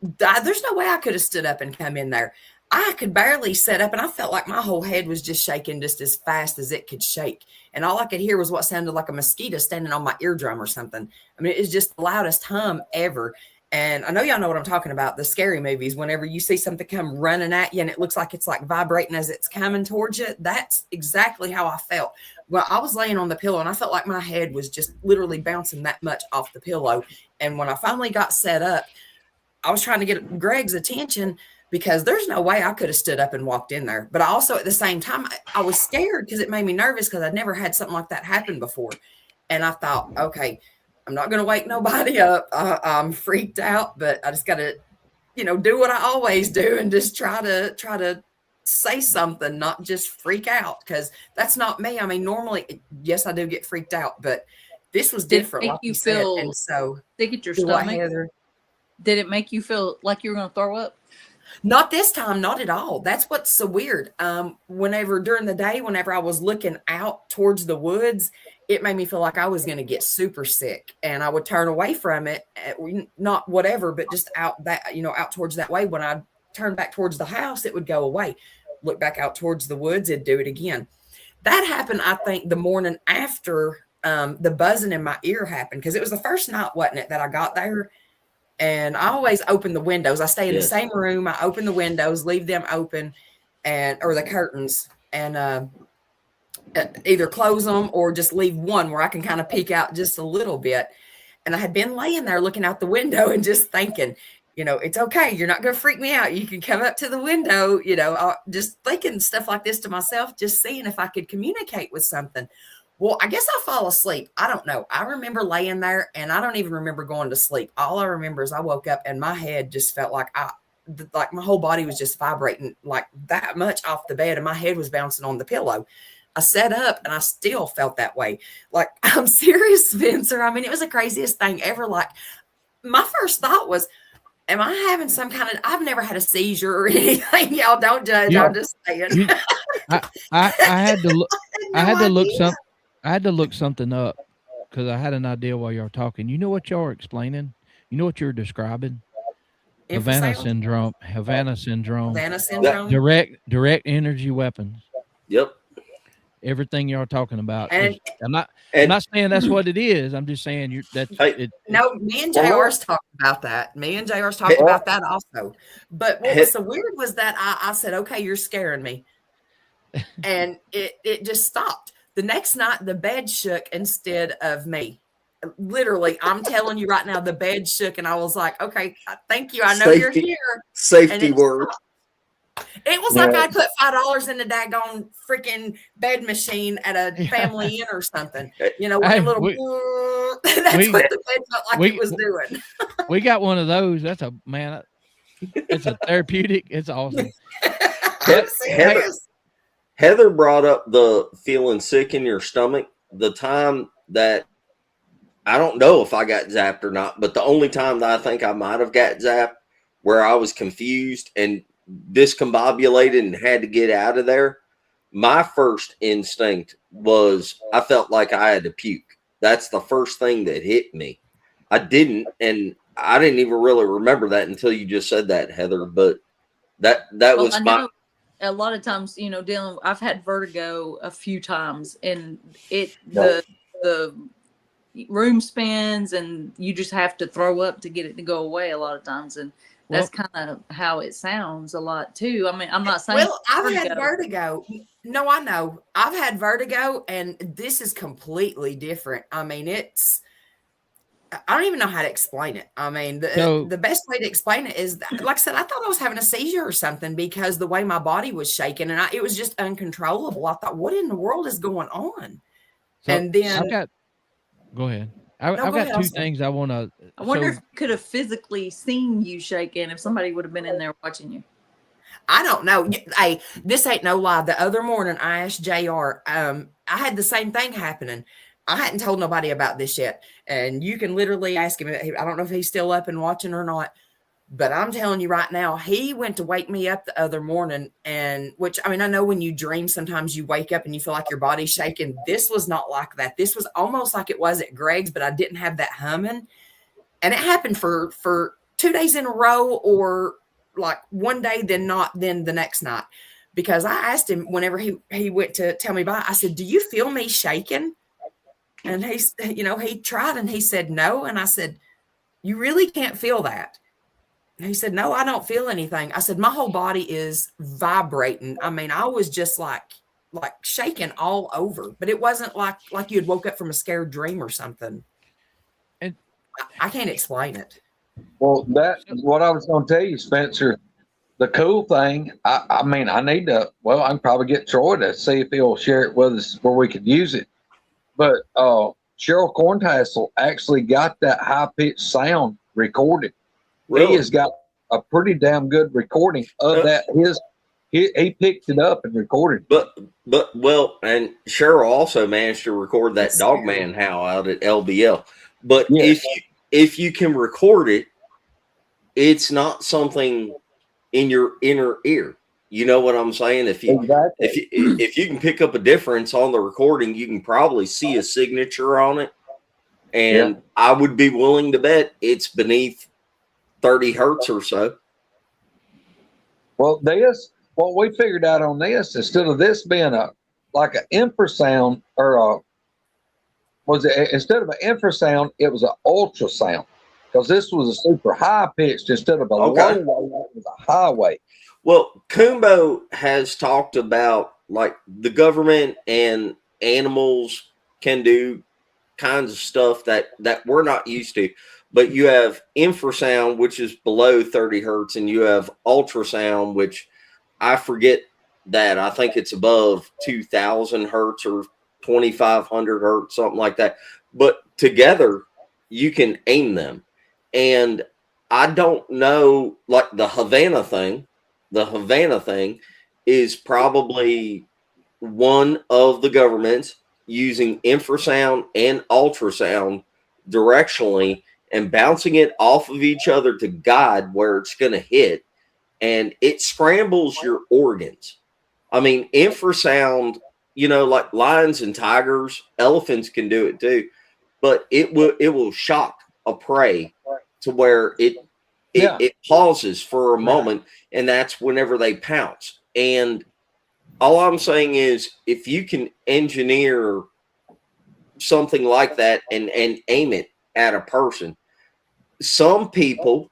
there's no way I could have stood up and come in there. I could barely sit up, and I felt like my whole head was just shaking just as fast as it could shake. And all I could hear was what sounded like a mosquito standing on my eardrum or something. I mean, it was just the loudest hum ever. And I know y'all know what I'm talking about, the scary movies. Whenever you see something come running at you and it looks like it's like vibrating as it's coming towards you, that's exactly how I felt. Well, I was laying on the pillow, and I felt like my head was just literally bouncing that much off the pillow. And when I finally got set up, I was trying to get Greg's attention because there's no way I could have stood up and walked in there. But I also, at the same time, I was scared because it made me nervous because I'd never had something like that happen before. And I thought, okay, I'm not going to wake nobody up. I'm freaked out, but I just got to, do what I always do and just try to say something, not just freak out, because that's not me. I mean, normally, yes, I do get freaked out, but this was different. Did it make you feel and so sick at your stomach? Did it make you feel like you were going to throw up? Not this time, not at all. That's what's so weird. Whenever during the day, whenever I was looking out towards the woods, it made me feel like I was going to get super sick, and I would turn away from it, not whatever, but just out towards that way. When I turned back towards the house, it would go away. Look back out towards the woods, it'd do it again. That happened, I think, the morning after the buzzing in my ear happened, because it was the first night, wasn't it, that I got there. And I always open the windows. I stay in the same room. I open the windows, leave them open, or the curtains, and either close them or just leave one where I can kind of peek out just a little bit. And I had been laying there looking out the window and just thinking, it's okay. You're not going to freak me out. You can come up to the window, just thinking stuff like this to myself, just seeing if I could communicate with something. Well, I guess I fall asleep. I don't know. I remember laying there, and I don't even remember going to sleep. All I remember is I woke up and my head just felt like my whole body was just vibrating like that much off the bed, and my head was bouncing on the pillow. I sat up and I still felt that way. Like, I'm serious, Spencer. I mean, it was the craziest thing ever. Like, my first thought was, am I having some kind of, I've never had a seizure or anything. Y'all don't judge. Yeah. I'm just saying. I had to look, I had to look something up because I had an idea while y'all were talking. You know what y'all are explaining? You know what you're describing? Havana syndrome. Direct energy weapons. Yep. Everything y'all talking about. I'm not saying that's what it is. I'm just saying No, me and JR's talked about that. Me and JR's talked about that also. But what was so weird was that I said, okay, you're scaring me. And it just stopped. The next night, the bed shook instead of me. Literally, I'm telling you right now, the bed shook, and I was like, okay, thank you. I know you're here. Safety word. It was like I put $5 in the daggone freaking bed machine at a family inn or something. With a little. That's what the bed felt like it was doing. We got one of those. That's it's a therapeutic. It's awesome. Heather brought up the feeling sick in your stomach. The time that I don't know if I got zapped or not, but the only time that I think I might have got zapped where I was confused and discombobulated and had to get out of there, my first instinct was I felt like I had to puke. That's the first thing that hit me. I didn't, and I didn't even really remember that until you just said that, Heather. But that was my. A lot of times, Dylan, I've had vertigo a few times, and the room spins, and you just have to throw up to get it to go away a lot of times, and that's kind of how it sounds a lot too. I mean, I'm not saying. Well, I've had vertigo. No, I know. I've had vertigo, and this is completely different. I mean, I don't even know how to explain it. I mean, the best way to explain it is, like I said, I thought I was having a seizure or something because the way my body was shaking, and it was just uncontrollable. I thought, what in the world is going on? And then go ahead. I've got two things I want to. I wonder if you could have physically seen you shaking if somebody would have been in there watching you. I don't know. Hey, this ain't no lie. The other morning, I asked JR. I had the same thing happening. I hadn't told nobody about this yet. And you can literally ask him. I don't know if he's still up and watching or not. But I'm telling you right now, he went to wake me up the other morning. And which, I mean, I know when you dream, sometimes you wake up and you feel like your body's shaking. This was not like that. This was almost like it was at Greg's, but I didn't have that humming. And it happened for 2 days in a row, or like one day, then the next night. Because I asked him whenever he went to tell me bye, I said, do you feel me shaking? And he tried and he said, no. And I said, you really can't feel that. And he said, no, I don't feel anything. I said, my whole body is vibrating. I mean, I was just like shaking all over, but it wasn't like you had woke up from a scared dream or something. And I can't explain it. Well, that's what I was going to tell you, Spencer. The cool thing, I mean, I can probably get Troy to see if he'll share it with us where we could use it. But Cheryl Corntassel actually got that high-pitched sound recorded. Really? He has got a pretty damn good recording of that. He picked it up and recorded. But and Cheryl also managed to record that Dogman howl out at LBL. But if you can record it, it's not something in your inner ear. You know what I'm saying? If you can pick up a difference on the recording, you can probably see a signature on it. And I would be willing to bet it's beneath 30 hertz or so. Well, what we figured out on this, instead of this being like an infrasound, or instead of an infrasound, it was an ultrasound, because this was a super high pitched instead of a low wave, it was a high wave. Well, Kumbo has talked about like the government and animals can do kinds of stuff that we're not used to. But you have infrasound, which is below 30 hertz, and you have ultrasound, which I forget that. I think it's above 2,000 hertz or 2,500 hertz, something like that. But together, you can aim them. And I don't know, like the Havana thing is probably one of the governments using infrasound and ultrasound directionally and bouncing it off of each other to guide where it's going to hit. And it scrambles your organs. I mean, infrasound, like lions and tigers, elephants can do it too, but it will shock a prey to where it pauses for a moment, and that's whenever they pounce. And all I'm saying is, if you can engineer something like that and aim it at a person, some people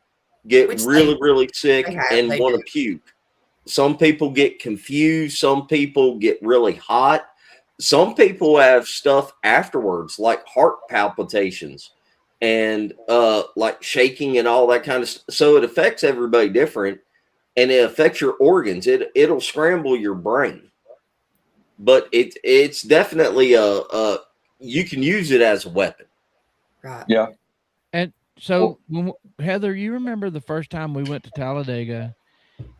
get really sick and want to puke. Some people get confused. Some people get really hot. Some people have stuff afterwards, like heart palpitations and like shaking and all that kind of stuff. So it affects everybody different, and it affects your organs. It'll scramble your brain. But it's definitely you can use it as a weapon. Right. Yeah. And so, Heather, you remember the first time we went to Talladega,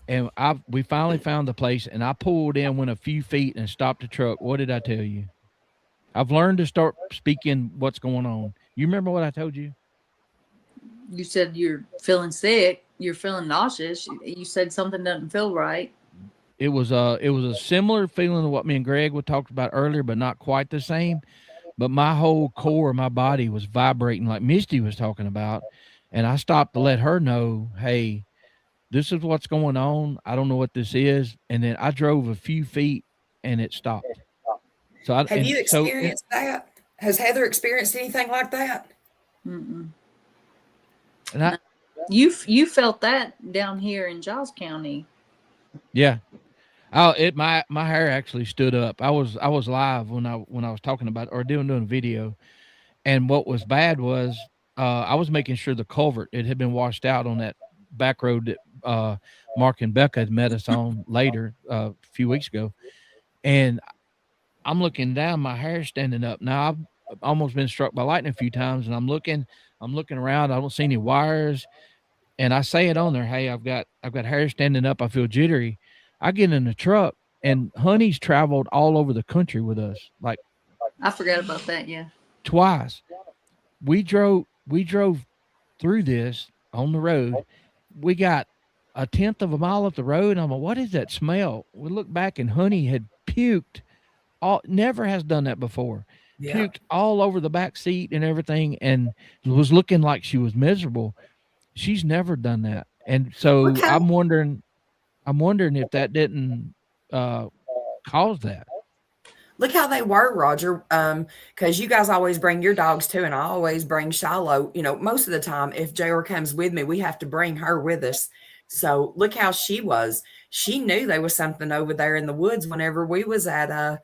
and we finally found the place, and I pulled in, went a few feet, and stopped the truck. What did I tell you? I've learned to start speaking what's going on. You remember what I told you? You said you're feeling sick. You're feeling nauseous. You said something doesn't feel right. It was a similar feeling to what me and Greg would talked about earlier, but not quite the same. But my whole core, my body was vibrating like Misty was talking about. And I stopped to let her know, hey, this is what's going on. I don't know what this is. And then I drove a few feet and it stopped. So have you experienced that? Has Heather experienced anything like that? Mm-mm. And you felt that down here in Giles County. Yeah. My hair actually stood up. I was live when I was talking about or doing a video. And what was bad was I was making sure the culvert, it had been washed out on that back road that Mark and Becca had met us on later a few weeks ago. And I'm looking down, my hair's standing up. Now I've almost been struck by lightning a few times, and I'm looking around. I don't see any wires. And I say it on there, hey, I've got hair standing up. I feel jittery. I get in the truck, and Honey's traveled all over the country with us. Like, I forgot about that. Yeah. Twice. We drove through this on the road. We got a 1/10 of a mile up the road. And I'm like, what is that smell? We look back and Honey had puked. Never has done that before. Yeah. Puked all over the back seat and everything, and was looking like she was miserable. She's never done that. And so I'm wondering if that didn't cause that. Look how they were, Roger. Because you guys always bring your dogs too, and I always bring Shiloh. You know, most of the time, if JR comes with me, we have to bring her with us. So look how she was. She knew there was something over there in the woods whenever we was at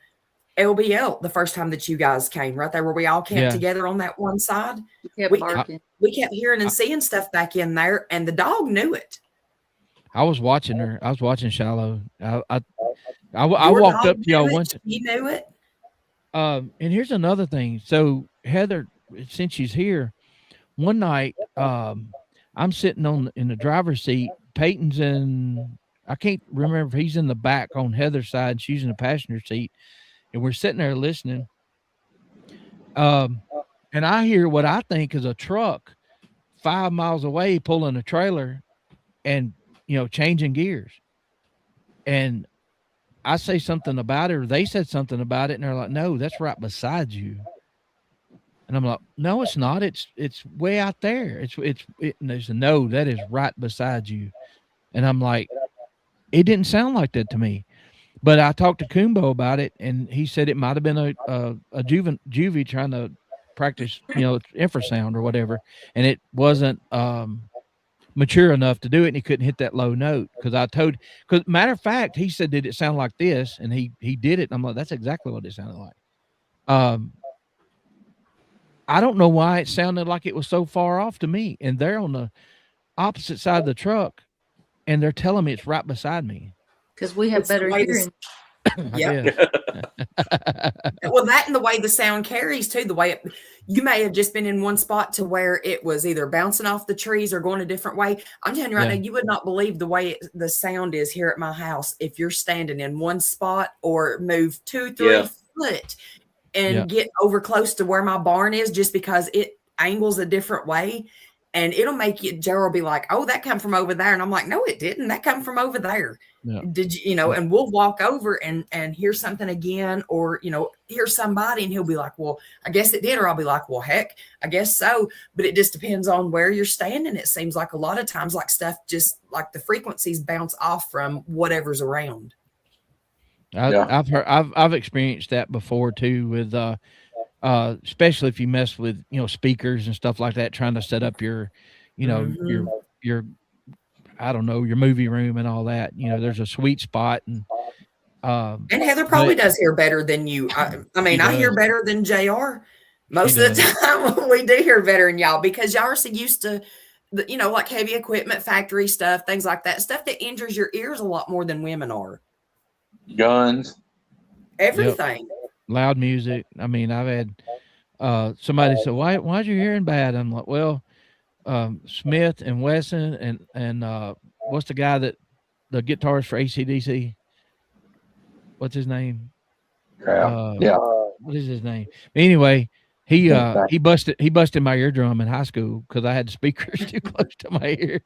LBL the first time that you guys came, right there where we all camped together on that one side. We kept hearing and seeing stuff back in there, and the dog knew it. I was watching her. I was watching Shiloh. I walked up to y'all once. You knew it. And here's another thing. So Heather, since she's here, one night I'm sitting in the driver's seat. Peyton's I can't remember if he's in the back on Heather's side. She's in the passenger seat. And we're sitting there listening. And I hear what I think is a truck 5 miles away pulling a trailer and, changing gears. And I say something about it, or they said something about it, and they're like, no, that's right beside you. And I'm like, no, it's not. It's way out there. And they said, no, that is right beside you. And I'm like, it didn't sound like that to me. But I talked to Kumbo about it, and he said it might have been a juvie trying to practice, infrasound or whatever, and it wasn't mature enough to do it, and he couldn't hit that low note. Because matter of fact, he said, did it sound like this? And he did it. And I'm like, that's exactly what it sounded like. I don't know why it sounded like it was so far off to me, and they're on the opposite side of the truck, and they're telling me it's right beside me. Because we have better hearing. Yeah. Well, that and the way the sound carries too, the way you may have just been in one spot to where it was either bouncing off the trees or going a different way. I'm telling you right now, you would not believe the way the sound is here at my house if you're standing in one spot or move 2-3 foot and get over close to where my barn is, just because it angles a different way. And it'll make Gerald be like, oh, that come from over there. And I'm like, no, it didn't. That come from over there. Yeah. Did you, and we'll walk over and hear something again, or, hear somebody, and he'll be like, well, I guess it did. Or I'll be like, well, heck, I guess so. But it just depends on where you're standing. It seems like a lot of times, like stuff, just like the frequencies bounce off from whatever's around. I've experienced that before too with, especially if you mess with, speakers and stuff like that, trying to set up your, your, I don't know, your movie room and all that, there's a sweet spot. And Heather probably does hear better than you. I hear better than JR. Most of the time we do hear better than y'all, because y'all are so used to, like heavy equipment, factory stuff, things like that, stuff that injures your ears a lot more than women are. Guns. Everything. Yep. Loud music. I mean, I've had somebody say, why's your hearing bad? I'm like, well, Smith and Wesson and what's the guy the guitarist for AC/DC? What's his name? What is his name? Anyway, He busted my eardrum in high school because I had the speakers too close to my ears,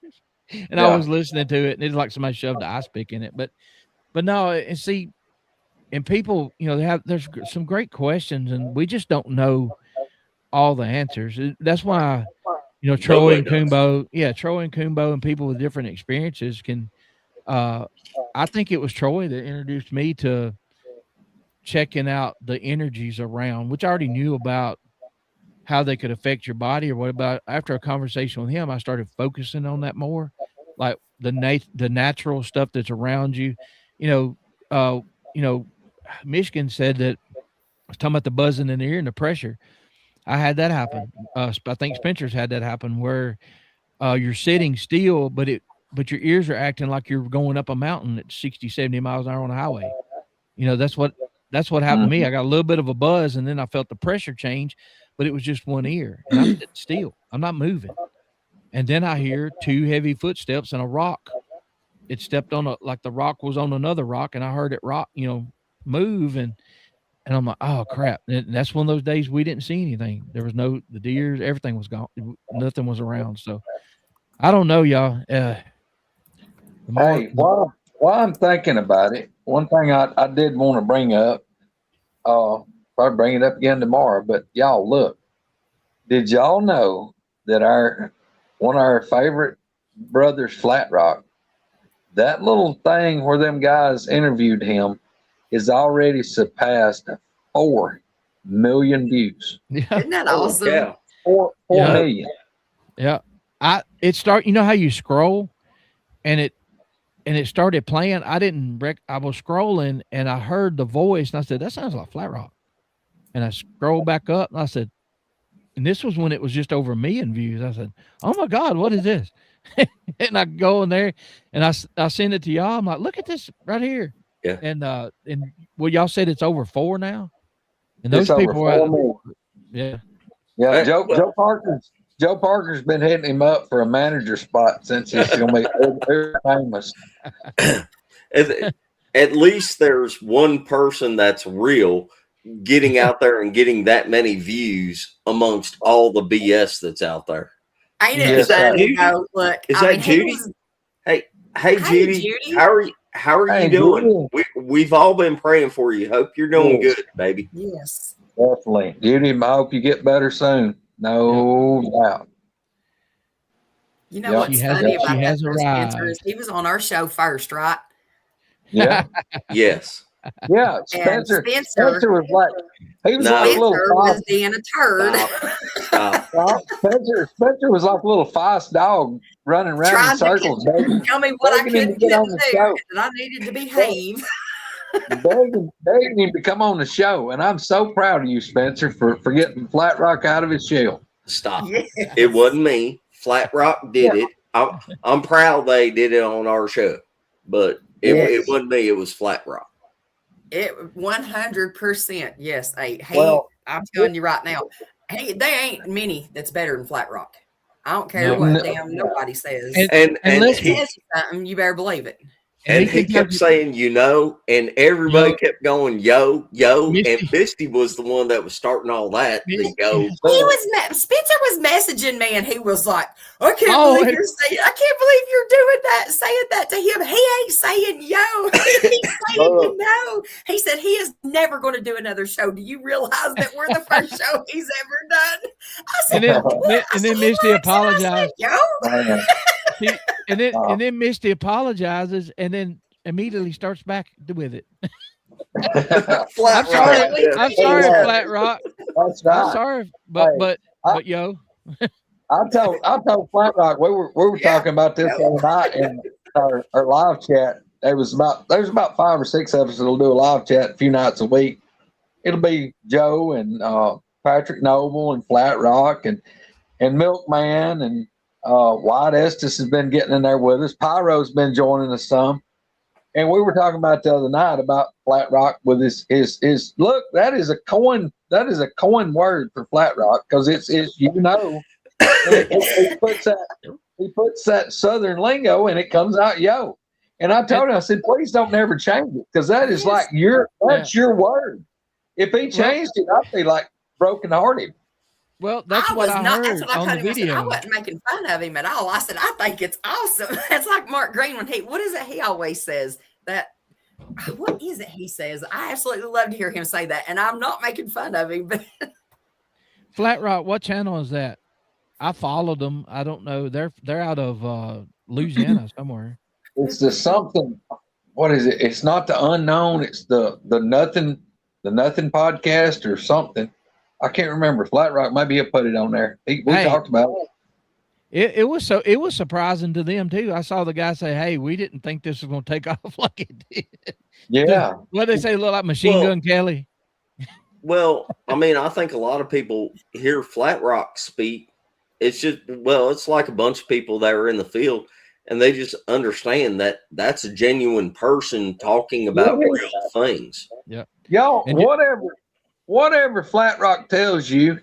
and I was listening to it, and it's like somebody shoved the ice pick in it. But no, and see, and people, there's some great questions, and we just don't know all the answers. That's why, Troy and Kumbo, and people with different experiences can. I think it was Troy that introduced me to checking out the energies around, which I already knew about how they could affect your body, or what about after a conversation with him, I started focusing on that more, like the natural stuff that's around you. Michigan said that, I was talking about the buzzing in the ear and the pressure. I had that happen. I think Spencer's had that happen where you're sitting still, but your ears are acting like you're going up a mountain at 60, 70 miles an hour on a highway. That's what happened to me. I got a little bit of a buzz, and then I felt the pressure change, but it was just one ear, and I'm sitting still. I'm not moving. And then I hear two heavy footsteps and a rock. It stepped on like the rock was on another rock, and I heard it rock, move, and I'm like, oh crap. And that's one of those days we didn't see anything. There was the deers, everything was gone. Nothing was around. So I don't know, y'all. While I'm thinking about it, one thing I did want to bring up, probably bring it up again tomorrow, but y'all look, did y'all know that one of our favorite brothers, Flat Rock, that little thing where them guys interviewed him is already surpassed 4 million views. Yeah. Isn't that awesome? Yeah. 4 million. Yeah. How you scroll and it started playing. I was scrolling and I heard the voice and I said, that sounds like Flat Rock. And I scrolled back up and I said, and this was when it was just over 1 million views. I said, oh my God, what is this? And I go in there and I send it to y'all. I'm like, look at this right here. Yeah. And y'all said it's over 4 now. And It's those people over 4 million. Yeah. Yeah. Joe Parker's been hitting him up for a manager spot since he's going to be famous. At least there's one person that's real getting out there and getting that many views amongst all the BS that's out there. Ain't it funny? Look, is that Judy? Hey, Judy. How are you doing? We've all been praying for you. Hope you're doing good, baby. Yes. Definitely. Judy, I hope you get better soon. No doubt. You know what's funny about that, Spencer, is he was on our show first, right? Yeah. Yes. Yeah. Spencer was like, he was like a little was being a turd. Stop. Spencer was like a little fast dog running around in circles. Tell me what I couldn't get to do, and I needed to behave. begging him to come on the show, and I'm so proud of you, Spencer, for getting Flat Rock out of his shell. Stop. Yes. It wasn't me. Flat Rock did it. I'm proud they did it on our show, but it wasn't me. It was Flat Rock. It 100%. Yes. I'm telling you right now, they ain't many that's better than Flat Rock. I don't care what damn nobody says. And let's tell you something, you better believe it. And he kept saying, and everybody kept going, yo, Misty. And Misty was the one that was starting all that. Spencer was messaging me, and he was like, I can't believe you're doing that, saying that to him. He ain't saying yo. He's saying no. He said he is never going to do another show. Do you realize that we're the first show he's ever done? I said, and then Misty apologized. And then Misty apologizes and then immediately starts back with it. I'm sorry, Flat Rock. That's right. I'm sorry, but yo. I told Flat Rock we were talking about this the other night in our live chat. There's about 5 or 6 of us that'll do a live chat a few nights a week. It'll be Joe and Patrick Noble and Flat Rock and Milkman and White Estes has been getting in there with us. Pyro's been joining us some. And we were talking about the other night about Flat Rock with his look, that is a coin word for Flat Rock, because it's he puts that southern lingo and it comes out yo. And I told him, I said, please don't never change it, because that is like your word. If he changed it, I'd be like brokenhearted. Well, that's what I heard that's what I on the told him. I said, I video. wasn't making fun of him at all. I said, I think it's awesome. That's like Mark Green when what is it he always says? What is it he says? I absolutely love to hear him say that. And I'm not making fun of him. But Flat Rock, what channel is that? I followed them. I don't know. They're out of Louisiana somewhere. It's the something. What is it? It's not the unknown. It's the nothing podcast or something. I can't remember. Flat Rock, maybe he'll put it on there. We talked about it. It was surprising to them too. I saw the guy say, "Hey, we didn't think this was going to take off like it did." Yeah. What they say, look like Machine Gun Kelly. Well, I mean, I think a lot of people hear Flat Rock speak. It's just, it's like a bunch of people that are in the field, and they just understand that that's a genuine person talking about real things. Yeah, y'all. Whatever Flat Rock tells you,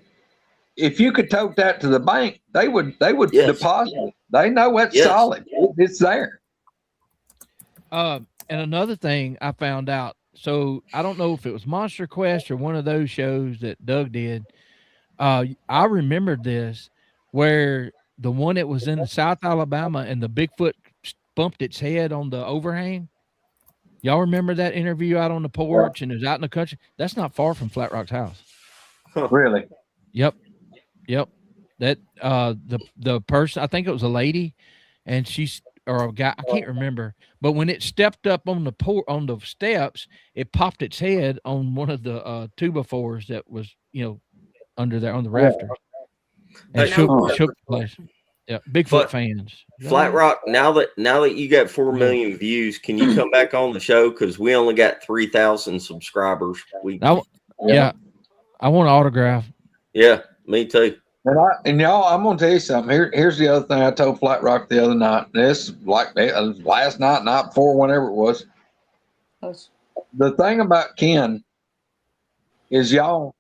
if you could tote that to the bank, they would deposit it. They know it's solid. It's there. And another thing I found out. So I don't know if it was Monster Quest or one of those shows that Doug did. I remembered this, where the one that was in South Alabama and the Bigfoot bumped its head on the overhang. Y'all remember that interview out on the porch and it was out in the country? That's not far from Flat Rock's house. Really? Yep. That the person, I think it was a lady, and or a guy, I can't remember. But when it stepped up on the steps, it popped its head on one of the 2x4s that was under there on the rafters. And shook the place. Yeah, Bigfoot fans. Flat Rock, now that you got 4 million views, can you come back on the show? Because we only got 3,000 subscribers. I want an autograph. Yeah, me too. And y'all, I'm gonna tell you something. Here's the other thing I told Flat Rock the other night. This last night before, whenever it was. The thing about Ken is, y'all,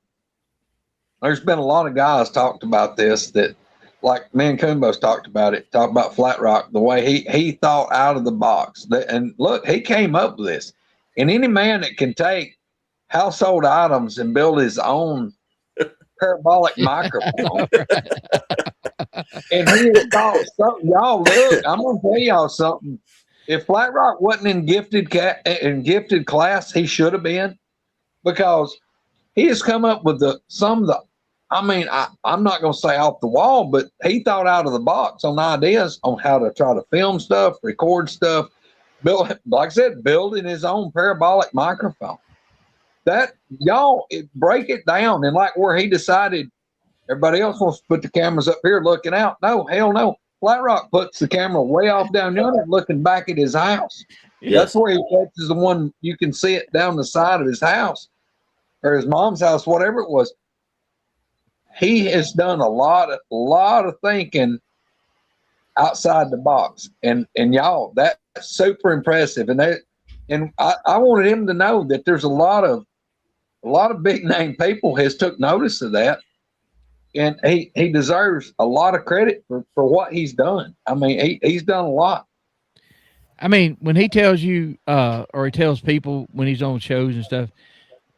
there's been a lot of guys talked about this, that like me and Kumbo's talked about Flat Rock, the way he thought out of the box. And look, he came up with this. And any man that can take household items and build his own parabolic microphone, and he thought something. Y'all, look, I'm gonna tell y'all something. If Flat Rock wasn't in gifted class, he should have been, because he has come up with I'm not going to say off the wall, but he thought out of the box on ideas on how to try to film stuff, record stuff, building his own parabolic microphone. That, y'all, break it down. And like where he decided everybody else wants to put the cameras up here looking out. No, hell no. Flat Rock puts the camera way off down yonder looking back at his house. Yes. That's where he catches the one, you can see it down the side of his house or his mom's house, whatever it was. He has done a lot of thinking outside the box, and y'all, that's super impressive. And I wanted him to know that there's a lot of big name people has took notice of that, and he deserves a lot of credit for what he's done. I mean, he's done a lot. I mean, when he tells you, or he tells people when he's on shows and stuff,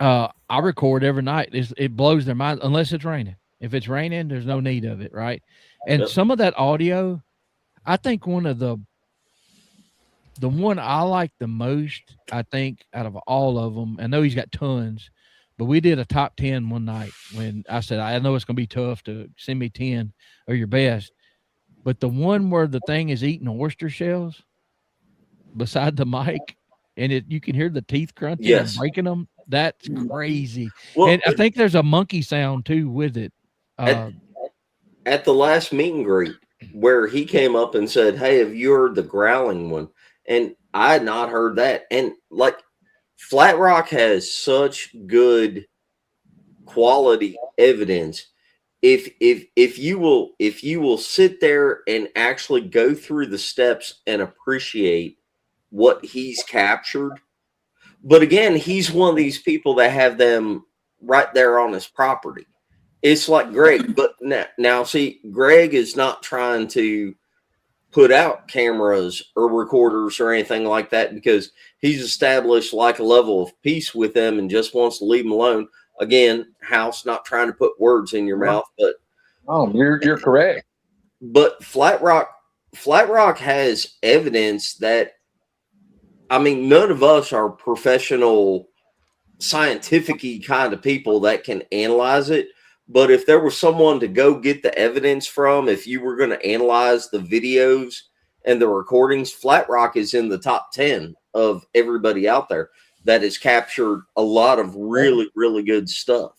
I record every night. It blows their mind, unless it's raining. If it's raining, there's no need of it, right? And some of that audio, I think one of the one I like the most, I think, out of all of them, I know he's got tons, but we did a top 10 one night when I said, I know it's going to be tough to send me 10 of your best, but the one where the thing is eating oyster shells beside the mic, and you can hear the teeth crunching and breaking them. That's crazy. Well, and I think there's a monkey sound too with it. At the last meet and greet, where he came up and said, "Hey, have you heard the growling one?" And I had not heard that. And like, Flat Rock has such good quality evidence. If you will sit there and actually go through the steps and appreciate what he's captured. But again, he's one of these people that have them right there on his property. It's like Greg, but now see, Greg is not trying to put out cameras or recorders or anything like that, because he's established like a level of peace with them and just wants to leave them alone. Again, Howse, not trying to put words in your mouth, but Oh, you're correct. But Flat Rock has evidence that, I mean, none of us are professional scientific-y kind of people that can analyze it. But if there was someone to go get the evidence from, if you were going to analyze the videos and the recordings, Flat Rock is in the top 10 of everybody out there that has captured a lot of really, really good stuff.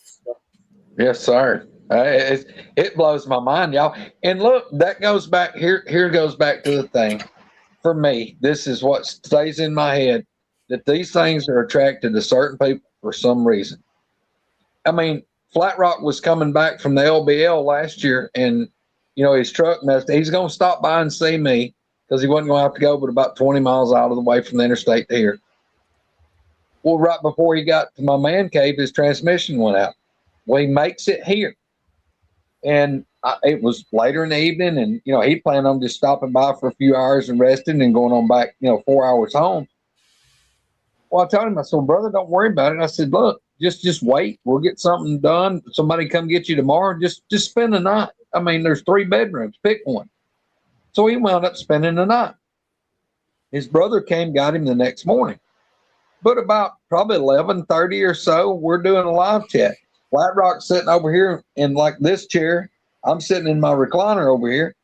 Yes, sir. It blows my mind, y'all. And look, that goes back here. Here goes back to the thing. For me, this is what stays in my head, that these things are attracted to certain people for some reason. I mean, Flat Rock was coming back from the LBL last year, and his truck messed. He's going to stop by and see me because he wasn't going to have to go but about 20 miles out of the way from the interstate to here. Well, right before he got to my man cave, his transmission went out. Well, he makes it here. And it was later in the evening, and, he planned on just stopping by for a few hours and resting and going on back, 4 hours home. Well, I told him, I said, brother, don't worry about it. I said, look, just wait. We'll get something done. Somebody come get you tomorrow. Just spend the night. I mean, there's 3 bedrooms. Pick one. So he wound up spending the night. His brother came, got him the next morning. But about probably 11:30 or so, we're doing a live chat. Flat Rock's sitting over here in like this chair. I'm sitting in my recliner over here.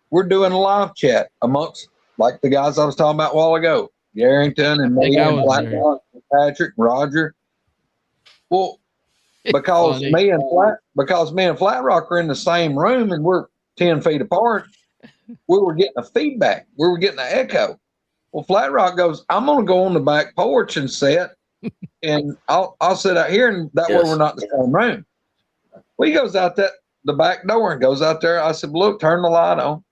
We're doing a live chat amongst like the guys I was talking about a while ago, Yarrington and me and Flat Rock, Patrick, Roger. Well, because me and Flat Rock are in the same room and we're 10 feet apart, we were getting a feedback. We were getting an echo. Well, Flat Rock goes, I'm going to go on the back porch and sit, and I'll sit out here, and that way we're not in the same room. Well, he goes out the back door and goes out there. I said, look, turn the light on.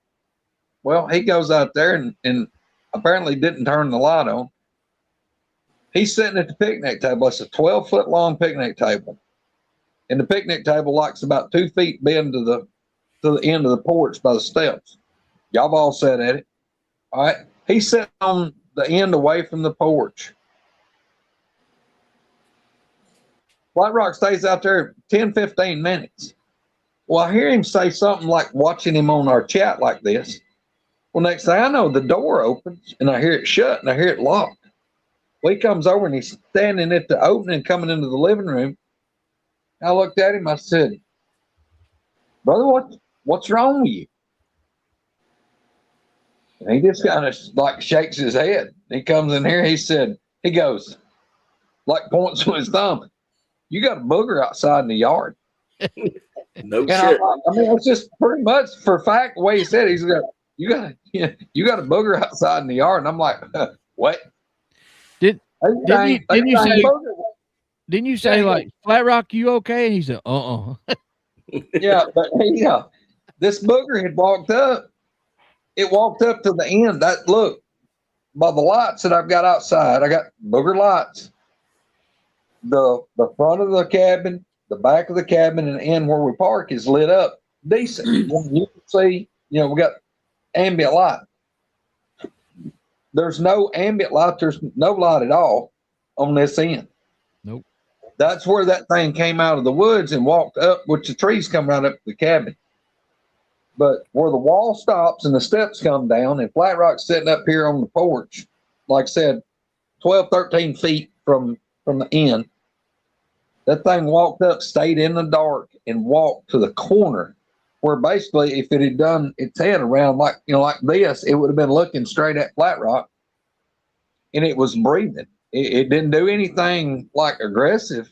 Well, he goes out there and apparently didn't turn the light on. He's sitting at the picnic table. It's a 12-foot long picnic table. And the picnic table likes about 2 feet bend to the end of the porch by the steps. Y'all have all sat at it. All right. He's sitting on the end away from the porch. Flat Rock stays out there 10, 15 minutes. Well, I hear him say something like watching him on our chat like this. Well, next thing I know, the door opens and I hear it shut and I hear it locked. Well, he comes over and he's standing at the opening coming into the living room. I looked at him. I said, brother, what's wrong with you? And he just kind of like shakes his head. He comes in here. He goes, like points with his thumb. You got a booger outside in the yard. No shit. I mean, it's just pretty much for fact the way he said it. He's got, you got a booger outside in the yard. And I'm like, what? Didn't you say like, Flat Rock, you okay? And he said, Yeah, but this booger had walked up. It walked up to the end. Look, by the lights that I've got outside, I got booger lights. The front of the cabin, the back of the cabin, and the end where we park is lit up decent. You can see, we got ambient light. There's no ambient light. There's no light at all on this end. Nope. That's where that thing came out of the woods and walked up, which the trees come right up to the cabin. But where the wall stops and the steps come down and Flat Rock's sitting up here on the porch, like I said, 12, 13 feet from the end, that thing walked up, stayed in the dark, and walked to the corner where basically if it had done its head around like this, it would have been looking straight at Flat Rock, and it was breathing. It didn't do anything like aggressive,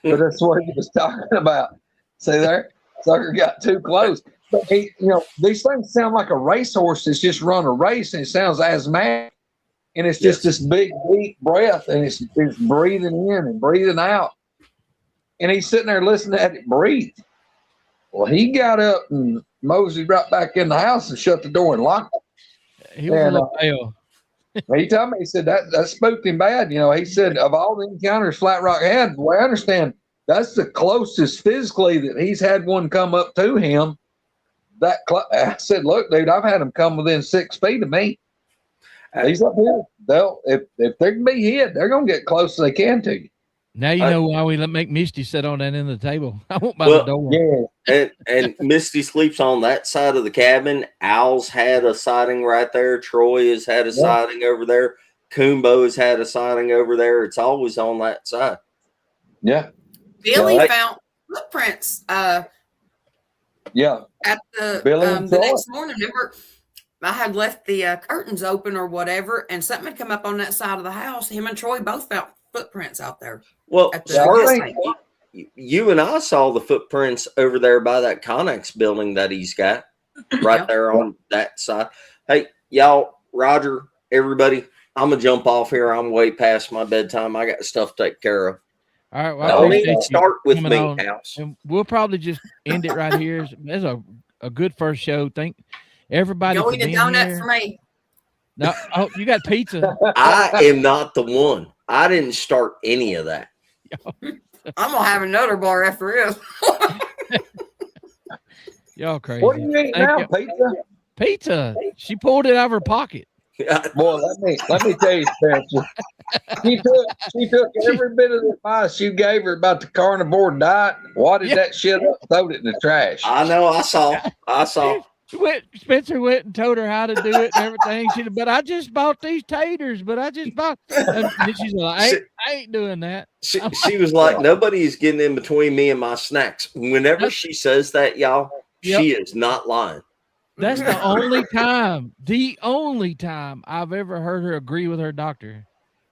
but that's what he was talking about. See there? Sucker got too close. But these things sound like a racehorse that's just run a race, and it sounds asthmatic, and it's just this big, deep breath, and it's breathing in and breathing out. And he's sitting there listening at it breathe. Well, he got up and moseyed right back in the house and shut the door and locked it. He was a little pale. He told me, he said that spooked him bad. He said of all the encounters Flat Rock had, the way I understand, that's the closest physically that he's had one come up to him. I said, look, dude, I've had them come within 6 feet of me. He's up here. If they can be hid, they're going to get close as they can to you. Now you know why we make Misty sit on that end of the table. I won't by the door. Yeah. And Misty sleeps on that side of the cabin. Owl's had a siding right there. Troy has had a siding over there. Kumbo has had a siding over there. It's always on that side. Yeah. Billy found footprints. At the next morning. Remember, I had left the curtains open or whatever, and something had come up on that side of the house. Him and Troy both found footprints out there. Well, you and I saw the footprints over there by that Connex building that he's got right there on that side. Hey, y'all, Roger, everybody, I'm going to jump off here. I'm way past my bedtime. I got stuff to take care of. All right. Well, don't even start with me, Howse. And we'll probably just end it right here. It's a good first show. Thank everybody. Go eat a donut for me. No, you got pizza. I am not the one. I didn't start any of that. I'm gonna have another bar after this. Y'all crazy. What do you eat now? Pizza? Pizza. She pulled it out of her pocket. Boy, let me tell you, Spencer. She took every bit of the advice you gave her about the carnivore diet, wadded that shit up, throwed it in the trash. I know. I saw. Spencer went and told her how to do it and everything. But I just bought these taters. And she's like, I ain't doing that. She was like, nobody is getting in between me and my snacks. Whenever she says that, y'all, she is not lying. That's the only time I've ever heard her agree with her doctor.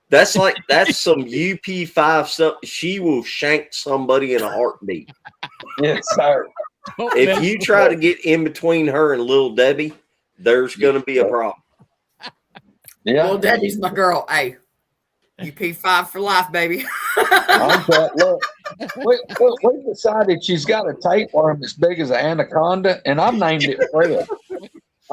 That's some UP5 stuff. She will shank somebody in a heartbeat. Yes, sir. If you try to get in between her and Little Debbie, there's going to be a problem. Yeah, Little Debbie's my girl. Hey, UP5 for life, baby. Look, we decided she's got a tapeworm as big as an anaconda, and I named it Fred.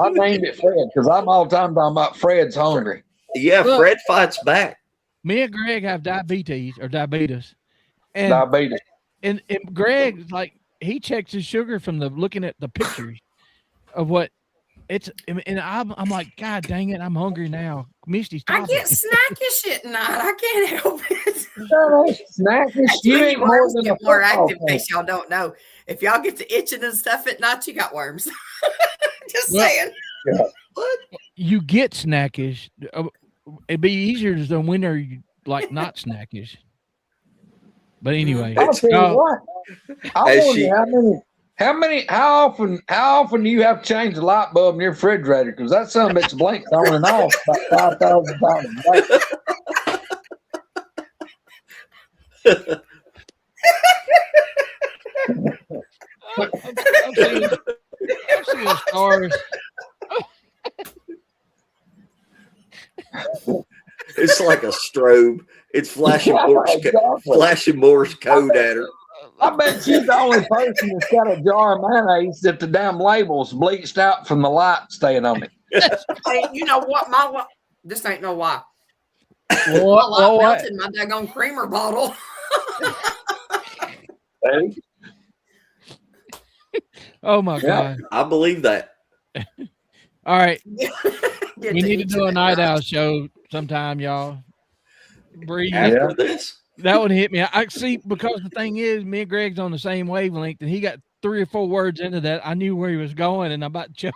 I named it Fred because I'm all the time talking about Fred's hungry. Yeah, look, Fred fights back. Me and Greg have diabetes. And diabetes. And Greg, like, he checks his sugar from looking at the pictures of what it's, and I'm like, God dang it, I'm hungry now. Misty, stop. I get snackish at night. I can't help it. Snackish. You ain't more than more active. In case y'all don't know, if y'all get to itching and stuff at night, you got worms. Just saying. Yeah. What? You get snackish. It'd be easier than when they're like not snackish. But anyway, I'll tell you what. I wonder how often do you have to change the light bulb in your refrigerator? Because that son of a bitch blinks on and off about 5,000 times a day. I'm seeing stars. It's like a strobe. It's flashing Morse code at her. I bet she's the only person that's got a jar of mayonnaise that the damn label's bleached out from the light staying on it. Hey, you know what? This ain't no lie. What? My light melted my daggone creamer bottle. Hey. Oh my God. I believe that. All right. We need to do a Nightowlz show sometime, y'all. Breathe. After this. That would hit me. I see, because the thing is, me and Greg's on the same wavelength, and he got 3 or 4 words into that. I knew where he was going, and I'm about to choke.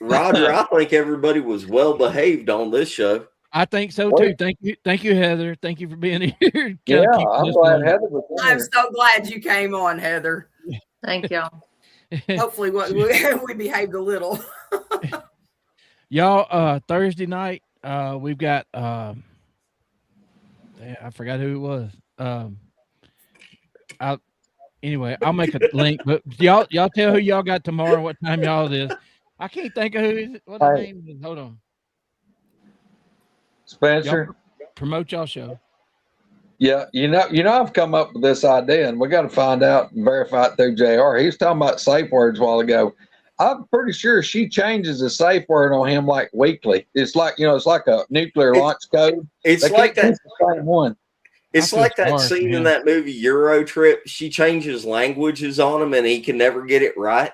Roger, I think everybody was well behaved on this show. I think so too. Thank you, Heather. Thank you for being here. Yeah, I'm glad Heather was here. I'm so glad you came on, Heather. Thank y'all. Hopefully we behaved a little. Y'all, Thursday night, we've got I forgot who it was. Anyway, I'll make a link, but y'all tell who y'all got tomorrow, what time y'all is. I can't think of what the name is. Hold on. Spencer. Y'all promote y'all show. Yeah, you know, I've come up with this idea, and we got to find out and verify it through JR. He was talking about safe words a while ago. I'm pretty sure she changes the safe word on him like weekly. It's like, it's like a nuclear launch code. It's like that. The same one. It's like that scene in that movie Euro Trip. She changes languages on him, and he can never get it right.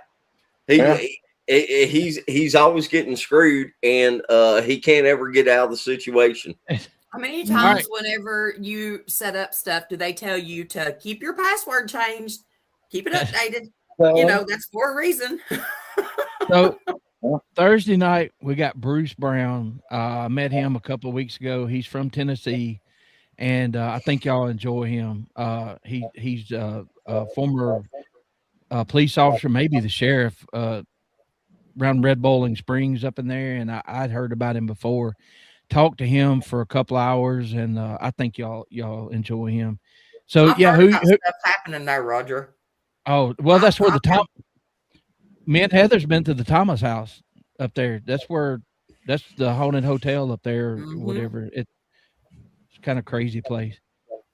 He's always getting screwed, and he can't ever get out of the situation. How many times whenever you set up stuff, do they tell you to keep your password changed, keep it updated? You know, that's for a reason. So Thursday night, we got Bruce Brown. I met him a couple of weeks ago. He's from Tennessee, and I think y'all enjoy him. He's a former police officer, maybe the sheriff around Red Bowling Springs up in there, and I'd heard about him before. Talked to him for a couple hours, and I think y'all enjoy him. So I've heard about stuff happening there, Roger. Oh, well, that's where me and Heather's been to the Thomas house up there. That's the haunted hotel up there, or whatever. It's kind of crazy place.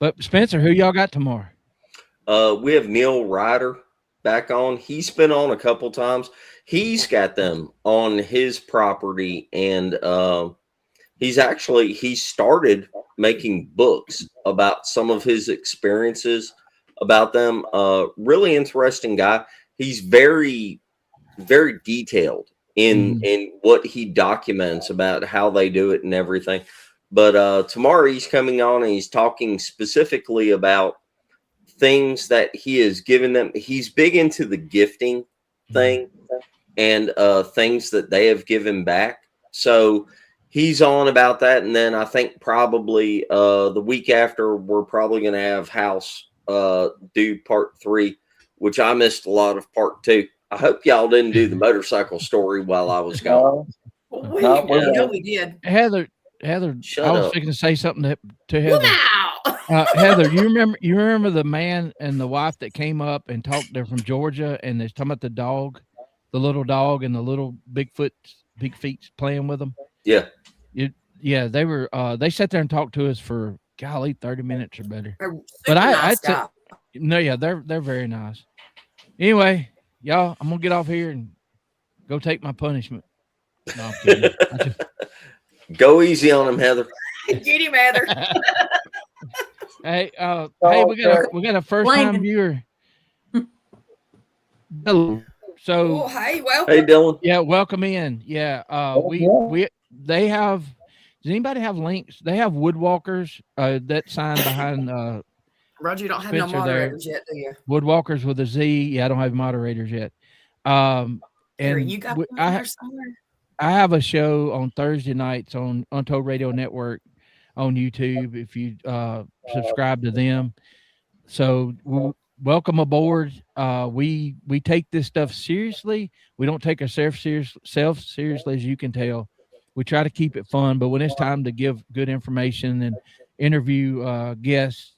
But Spencer, who y'all got tomorrow? We have Neil Ryder back on. He's been on a couple times. He's got them on his property, and he started making books about some of his experiences about them. Really interesting guy. He's very, very detailed in what he documents about how they do it and everything. But tomorrow he's coming on and he's talking specifically about things that he has given them. He's big into the gifting thing and things that they have given back. So he's on about that. And then I think probably the week after, we're probably going to have Howse do part 3, which I missed a lot of part 2. I hope y'all didn't do the motorcycle story while I was gone. We did. Heather, Shut I was up. thinking to say something to Heather. Wow. Heather, you remember the man and the wife that came up and talked? They're from Georgia, and they're talking about the dog, the little dog, and the little big feet playing with them. Yeah. Yeah, they were. They sat there and talked to us for 30 minutes or better. But I'd say, no, yeah, they're very nice. Anyway, y'all, I'm gonna get off here and go take my punishment. No, I'm kidding. Go easy on him, Heather. Get him, Heather. Hey, we got a first time viewer. Hello. So, hey, welcome. Hey, Dylan. Yeah, welcome in. Yeah, they have. Does anybody have links? They have Woodwalkerz, that sign behind. Roger, you don't have Spencer no moderators yet, do you? Woodwalkerz with a Z. Yeah, I don't have moderators yet. And you got one there somewhere? I have a show on Thursday nights on Untold Radio Network on YouTube. If you subscribe to them, so welcome aboard. We take this stuff seriously. We don't take ourselves seriously, as you can tell. We try to keep it fun, but when it's time to give good information and interview guests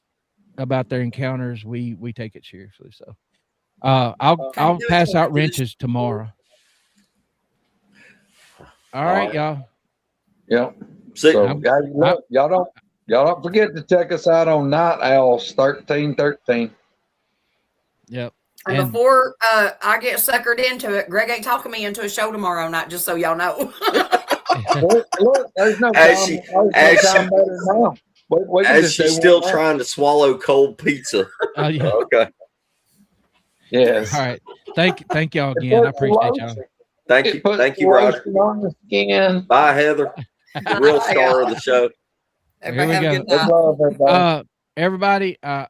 about their encounters, we take it seriously. So I'll pass out wrenches tomorrow. All right, y'all. Yep. So, guys, look, y'all don't forget to check us out on Nightowlz 1313. Yep. And before I get suckered into it, Greg ain't talking me into a show tomorrow night, just so y'all know. Look, there's no time better now. As she's still trying to swallow cold pizza. Oh, yeah. Okay. Yes. All right. Thank y'all again. I appreciate y'all. Thank you, Roger. Bye, Heather. The real star of the show. Here we go. Everybody, I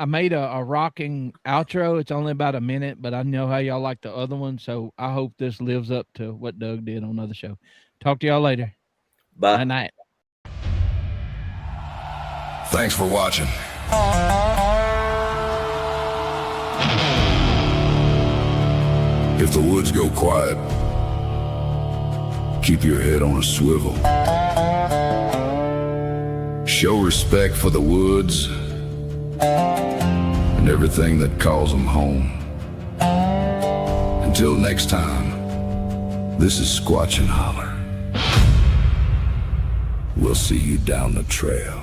made a rocking outro. It's only about a minute, but I know how y'all like the other one, so I hope this lives up to what Doug did on another show. Talk to y'all later. Bye. Good night. Thanks for watching. If the woods go quiet, keep your head on a swivel. Show respect for the woods and everything that calls them home. Until next time, this is Squatchin Holler. We'll see you down the trail.